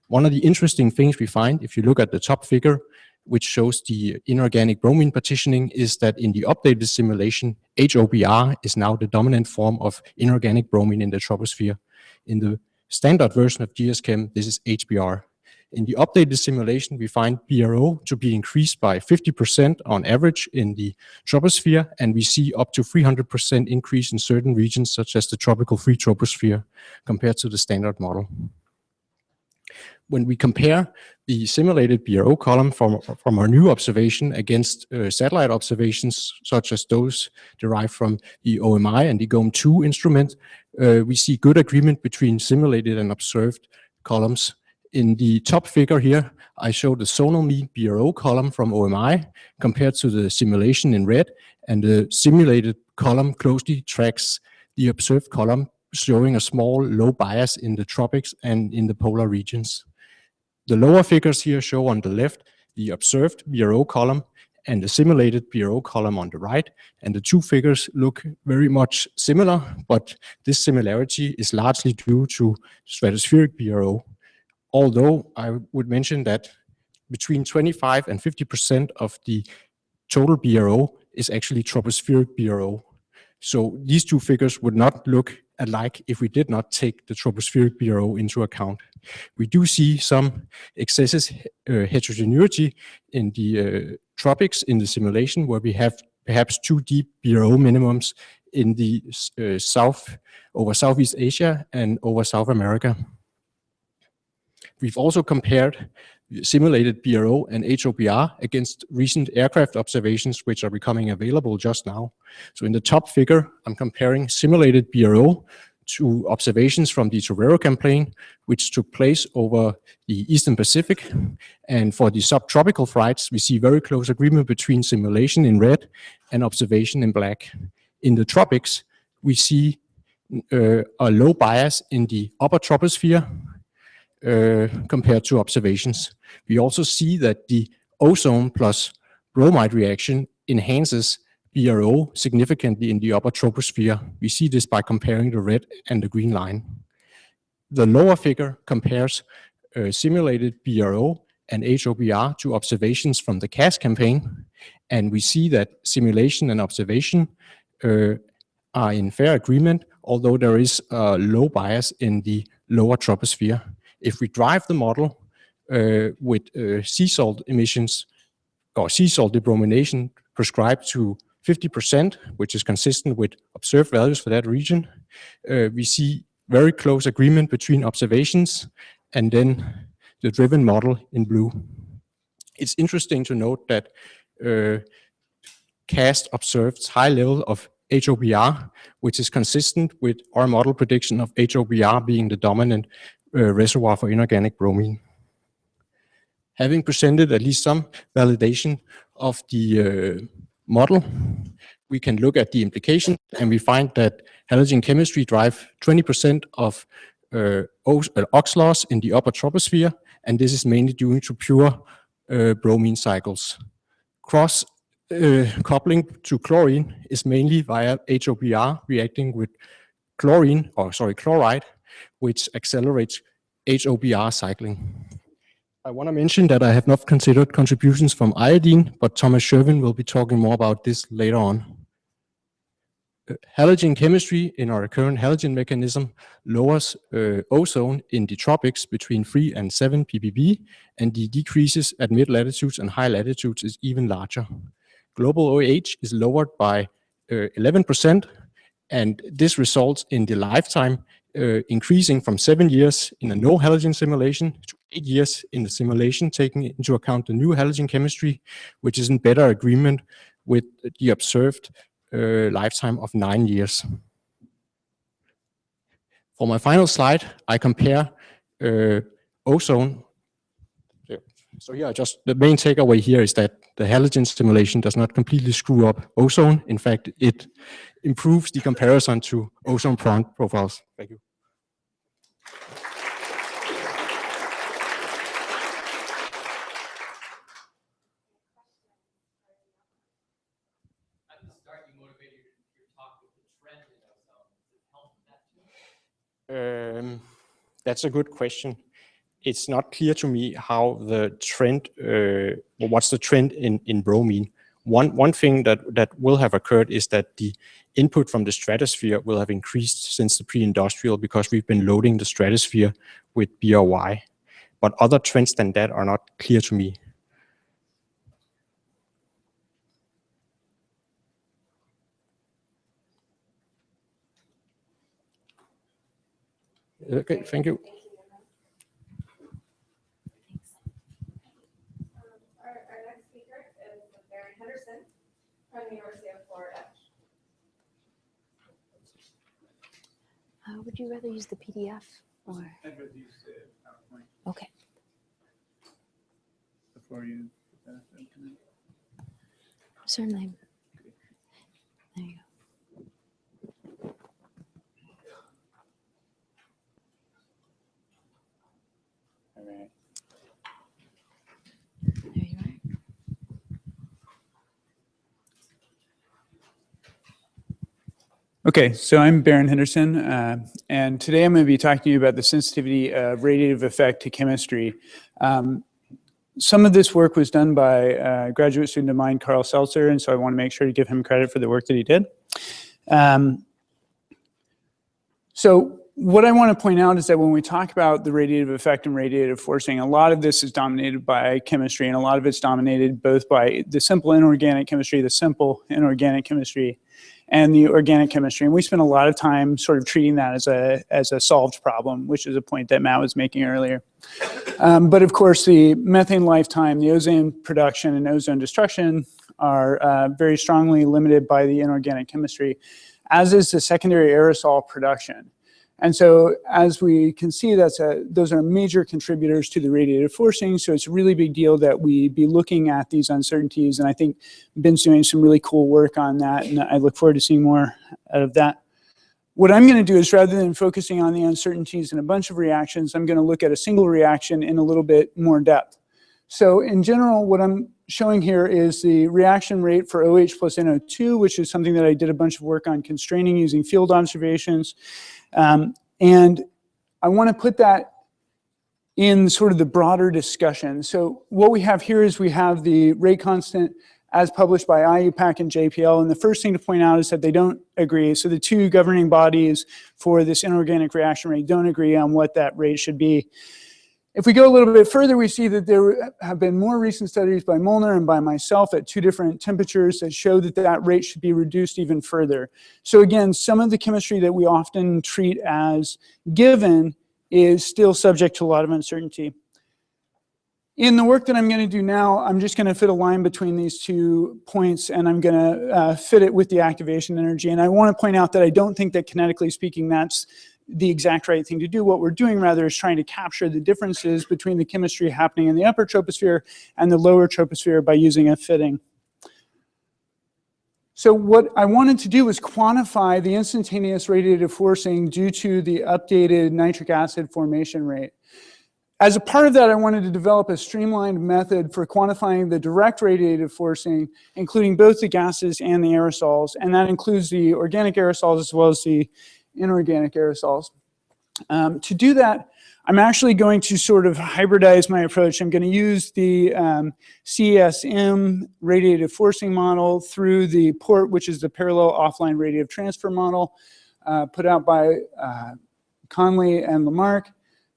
[SPEAKER 12] One of the interesting things we find, if you look at the top figure, which shows the inorganic bromine partitioning, is that in the updated simulation, HOBR is now the dominant form of inorganic bromine in the troposphere. In the standard version of GeoSChem, this is HBr. In the updated simulation, we find BRO to be increased by 50% on average in the troposphere, and we see up to 300% increase in certain regions, such as the tropical free troposphere, compared to the standard model. When we compare the simulated BRO column from our new observation against satellite observations, such as those derived from the OMI and the GOM2 instrument, we see good agreement between simulated and observed columns. In the top figure here, I show the SonalMe BRO column from OMI compared to the simulation in red, and the simulated column closely tracks the observed column, showing a small low bias in the tropics and in the polar regions. The lower figures here show on the left the observed BRO column and the simulated BRO column on the right, and the 2 figures look very much similar, but this similarity is largely due to stratospheric BRO. Although I would mention that between 25 and 50% of the total BRO is actually tropospheric BRO. So these 2 figures would not look alike if we did not take the tropospheric BRO into account. We do see some excessive heterogeneity in the tropics in the simulation, where we have perhaps 2 deep BRO minimums in the over Southeast Asia and over South America. We've also compared simulated BRO and HOBR against recent aircraft observations, which are becoming available just now. So in the top figure, I'm comparing simulated BRO to observations from the Torero campaign, which took place over the Eastern Pacific. And for the subtropical flights, we see very close agreement between simulation in red and observation in black. In the tropics, we see a low bias in the upper troposphere compared to observations. We also see that the ozone plus bromide reaction enhances BRO significantly in the upper troposphere. We see this by comparing the red and the green line. The lower figure compares simulated BRO and HOBR to observations from the CAS campaign, and we see that simulation and observation are in fair agreement, although there is a low bias in the lower troposphere. If we drive the model with sea salt emissions or sea salt debromination prescribed to 50%, which is consistent with observed values for that region. We see very close agreement between observations and then the driven model in blue. It's interesting to note that CAST observed high level of HOBR, which is consistent with our model prediction of HOBR being the dominant reservoir for inorganic bromine. Having presented at least some validation of the model, we can look at the implication, and we find that halogen chemistry drive 20% of ox loss in the upper troposphere, and this is mainly due to pure bromine cycles. Cross coupling to chlorine is mainly via HOBR reacting with chloride, which accelerates HOBR cycling. I want to mention that I have not considered contributions from iodine, but Thomas Sherwin will be talking more about this later on. Halogen chemistry in our current halogen mechanism lowers ozone in the tropics between 3 and 7 ppb, and the decreases at mid latitudes and high latitudes is even larger. Global OH is lowered by 11%, and this results in the lifetime increasing from 7 years in a no halogen simulation to 8 years in the simulation, taking into account the new halogen chemistry, which is in better agreement with the observed lifetime of 9 years. For my final slide, I compare ozone. So here, the main takeaway here is that the halogen simulation does not completely screw up ozone. In fact, it improves the comparison to ozone profiles. Thank you. That's a good question. It's not clear to me how the trend, what's the trend in bromine. One thing that will have occurred is that the input from the stratosphere will have increased since the pre-industrial because we've been loading the stratosphere with BRY. But other trends than that are not clear to me. Okay, thank you.
[SPEAKER 14] Our next speaker is Baron Henderson from the University of Florida.
[SPEAKER 19] Would you rather use the PDF or?
[SPEAKER 11] I'd rather use the PowerPoint.
[SPEAKER 19] Okay.
[SPEAKER 11] Before you put that document.
[SPEAKER 19] Certainly. There you go.
[SPEAKER 11] All right.
[SPEAKER 19] There you are.
[SPEAKER 11] Okay, so I'm Baron Henderson, and today I'm going to be talking to you about the sensitivity of radiative effect to chemistry. Some of this work was done by a graduate student of mine, Carl Seltzer, and so I want to make sure to give him credit for the work that he did. So what I want to point out is that when we talk about the radiative effect and radiative forcing, a lot of this is dominated by chemistry, and a lot of it's dominated both by the simple inorganic chemistry, and the organic chemistry. And we spent a lot of time sort of treating that as a solved problem, which is a point that Matt was making earlier. But of course, the methane lifetime, the ozone production and ozone destruction are very strongly limited by the inorganic chemistry, as is the secondary aerosol production. And so as we can see, those are major contributors to the radiative forcing. So it's a really big deal that we be looking at these uncertainties. And I think Ben's doing some really cool work on that. And I look forward to seeing more out of that. What I'm going to do is, rather than focusing on the uncertainties in a bunch of reactions, I'm going to look at a single reaction in a little bit more depth. So in general, what I'm showing here is the reaction rate for OH plus NO2, which is something that I did a bunch of work on constraining using field observations. And I want to put that in sort of the broader discussion. So what we have here is we have the rate constant as published by IUPAC and JPL. And the first thing to point out is that they don't agree. So the two governing bodies for this inorganic reaction rate don't agree on what that rate should be.
[SPEAKER 17] If we go a little bit further, we see that there have been more recent studies by Molnar and by myself at 2 different temperatures that show that that rate should be reduced even further. So again, some of the chemistry that we often treat as given is still subject to a lot of uncertainty. In the work that I'm going to do now, I'm just going to fit a line between these 2 points, and I'm going to fit it with the activation energy. And I want to point out that I don't think that kinetically speaking that's the exact right thing to do. What we're doing rather is trying to capture the differences between the chemistry happening in the upper troposphere and the lower troposphere by using a fitting. So what I wanted to do was quantify the instantaneous radiative forcing due to the updated nitric acid formation rate. As a part of that, I wanted to develop a streamlined method for quantifying the direct radiative forcing, including both the gases and the aerosols, and that includes the organic aerosols as well as the inorganic aerosols. To do that, I'm actually going to sort of hybridize my approach. I'm going to use the CESM radiative forcing model through the PORT, which is the parallel offline radiative transfer model put out by Conley and Lamarck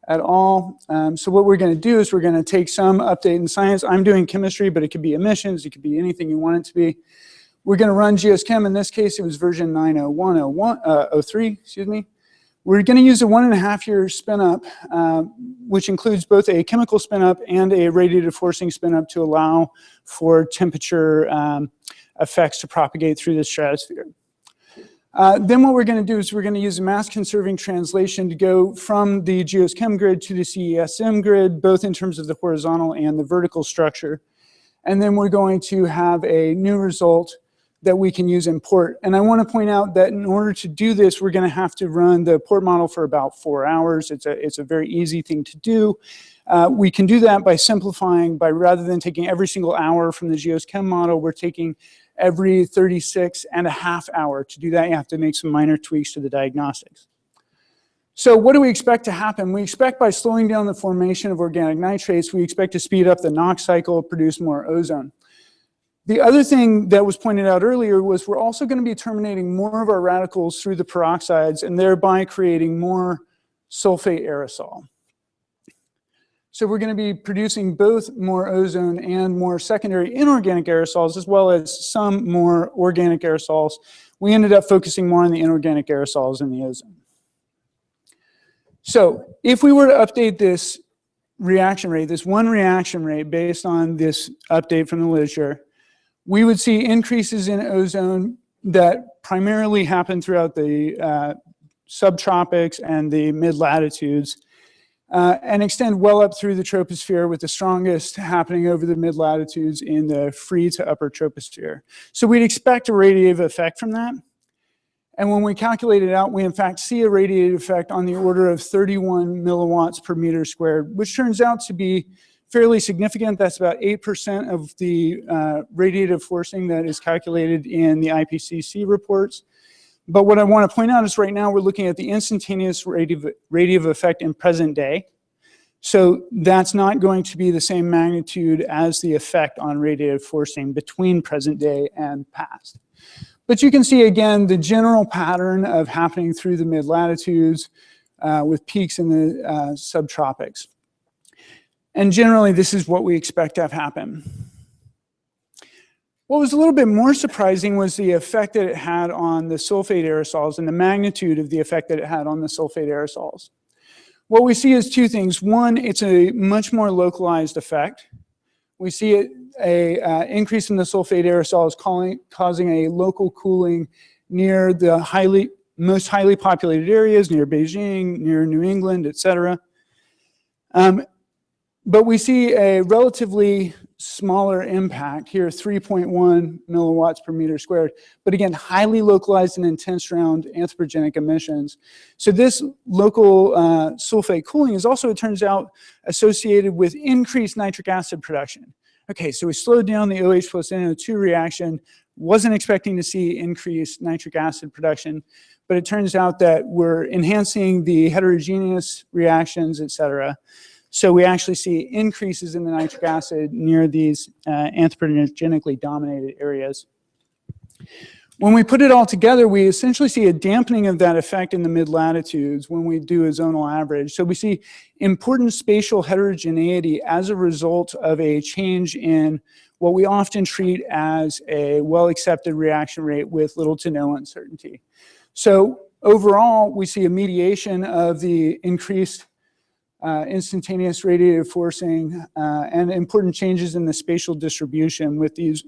[SPEAKER 17] et al. So what we're going to do is we're going to take some update in science. I'm doing chemistry, but it could be emissions. It could be anything you want it to be. We're going to run GeoSchem. In this case, it was version 9.01.03, excuse me. We're going to use a 1.5-year spin up, which includes both a chemical spin up and a radiative forcing spin up to allow for temperature effects to propagate through the stratosphere. Then what we're going to do is we're going to use a mass conserving translation to go from the GeoSchem grid to the CESM grid, both in terms of the horizontal and the vertical structure. And then we're going to have a new result that we can use in PORT. And I want to point out that in order to do this, we're going to have to run the PORT model for about 4 hours. It's a very easy thing to do. We can do that by simplifying, by rather than taking every single hour from the GeoSchem model, we're taking every 36.5 hours. To do that, you have to make some minor tweaks to the diagnostics. So what do we expect to happen? We expect by slowing down the formation of organic nitrates, we expect to speed up the NOx cycle, produce more ozone. The other thing that was pointed out earlier was we're also going to be terminating more of our radicals through the peroxides and thereby creating more sulfate aerosol. So we're going to be producing both more ozone and more secondary inorganic aerosols, as well as some more organic aerosols. We ended up focusing more on the inorganic aerosols and the ozone. So if we were to update this reaction rate, this one reaction rate based on this update from the literature, we would see increases in ozone that primarily happen throughout the subtropics and the mid-latitudes and extend well up through the troposphere, with the strongest happening over the mid-latitudes in the free to upper troposphere. So we'd expect a radiative effect from that. And when we calculate it out, we in fact see a radiative effect on the order of 31 milliwatts per meter squared, which turns out to be fairly significant. That's about 8% of the radiative forcing that is calculated in the IPCC reports. But what I want to point out is right now we're looking at the instantaneous radiative effect in present day. So that's not going to be the same magnitude as the effect on radiative forcing between present day and past. But you can see again the general pattern of happening through the mid-latitudes with peaks in the subtropics. And generally, this is what we expect to have happen. What was a little bit more surprising was the effect that it had on the sulfate aerosols and the magnitude of the effect that it had on the sulfate aerosols. What we see is 2 things. One, it's a much more localized effect. We see an increase in the sulfate aerosols causing a local cooling near the most highly populated areas, near Beijing, near New England, etc. But we see a relatively smaller impact here, 3.1 milliwatts per meter squared, but again, highly localized and intense around anthropogenic emissions. So this local sulfate cooling is also, it turns out, associated with increased nitric acid production. Okay, so we slowed down the OH plus NO2 reaction, wasn't expecting to see increased nitric acid production, but it turns out that we're enhancing the heterogeneous reactions, et cetera. So we actually see increases in the nitric acid near these anthropogenically dominated areas. When we put it all together, we essentially see a dampening of that effect in the mid-latitudes when we do a zonal average. So we see important spatial heterogeneity as a result of a change in what we often treat as a well-accepted reaction rate with little to no uncertainty. So overall, we see a mediation of the increased instantaneous radiative forcing and important changes in the spatial distribution with these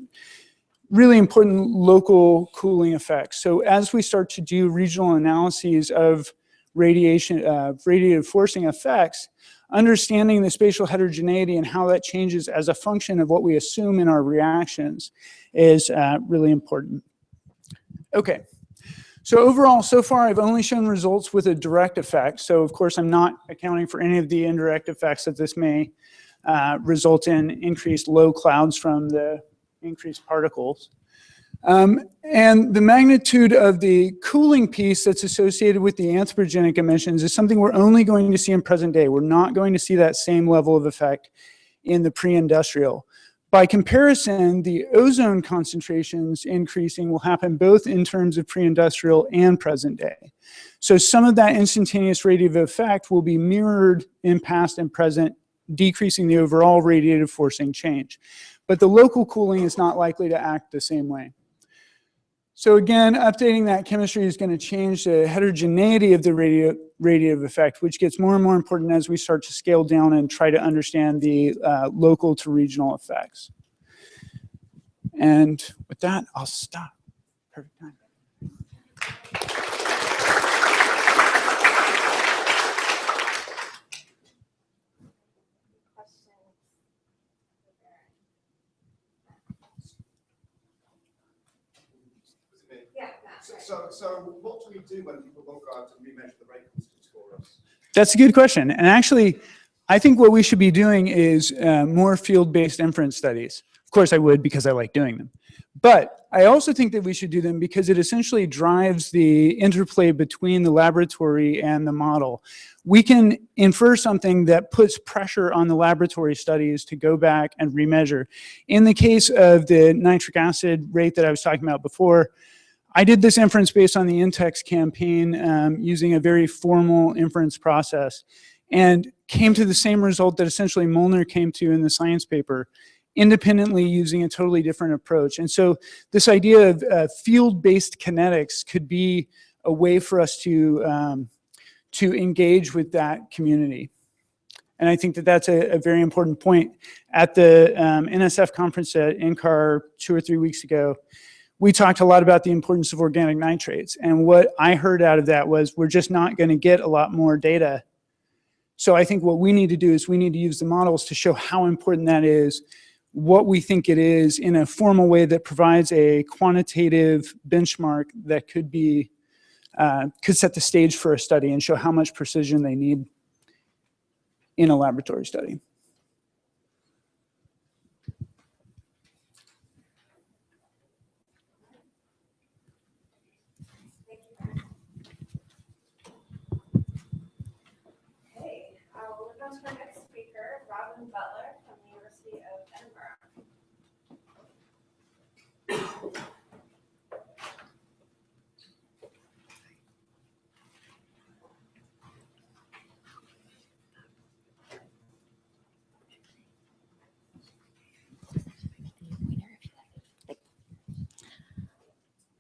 [SPEAKER 17] really important local cooling effects. So as we start to do regional analyses of radiative forcing effects, understanding the spatial heterogeneity and how that changes as a function of what we assume in our reactions is really important. Okay, so overall, so far I've only shown results with a direct effect. So of course I'm not accounting for any of the indirect effects that this may result in increased low clouds from the increased particles. And the magnitude of the cooling piece that's associated with the anthropogenic emissions is something we're only going to see in present day. We're not going to see that same level of effect in the pre-industrial. By comparison, the ozone concentrations increasing will happen both in terms of pre-industrial and present day. So some of that instantaneous radiative effect will be mirrored in past and present, decreasing the overall radiative forcing change. But the local cooling is not likely to act the same way. So again, updating that chemistry is going to change the heterogeneity of the radiative effect, which gets more and more important as we start to scale down and try to understand the local to regional effects. And with that, I'll stop. Perfect time.
[SPEAKER 13] So what do we do when people look at and remeasure the rate constant for us?
[SPEAKER 17] That's a good question. And actually, I think what we should be doing is more field-based inference studies. Of course I would, because I like doing them. But I also think that we should do them because it essentially drives the interplay between the laboratory and the model. We can infer something that puts pressure on the laboratory studies to go back and remeasure. In the case of the nitric acid rate that I was talking about before, I did this inference based on the Intex campaign using a very formal inference process and came to the same result that essentially Molnar came to in the science paper, independently using a totally different approach. And so this idea of field-based kinetics could be a way for us to engage with that community. And I think that that's a very important point. At the NSF conference at NCAR 2 or 3 weeks ago, we talked a lot about the importance of organic nitrates. And what I heard out of that was we're just not going to get a lot more data. So I think what we need to do is we need to use the models to show how important that is, what we think it is in a formal way that provides a quantitative benchmark that could be, could set the stage for a study and show how much precision they need in a laboratory study.
[SPEAKER 14] On to our next speaker, Robin Butler from the University of Edinburgh.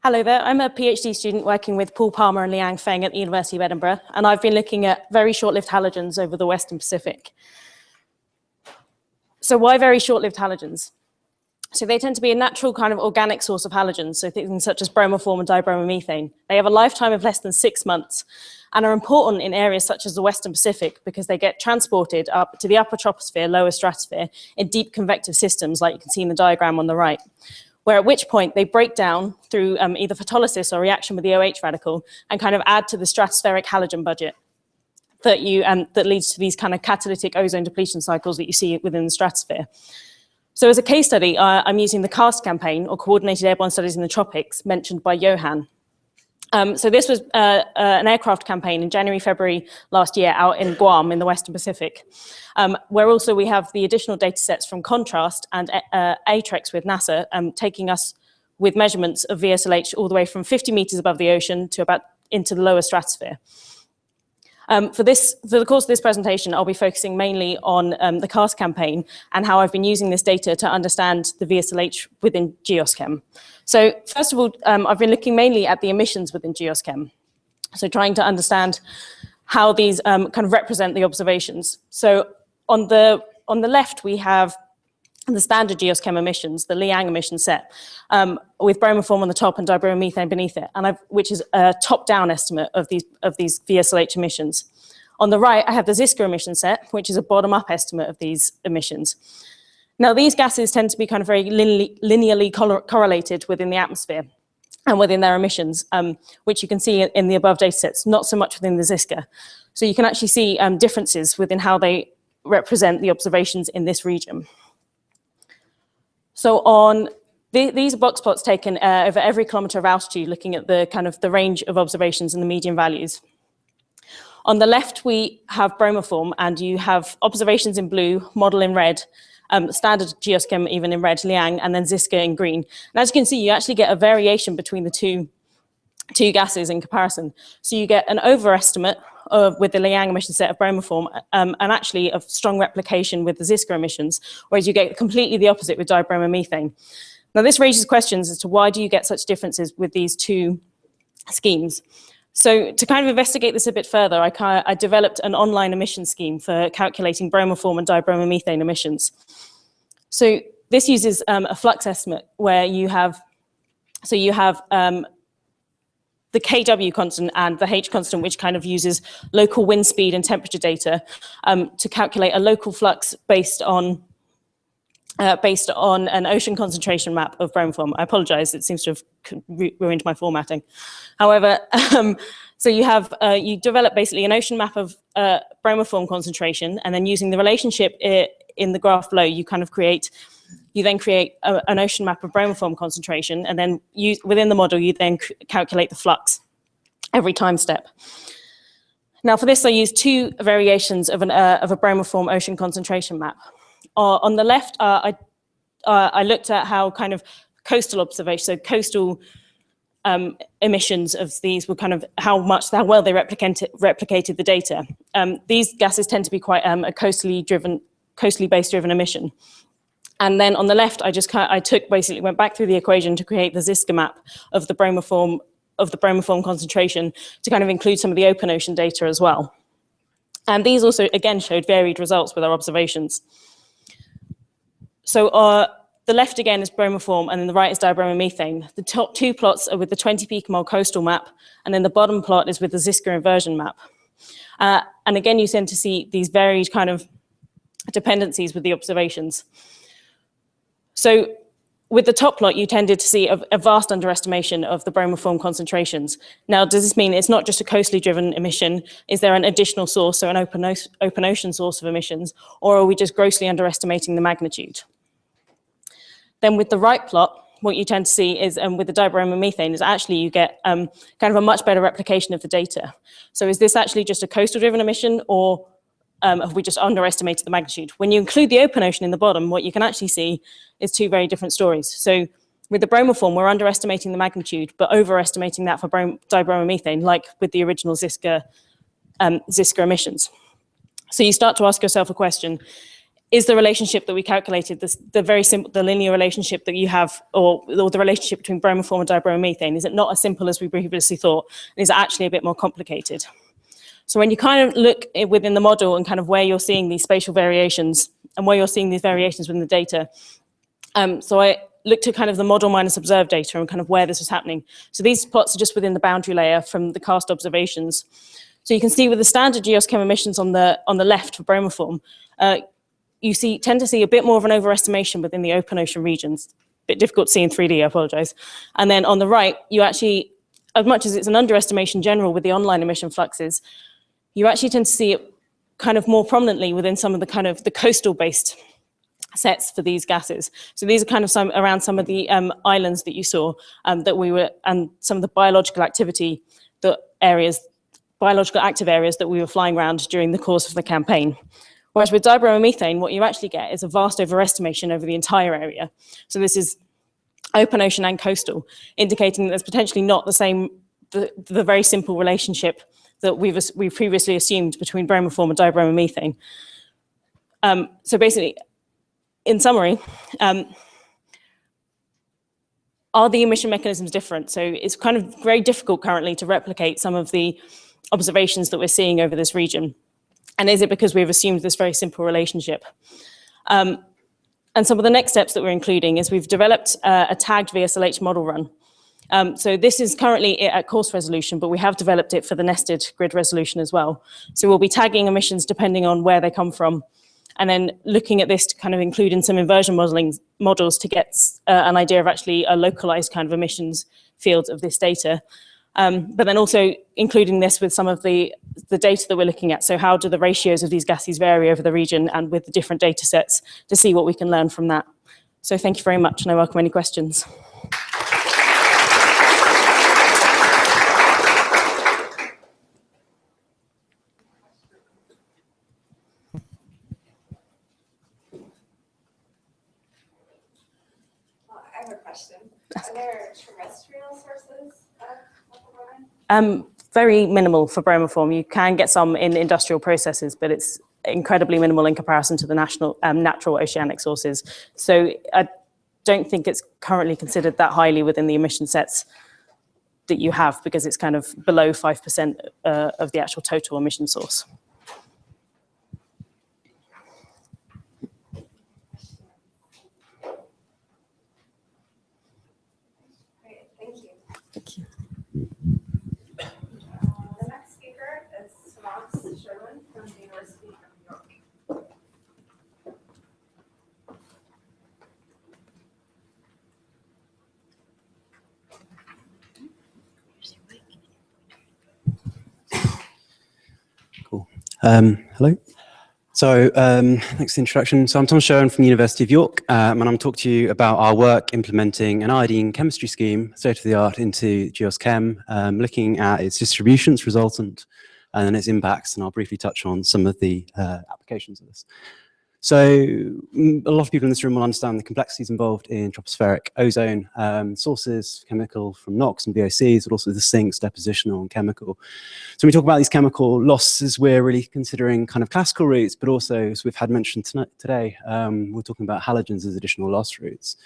[SPEAKER 15] Hello there, I'm a PhD student working with Paul Palmer and Liang Feng at the University of Edinburgh, and I've been looking at very short-lived halogens over the Western Pacific. So why very short-lived halogens? So they tend to be a natural kind of organic source of halogens, so things such as bromoform and dibromomethane. They have a lifetime of less than 6 months and are important in areas such as the Western Pacific because they get transported up to the upper troposphere, lower stratosphere in deep convective systems like you can see in the diagram on the right, where at which point they break down through either photolysis or reaction with the OH radical and kind of add to the stratospheric halogen budget that that leads to these kind of catalytic ozone depletion cycles that you see within the stratosphere. So as a case study, I'm using the CAST campaign, or Coordinated Airborne Studies in the Tropics, mentioned by Johan. So this was an aircraft campaign in January, February last year out in Guam in the Western Pacific, where also we have the additional data sets from Contrast and ATREX with NASA taking us with measurements of VSLH all the way from 50 meters above the ocean to about into the lower stratosphere. For the course of this presentation, I'll be focusing mainly on the CAST campaign and how I've been using this data to understand the VSLH within Geoschem. So first of all, I've been looking mainly at the emissions within Geoschem. So trying to understand how these kind of represent the observations. So on the left, we have the standard Geoschem emissions, the Liang emission set, with bromoform on the top and dibromomethane beneath it, which is a top-down estimate of these VSLH emissions. On the right, I have the Ziska emission set, which is a bottom-up estimate of these emissions. Now, these gases tend to be kind of very linearly correlated within the atmosphere and within their emissions, which you can see in the above data sets, not so much within the Ziska. So you can actually see differences within how they represent the observations in this region. So on these are box plots taken over every kilometer of altitude, looking at the kind of the range of observations and the median values. On the left, we have bromoform, and you have observations in blue, model in red, standard Geoschem even in red, Liang, and then Ziska in green. And as you can see, you actually get a variation between the two gases in comparison. So you get an overestimate with the Liang emission set of bromoform, and actually a strong replication with the Ziska emissions, whereas you get completely the opposite with dibromomethane. Now this raises questions as to why do you get such differences with these two schemes. So to kind of investigate this a bit further, I developed an online emission scheme for calculating bromoform and dibromomethane emissions. So this uses a flux estimate where you have the KW constant and the H constant, which kind of uses local wind speed and temperature data to calculate a local flux based on an ocean concentration map of bromoform. I apologize, it seems to have ruined my formatting. However, so you develop basically an ocean map of bromoform concentration, and then using the relationship in the graph below, you then create an ocean map of bromoform concentration, and then within the model, you then calculate the flux every time step. Now for this, I used two variations of a bromoform ocean concentration map. On the left, I looked at how kind of coastal observations, so coastal emissions of these were kind of how well they replicated the data. These gases tend to be quite a coastally based driven emission. And then on the left, I went back through the equation to create the Ziska map of the bromoform concentration to kind of include some of the open ocean data as well. And these also, again, showed varied results with our observations. So the left again is bromoform, and then the right is dibromomethane. The top two plots are with the 20 picomole coastal map, and then the bottom plot is with the Ziska inversion map. And again, you tend to see these varied kind of dependencies with the observations. So with the top plot, you tended to see a vast underestimation of the bromoform concentrations. Now, does this mean it's not just a coastally driven emission? Is there an additional source, so an open ocean source of emissions, or are we just grossly underestimating the magnitude? Then with the right plot, what you tend to see is with the dibromomethane is actually you get kind of a much better replication of the data. So is this actually just a coastal driven emission, or have we just underestimated the magnitude? When you include the open ocean in the bottom, what you can actually see is two very different stories. So with the bromoform, we're underestimating the magnitude, but overestimating that for dibromomethane, like with the original Ziska emissions. So you start to ask yourself a question: is the relationship that we calculated, the linear relationship that you have, or the relationship between bromoform and dibromomethane, is it not as simple as we previously thought? And is it actually a bit more complicated? So when you kind of look within the model and kind of where you're seeing these spatial variations and where you're seeing these variations within the data, so I looked at kind of the model minus observed data and kind of where this was happening. So these plots are just within the boundary layer from the CAST observations. So you can see with the standard Geoschem emissions on the left for bromoform, you tend to see a bit more of an overestimation within the open ocean regions. A bit difficult to see in 3D, I apologize. And then on the right, you actually, as much as it's an underestimation general with the online emission fluxes, you actually tend to see it kind of more prominently within some of the kind of the coastal based sets for these gases. So these are kind of around some of the islands that you saw and some of the biological active areas that we were flying around during the course of the campaign. Whereas with dibromomethane, what you actually get is a vast overestimation over the entire area. So this is open ocean and coastal, indicating that there's potentially not the very simple relationship that we've previously assumed between bromoform and dibromomethane. So basically, in summary, are the emission mechanisms different? So it's kind of very difficult currently to replicate some of the observations that we're seeing over this region. And is it because we've assumed this very simple relationship? And some of the next steps that we're including is we've developed a tagged VSLH model run. So this is currently at coarse resolution, but we have developed it for the nested grid resolution as well. So we'll be tagging emissions depending on where they come from, and then looking at this to kind of include in some inversion modeling models to get an idea of actually a localized kind of emissions field of this data. But then also including this with some of the data that we're looking at. So how do the ratios of these gases vary over the region and with the different data sets to see what we can learn from that. So thank you very much, and I welcome any questions.
[SPEAKER 14] I have a question. Are there terrestrial sources of methylbromine?
[SPEAKER 15] Very minimal for bromoform. You can get some in industrial processes, but it's incredibly minimal in comparison to the natural oceanic sources. So I don't think it's currently considered that highly within the emission sets that you have, because it's kind of below 5% of the actual total emission source.
[SPEAKER 14] Great, thank you.
[SPEAKER 15] Thank you.
[SPEAKER 14] The next speaker is Max Sherman from the University of New York.
[SPEAKER 20] Cool. Hello. So thanks for the introduction. So I'm Tom Sherman from the University of York, and I'm talking to you about our work implementing an iodine chemistry scheme, state-of-the-art, into GeosChem, looking at its distributions resultant and then its impacts, and I'll briefly touch on some of the applications of this. So a lot of people in this room will understand the complexities involved in tropospheric ozone sources, chemical from NOx and VOCs, but also the sinks, depositional and chemical. So when we talk about these chemical losses, we're really considering kind of classical routes, but also, as we've had mentioned today, we're talking about halogens as additional loss routes.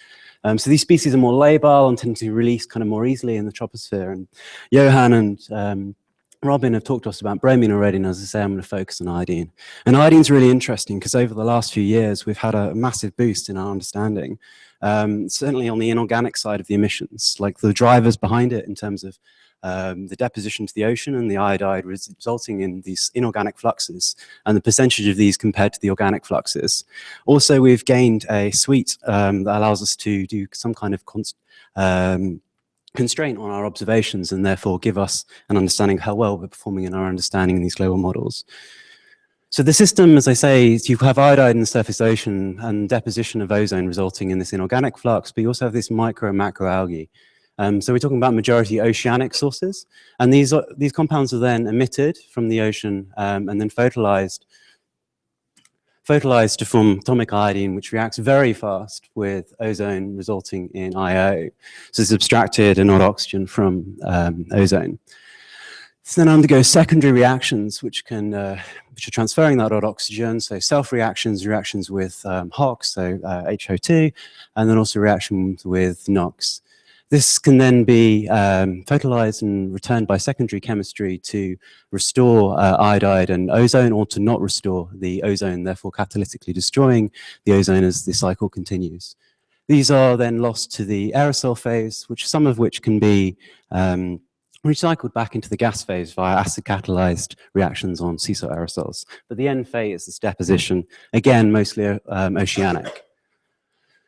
[SPEAKER 20] So these species are more labile and tend to release kind of more easily in the troposphere. And Johan and Robin have talked to us about bromine already, and as I say, I'm going to focus on iodine. And iodine's really interesting because over the last few years, we've had a massive boost in our understanding, certainly on the inorganic side of the emissions, like the drivers behind it in terms of the deposition to the ocean and the iodide resulting in these inorganic fluxes and the percentage of these compared to the organic fluxes. Also, we've gained a suite that allows us to do some kind of constraint on our observations and therefore give us an understanding of how well we're performing in our understanding in these global models. So the system, as I say, is you have iodide in the surface ocean and deposition of ozone resulting in this inorganic flux, but you also have this micro and macro algae. So we're talking about majority oceanic sources, and these compounds are then emitted from the ocean and then photolized to form atomic iodine, which reacts very fast with ozone, resulting in IO. So it's abstracted and not oxygen from ozone. So then undergoes secondary reactions, which are transferring that odd oxygen. So self-reactions, reactions with HOX, so HO2, and then also reactions with NOx. This can then be photolized and returned by secondary chemistry to restore iodide and ozone, or to not restore the ozone, therefore catalytically destroying the ozone as the cycle continues. These are then lost to the aerosol phase, some of which can be recycled back into the gas phase via acid-catalyzed reactions on sea salt aerosols. But the end phase is deposition, again, mostly oceanic.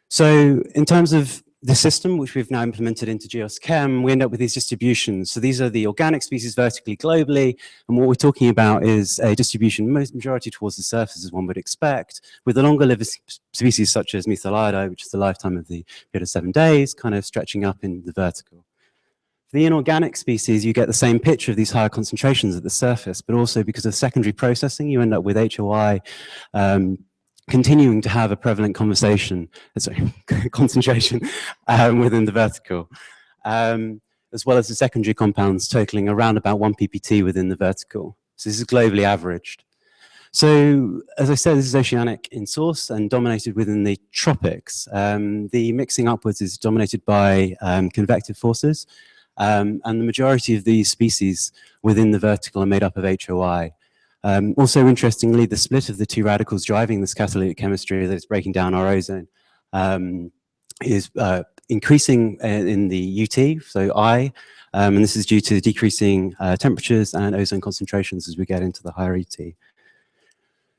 [SPEAKER 20] So in terms of the system, which we've now implemented into GeosChem, we end up with these distributions. So these are the organic species vertically globally, and what we're talking about is a distribution majority towards the surface, as one would expect, with the longer-lived species such as methyl iodide, which is the lifetime of the period of 7 days, kind of stretching up in the vertical. For the inorganic species, you get the same picture of these higher concentrations at the surface, but also because of secondary processing, you end up with HOI continuing to have a prevalent concentration within the vertical, as well as the secondary compounds totaling around about 1 ppt within the vertical. So this is globally averaged. So, as I said, this is oceanic in source and dominated within the tropics. The mixing upwards is dominated by convective forces, and the majority of these species within the vertical are made up of HOI. Also, interestingly, the split of the two radicals driving this catalytic chemistry that is breaking down our ozone is increasing in the UT, so I, and this is due to decreasing temperatures and ozone concentrations as we get into the higher ET.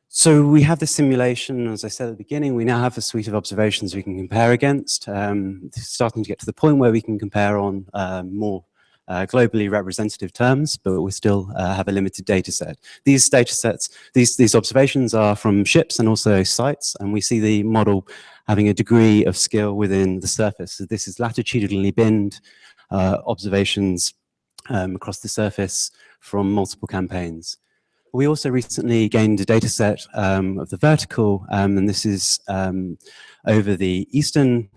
[SPEAKER 20] So we have this simulation, as I said at the beginning, we now have a suite of observations we can compare against. Starting to get to the point where we can compare on more globally representative terms, but we still have a limited data set. These data sets, these observations are from ships and also sites, and we see the model having a degree of skill within the surface. So this is latitudinally binned observations across the surface from multiple campaigns. We also recently gained a data set of the vertical, and this is over the eastern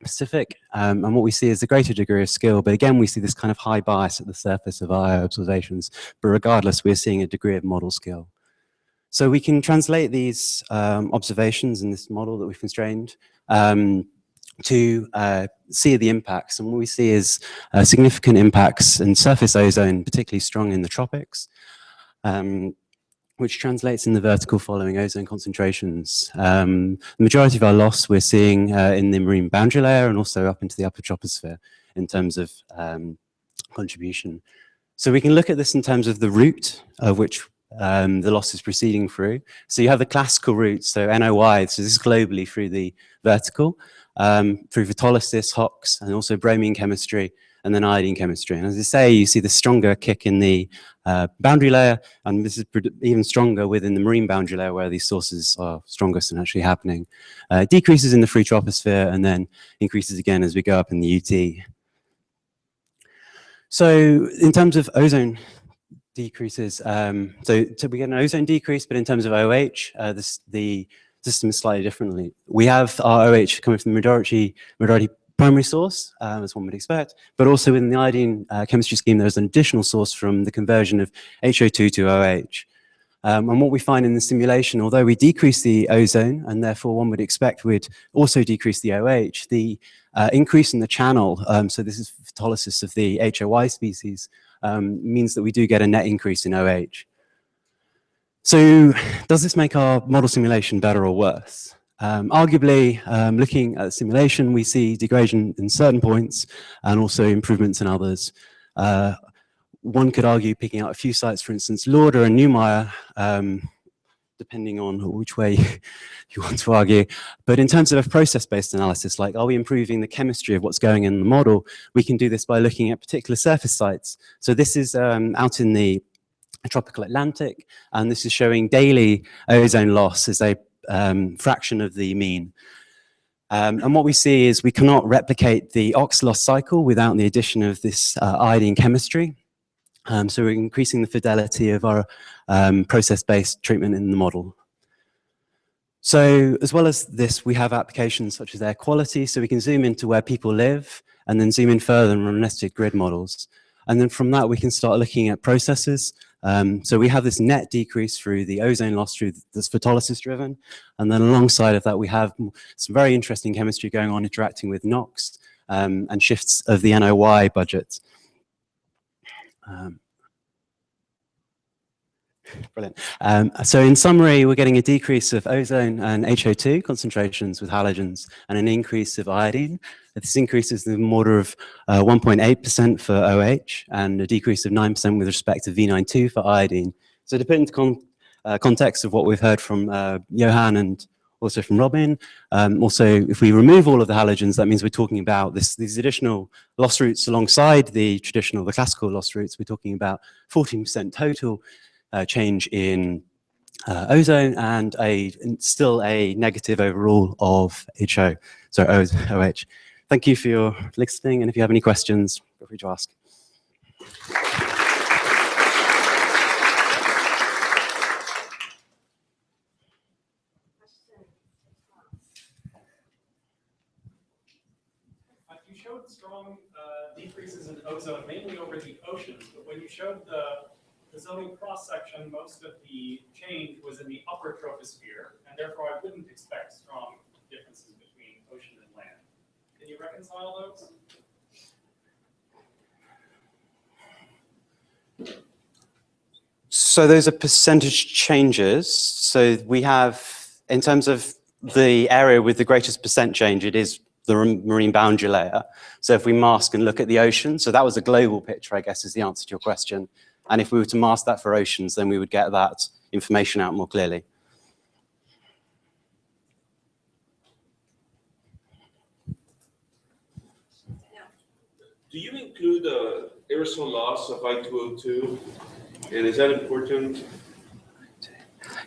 [SPEAKER 20] Pacific, and what we see is a greater degree of skill, but again we see this kind of high bias at the surface of our observations, but regardless we're seeing a degree of model skill. So we can translate these observations in this model that we've constrained to see the impacts, and what we see is significant impacts in surface ozone, particularly strong in the tropics, which translates in the vertical following ozone concentrations. The majority of our loss we're seeing in the marine boundary layer and also up into the upper troposphere in terms of contribution. So we can look at this in terms of the route of which the loss is proceeding through. So you have the classical route, so NOI, so this is globally through the vertical, through photolysis, HOX, and also bromine chemistry, and then iodine chemistry. And as I say, you see the stronger kick in the boundary layer, and this is even stronger within the marine boundary layer where these sources are strongest and actually happening. Decreases in the free troposphere and then increases again as we go up in the UT. So in terms of ozone decreases, so we get an ozone decrease, but in terms of OH, the system is slightly differently. We have our OH coming from the majority primary source, as one would expect, but also within the iodine chemistry scheme, there's an additional source from the conversion of HO2 to OH. And what we find in the simulation, although we decrease the ozone, and therefore one would expect we'd also decrease the OH, the increase in the channel, so this is photolysis of the HOI species, means that we do get a net increase in OH. So does this make our model simulation better or worse? Arguably, looking at the simulation, we see degradation in certain points and also improvements in others. One could argue, picking out a few sites, for instance, Lauder and Neumeier, depending on which way you want to argue. But in terms of a process-based analysis, like are we improving the chemistry of what's going in the model, we can do this by looking at particular surface sites. So this is out in the tropical Atlantic, and this is showing daily ozone loss as a fraction of the mean. And what we see is we cannot replicate the OX loss cycle without the addition of this iodine chemistry. So we're increasing the fidelity of our process-based treatment in the model. So as well as this, we have applications such as air quality, so we can zoom into where people live and then zoom in further and run nested grid models. And then from that, we can start looking at processes. So we have this net decrease through the ozone loss through this photolysis driven. And then alongside of that, we have some very interesting chemistry going on interacting with NOx and shifts of the NOI budgets. Brilliant. So in summary, we're getting a decrease of ozone and HO2 concentrations with halogens and an increase of iodine. This increase is in the order of 1.8% for OH and a decrease of 9% with respect to V92 for iodine. So depending on context of what we've heard from Johan and also from Robin, also if we remove all of the halogens, that means we're talking about these additional loss routes alongside the classical loss routes. We're talking about 14% total change in ozone and still a negative overall of OH. Thank you for your listening, and if you have any questions, feel free to ask.
[SPEAKER 11] strong decreases in ozone, mainly over the oceans, but when you showed the zoning cross-section, most of the change was in the upper troposphere, and therefore I wouldn't expect strong differences between ocean and land. Can you reconcile those?
[SPEAKER 20] So those are percentage changes. So we have, in terms of the area with the greatest percent change, it is the marine boundary layer. So if we mask and look at the ocean, so that was a global picture, I guess, is the answer to your question. And if we were to mask that for oceans, then we would get that information out more clearly.
[SPEAKER 2] Do you include aerosol loss of I2O2? And is that important?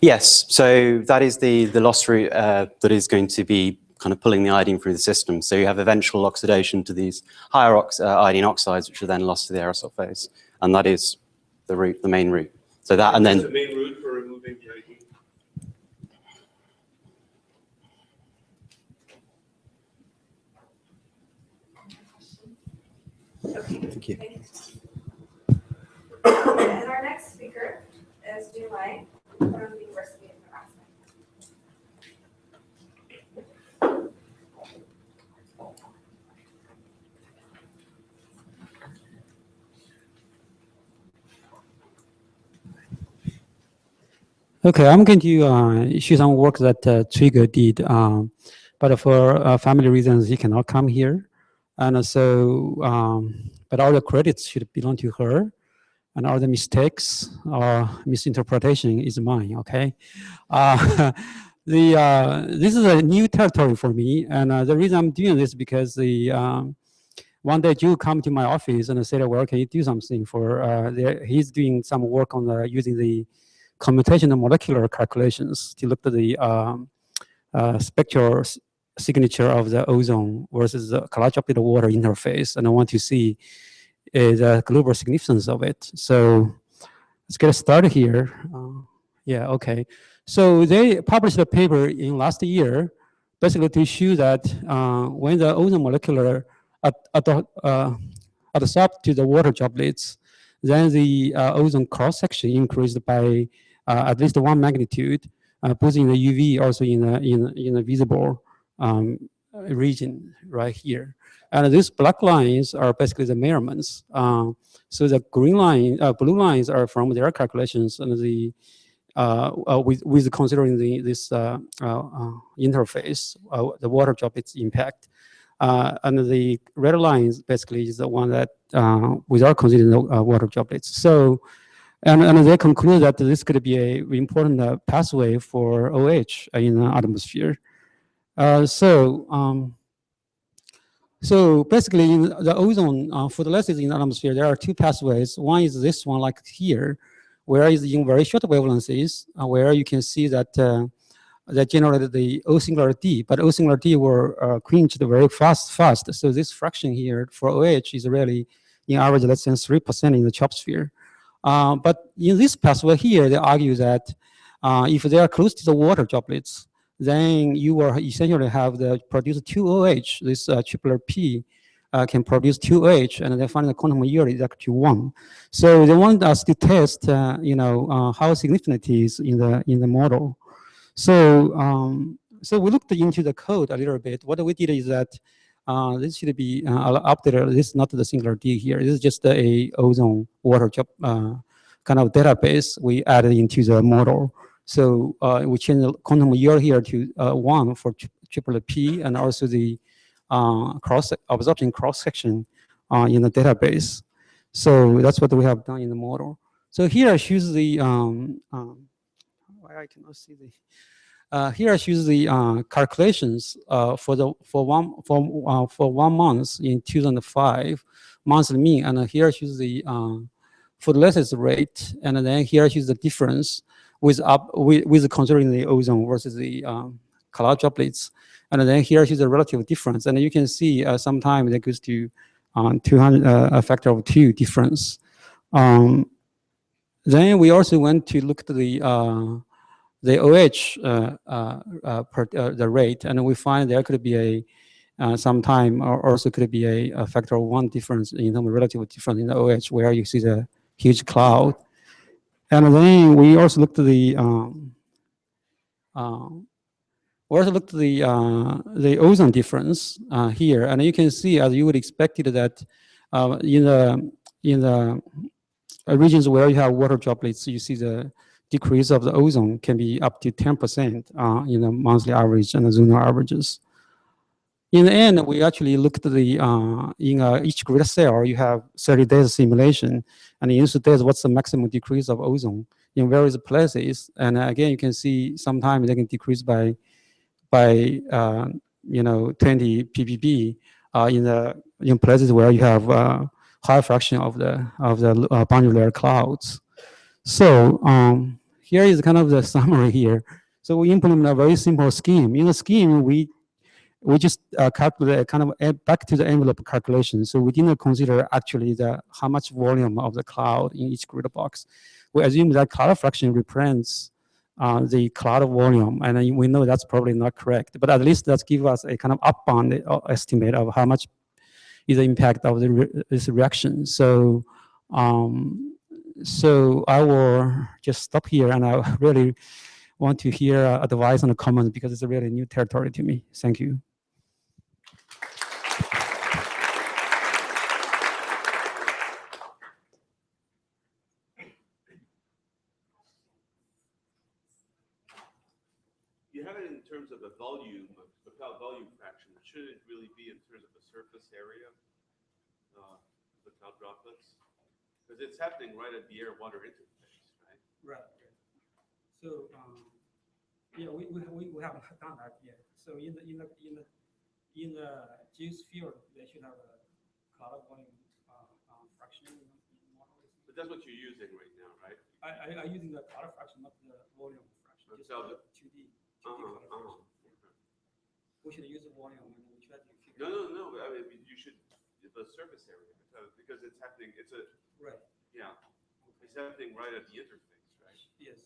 [SPEAKER 20] Yes, so that is the loss route that is going to be kind of pulling the iodine through the system. So you have eventual oxidation to these higher iodine oxides, which are then lost to the aerosol phase. And that is the route, the main route. So that, and then
[SPEAKER 2] the main route for removing the iodine?
[SPEAKER 20] Thank you.
[SPEAKER 14] And our next speaker is Jun Wei from the University of Nebraska.
[SPEAKER 1] Okay, I'm going to show some work that Trigger did, but for family reasons, he cannot come here. And so, but all the credits should belong to her, and all the mistakes or misinterpretation is mine, okay? This is a new territory for me, and the reason I'm doing this because one day Joe come to my office and said, well, can you do something for, he's doing some work on using the computational molecular calculations to look at the spectral signature of the ozone versus the color-droplet water interface, and I want to see the global significance of it. So let's get started here. Yeah, okay. So they published a paper in last year, basically to show that when the ozone molecular adsorb to the water droplets, then the ozone cross-section increased by at least 1 magnitude, both in the UV, also in the visible region right here. And these black lines are basically the measurements. So the green line, blue lines are from their calculations, and the with considering this interface, the water droplets impact. And the red lines basically is the one that without considering the water droplets. So, and they conclude that this could be a important pathway for OH in the atmosphere. So basically, in the ozone photolysis in the atmosphere, there are two pathways. One is this one, like here, where is in very short wavelengths, where you can see that that generated the O singular D, but O singular D were quenched very fast. So this fraction here for OH is really, in average, less than 3% in the troposphere. But in this pathway here, they argue that if they are close to the water droplets, then you will essentially have the produce 2 OH. This triple P can produce 2 OH, and they find the quantum yield is actually 1. So they want us to test, how significant it is in the model. So so we looked into the code a little bit. What we did is that this should be updated. This is not the singular D here. This is just a ozone water kind of database we added into the model. So we change the quantum yield here to 1 for triple P, and also the absorption cross-section in the database. So that's what we have done in the model. So here I choose the I cannot see the. Here I choose the calculations for 1 month in 2005 monthly mean, and here I choose the photolysis rate, and then here I choose the difference with considering the ozone versus the color droplets, and then here I choose the relative difference, and you can see sometimes that goes to 200 a factor of 2 difference. Then we also went to look at the OH the rate, and we find there could be sometime also could be a factor of 1 difference in terms of relative difference in the OH, where you see the huge cloud. And then we also looked at the ozone difference here, and you can see, as you would expect it, that in the regions where you have water droplets, you see the decrease of the ozone can be up to 10% in the monthly average and the zonal averages. In the end, we actually looked at the in each grid cell, you have 30 days simulation, and in each days, what's the maximum decrease of ozone in various places. And again, you can see sometimes they can decrease by 20 ppb in places where you have high fraction of the boundary layer clouds. So here is kind of the summary here. So we implement a very simple scheme. In the scheme, we just calculate kind of back to the envelope calculation. So we didn't consider actually how much volume of the cloud in each grid box. We assume that cloud fraction represents the cloud volume, and then we know that's probably not correct. But at least that gives us a kind of upbound estimate of how much is the impact of this reaction. So, so I will just stop here, and I really want to hear advice and comments because it's a really new territory to me. Thank you.
[SPEAKER 2] You have it in terms of the volume, the cloud volume fraction. Should it really be in terms of the surface area, the cloud droplets? Because it's happening right at the air-water interface, right?
[SPEAKER 1] Right. So yeah, we haven't done that yet. So in the geosphere, they should have a cloud volume fraction.
[SPEAKER 2] But that's what you're using right now, right?
[SPEAKER 1] I'm using the cloud fraction, not the volume fraction. Just the 2D. We should use the volume when we try to figure.
[SPEAKER 2] No. I mean, you should the surface area because it's happening. It's a
[SPEAKER 1] right.
[SPEAKER 2] Yeah, it's happening right at the interface, right?
[SPEAKER 1] Yes.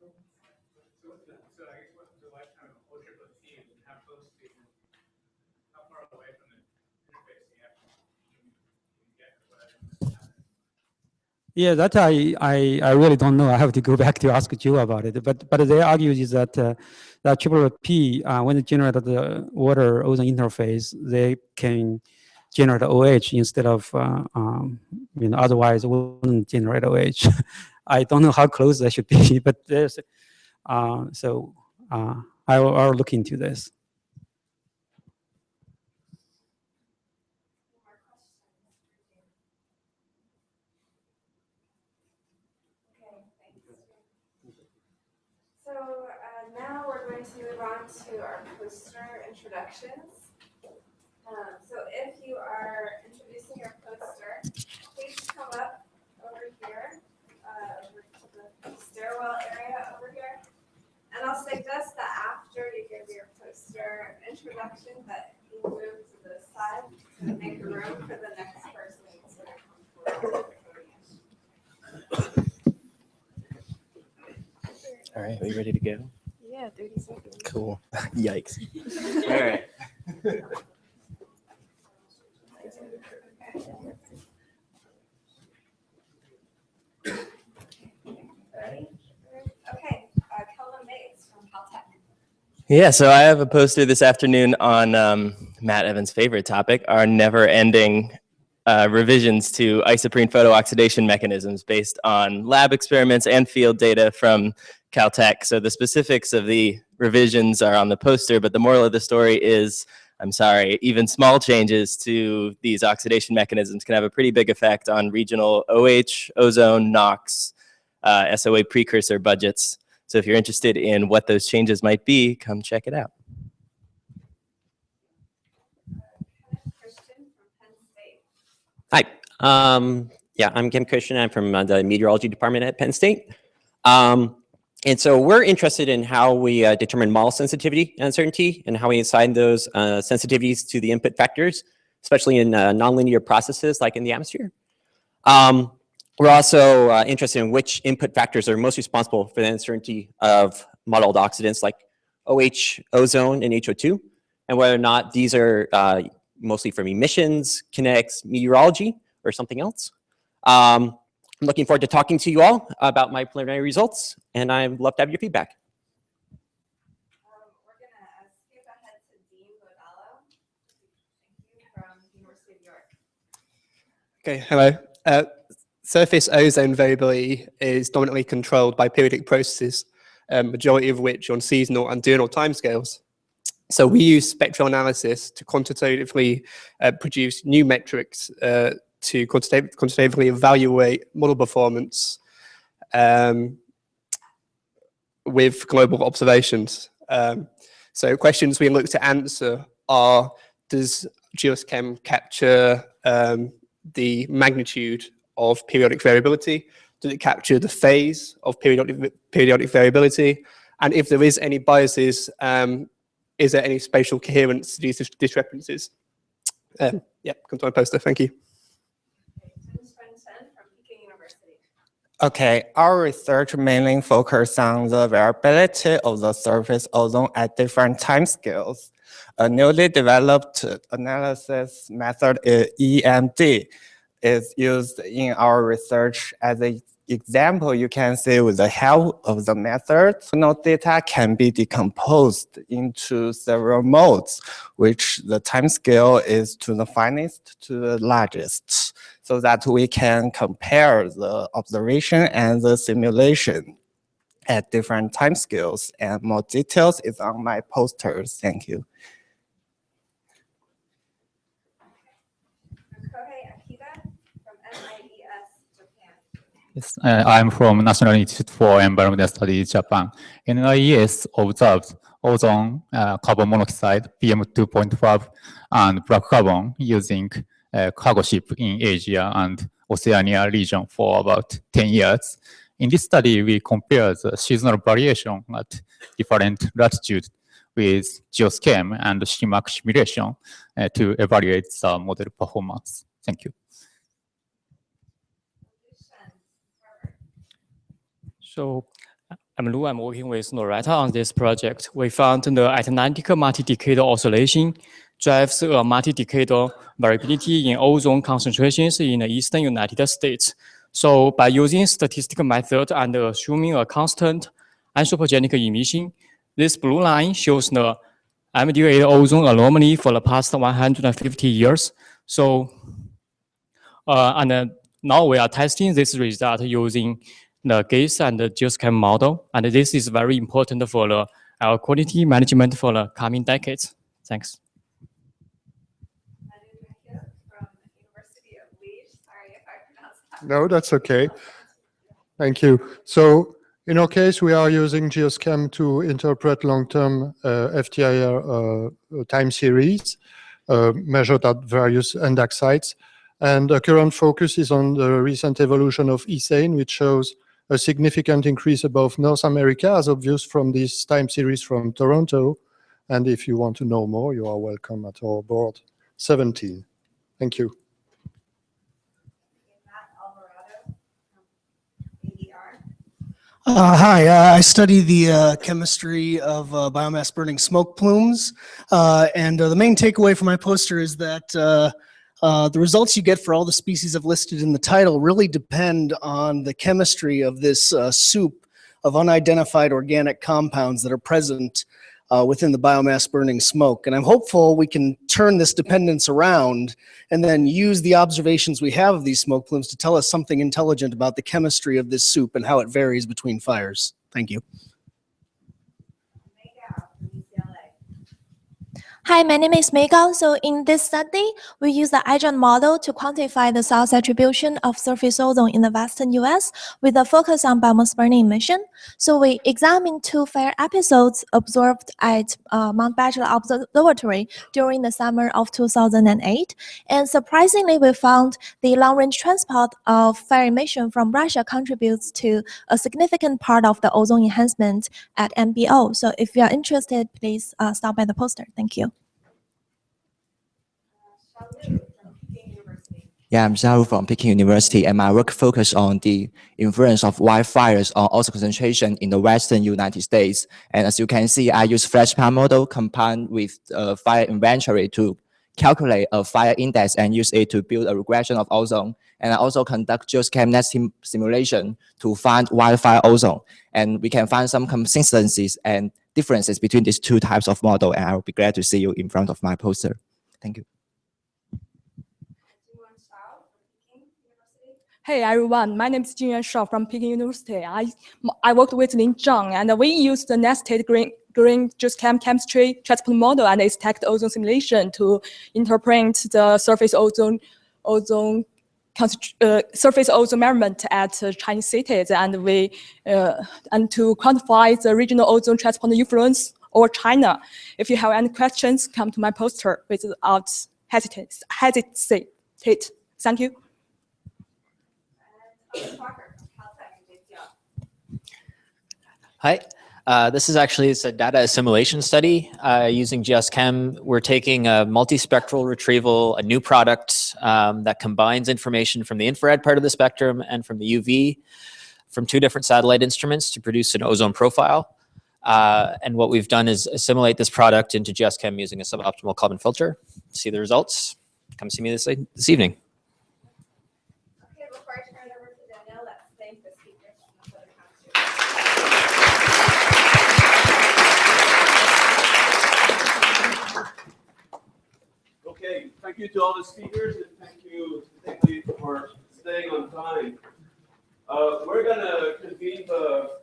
[SPEAKER 11] So I guess what's the lifetime of closure for the team, and how close to, how far away from the interface do you have to get to whatever?
[SPEAKER 1] Yeah, that I really don't know. I have to go back to ask Joe about it. But they argue is that that P when they generate the water ozone interface, they can generate OH instead of otherwise it wouldn't generate OH. I don't know how close that should be, but there's so I will look into this.
[SPEAKER 14] So now we're going to move on to our poster introductions. So if you are introducing your poster, please come up over here, over to the stairwell area over here. And I'll suggest that after you give your poster introduction that you move to the side to make room for the next person to come forward.
[SPEAKER 4] All right, are you ready to go?
[SPEAKER 14] Yeah, 30 seconds.
[SPEAKER 4] Cool. Yikes. All right.
[SPEAKER 14] Okay, Kelvin Bates from Caltech.
[SPEAKER 4] Yeah, so I have a poster this afternoon on Matt Evans' favorite topic, our never-ending revisions to isoprene photooxidation mechanisms based on lab experiments and field data from Caltech. So the specifics of the revisions are on the poster, but the moral of the story is, I'm sorry, even small changes to these oxidation mechanisms can have a pretty big effect on regional OH, ozone, NOx, SOA precursor budgets. So if you're interested in what those changes might be, come check it out.
[SPEAKER 21] Hi. Yeah, I'm Ken Christian. I'm from the meteorology department at Penn State. And so we're interested in how we determine model sensitivity and uncertainty and how we assign those sensitivities to the input factors, especially in nonlinear processes like in the atmosphere. We're also interested in which input factors are most responsible for the uncertainty of modeled oxidants like OH, ozone, and HO2, and whether or not these are mostly from emissions, kinetics, meteorology, or something else. I'm looking forward to talking to you all about my preliminary results, and I'd love to have your feedback.
[SPEAKER 14] We're gonna skip ahead to Dean Bodello. Thank you, from the University of York.
[SPEAKER 5] Okay, hello. Surface ozone variability is dominantly controlled by periodic processes, majority of which on seasonal and diurnal timescales. So we use spectral analysis to quantitatively produce new metrics to quantitatively evaluate model performance with global observations. So questions we look to answer are, does GeoSchem capture the magnitude of periodic variability? Does it capture the phase of periodic variability? And if there is any biases, is there any spatial coherence to these discrepancies? Yeah, come to my poster, thank you.
[SPEAKER 7] Okay, our research mainly focuses on the variability of the surface ozone at different timescales. A newly developed analysis method, EMD, is used in our research. As an example, you can see with the help of the method, signal data can be decomposed into several modes, which the time scale is to the finest to the largest, so that we can compare the observation and the simulation at different time scales. And more details is on my posters. Thank you.
[SPEAKER 22] Yes, I'm from National Institute for Environmental Studies, Japan. NIES observed ozone, carbon monoxide, PM2.5, and black carbon using cargo ship in Asia and Oceania region for about 10 years. In this study, we compared the seasonal variation at different latitudes with GeoSchem and CMAQ simulation to evaluate the model performance. Thank you.
[SPEAKER 8] So I'm Lu. I'm working with Noretta on this project. We found the Atlantic multi-decadal oscillation drives a multi-decadal variability in ozone concentrations in the eastern United States. So by using statistical method and assuming a constant anthropogenic emission, this blue line shows the mediated ozone anomaly for the past 150 years. So now we are testing this result using the GACE and the GeoSchem model, and this is very important for the air quality management for the coming decades. Thanks.
[SPEAKER 23] No, that's okay. Thank you. So in our case, we are using GeoSchem to interpret long-term FTIR time series measured at various index sites. And the current focus is on the recent evolution of ethane, which shows a significant increase above North America, as obvious from this time series from Toronto. And if you want to know more, you are welcome at our board 17. Thank you.
[SPEAKER 25] Hi, I study the chemistry of biomass burning smoke plumes. And the main takeaway from my poster is that the results you get for all the species I've listed in the title really depend on the chemistry of this soup of unidentified organic compounds that are present within the biomass burning smoke. And I'm hopeful we can turn this dependence around and then use the observations we have of these smoke plumes to tell us something intelligent about the chemistry of this soup and how it varies between fires. Thank you.
[SPEAKER 26] Hi, my name is Mei Gao. So in this study, we use the iGen model to quantify the source attribution of surface ozone in the western US with a focus on biomass burning emission. So we examined 2 fire episodes observed at Mount Bachelor Observatory during the summer of 2008. And surprisingly, we found the long-range transport of fire emission from Russia contributes to a significant part of the ozone enhancement at MBO. So if you are interested, please stop by the poster. Thank you.
[SPEAKER 3] Yeah, I'm Xiaoru from Peking University, and my work focuses on the influence of wildfires on ozone concentration in the western United States. And as you can see, I use FlashPan model combined with fire inventory to calculate a fire index and use it to build a regression of ozone. And I also conduct geochem net simulation to find wildfire ozone. And we can find some consistencies and differences between these two types of model. And I will be glad to see you in front of my poster. Thank you.
[SPEAKER 6] Hey everyone, my name is Jinyuan Shao from Peking University. I worked with Lin Zhang, and we used the nested green geochem chemistry transport model and its stacked ozone simulation to interpret the surface ozone measurement at Chinese cities, and to quantify the regional ozone transport influence over China. If you have any questions, come to my poster without hesitate. Thank you.
[SPEAKER 9] Hi, this is actually a data assimilation study using GeoSChem. We're taking a multispectral retrieval, a new product that combines information from the infrared part of the spectrum and from the UV from 2 different satellite instruments to produce an ozone profile. And what we've done is assimilate this product into GeoSChem using a suboptimal Kalman filter. See the results? Come see me this evening.
[SPEAKER 2] Okay, thank you to all the speakers, and thank you particularly for staying on time. We're going to convene the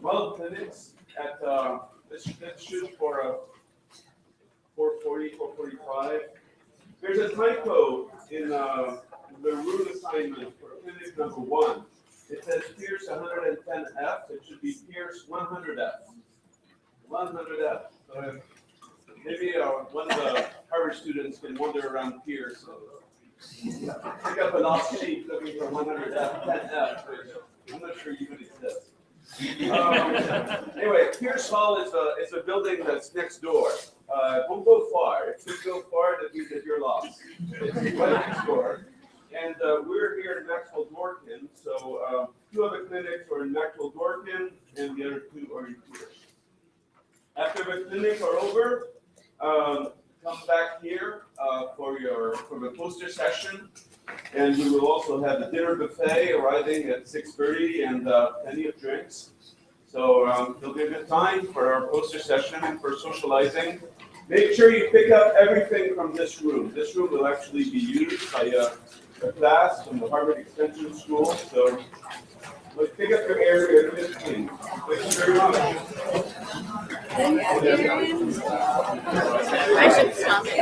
[SPEAKER 2] model clinics at, let's shoot for 4:40, 4:45. There's a typo in the room assignment for clinic number 1. It says Pierce 110F. It should be Pierce 100F. 100F. So maybe one of the Harvard students can wander around Pierce. So pick up an off sheet looking for 100F, 10F. I'm not sure even exists. Anyway, Pierce Hall is a building that's next door. It won't go far. If you go far, that means that you're lost. It's right next door. And we're here in Maxwell Dworkin. So 2 of the clinics are in Maxwell Dworkin, and the other 2 are in Pierce. After the clinics are over, come back here for the poster session, and we will also have the dinner buffet arriving at 6:30 and plenty of drinks. So it'll be a good time for our poster session and for socializing. Make sure you pick up everything from this room. This room will actually be used by a class from the Harvard Extension School. So let's pick up your area 15. Thank you very much.
[SPEAKER 16] I should stop it.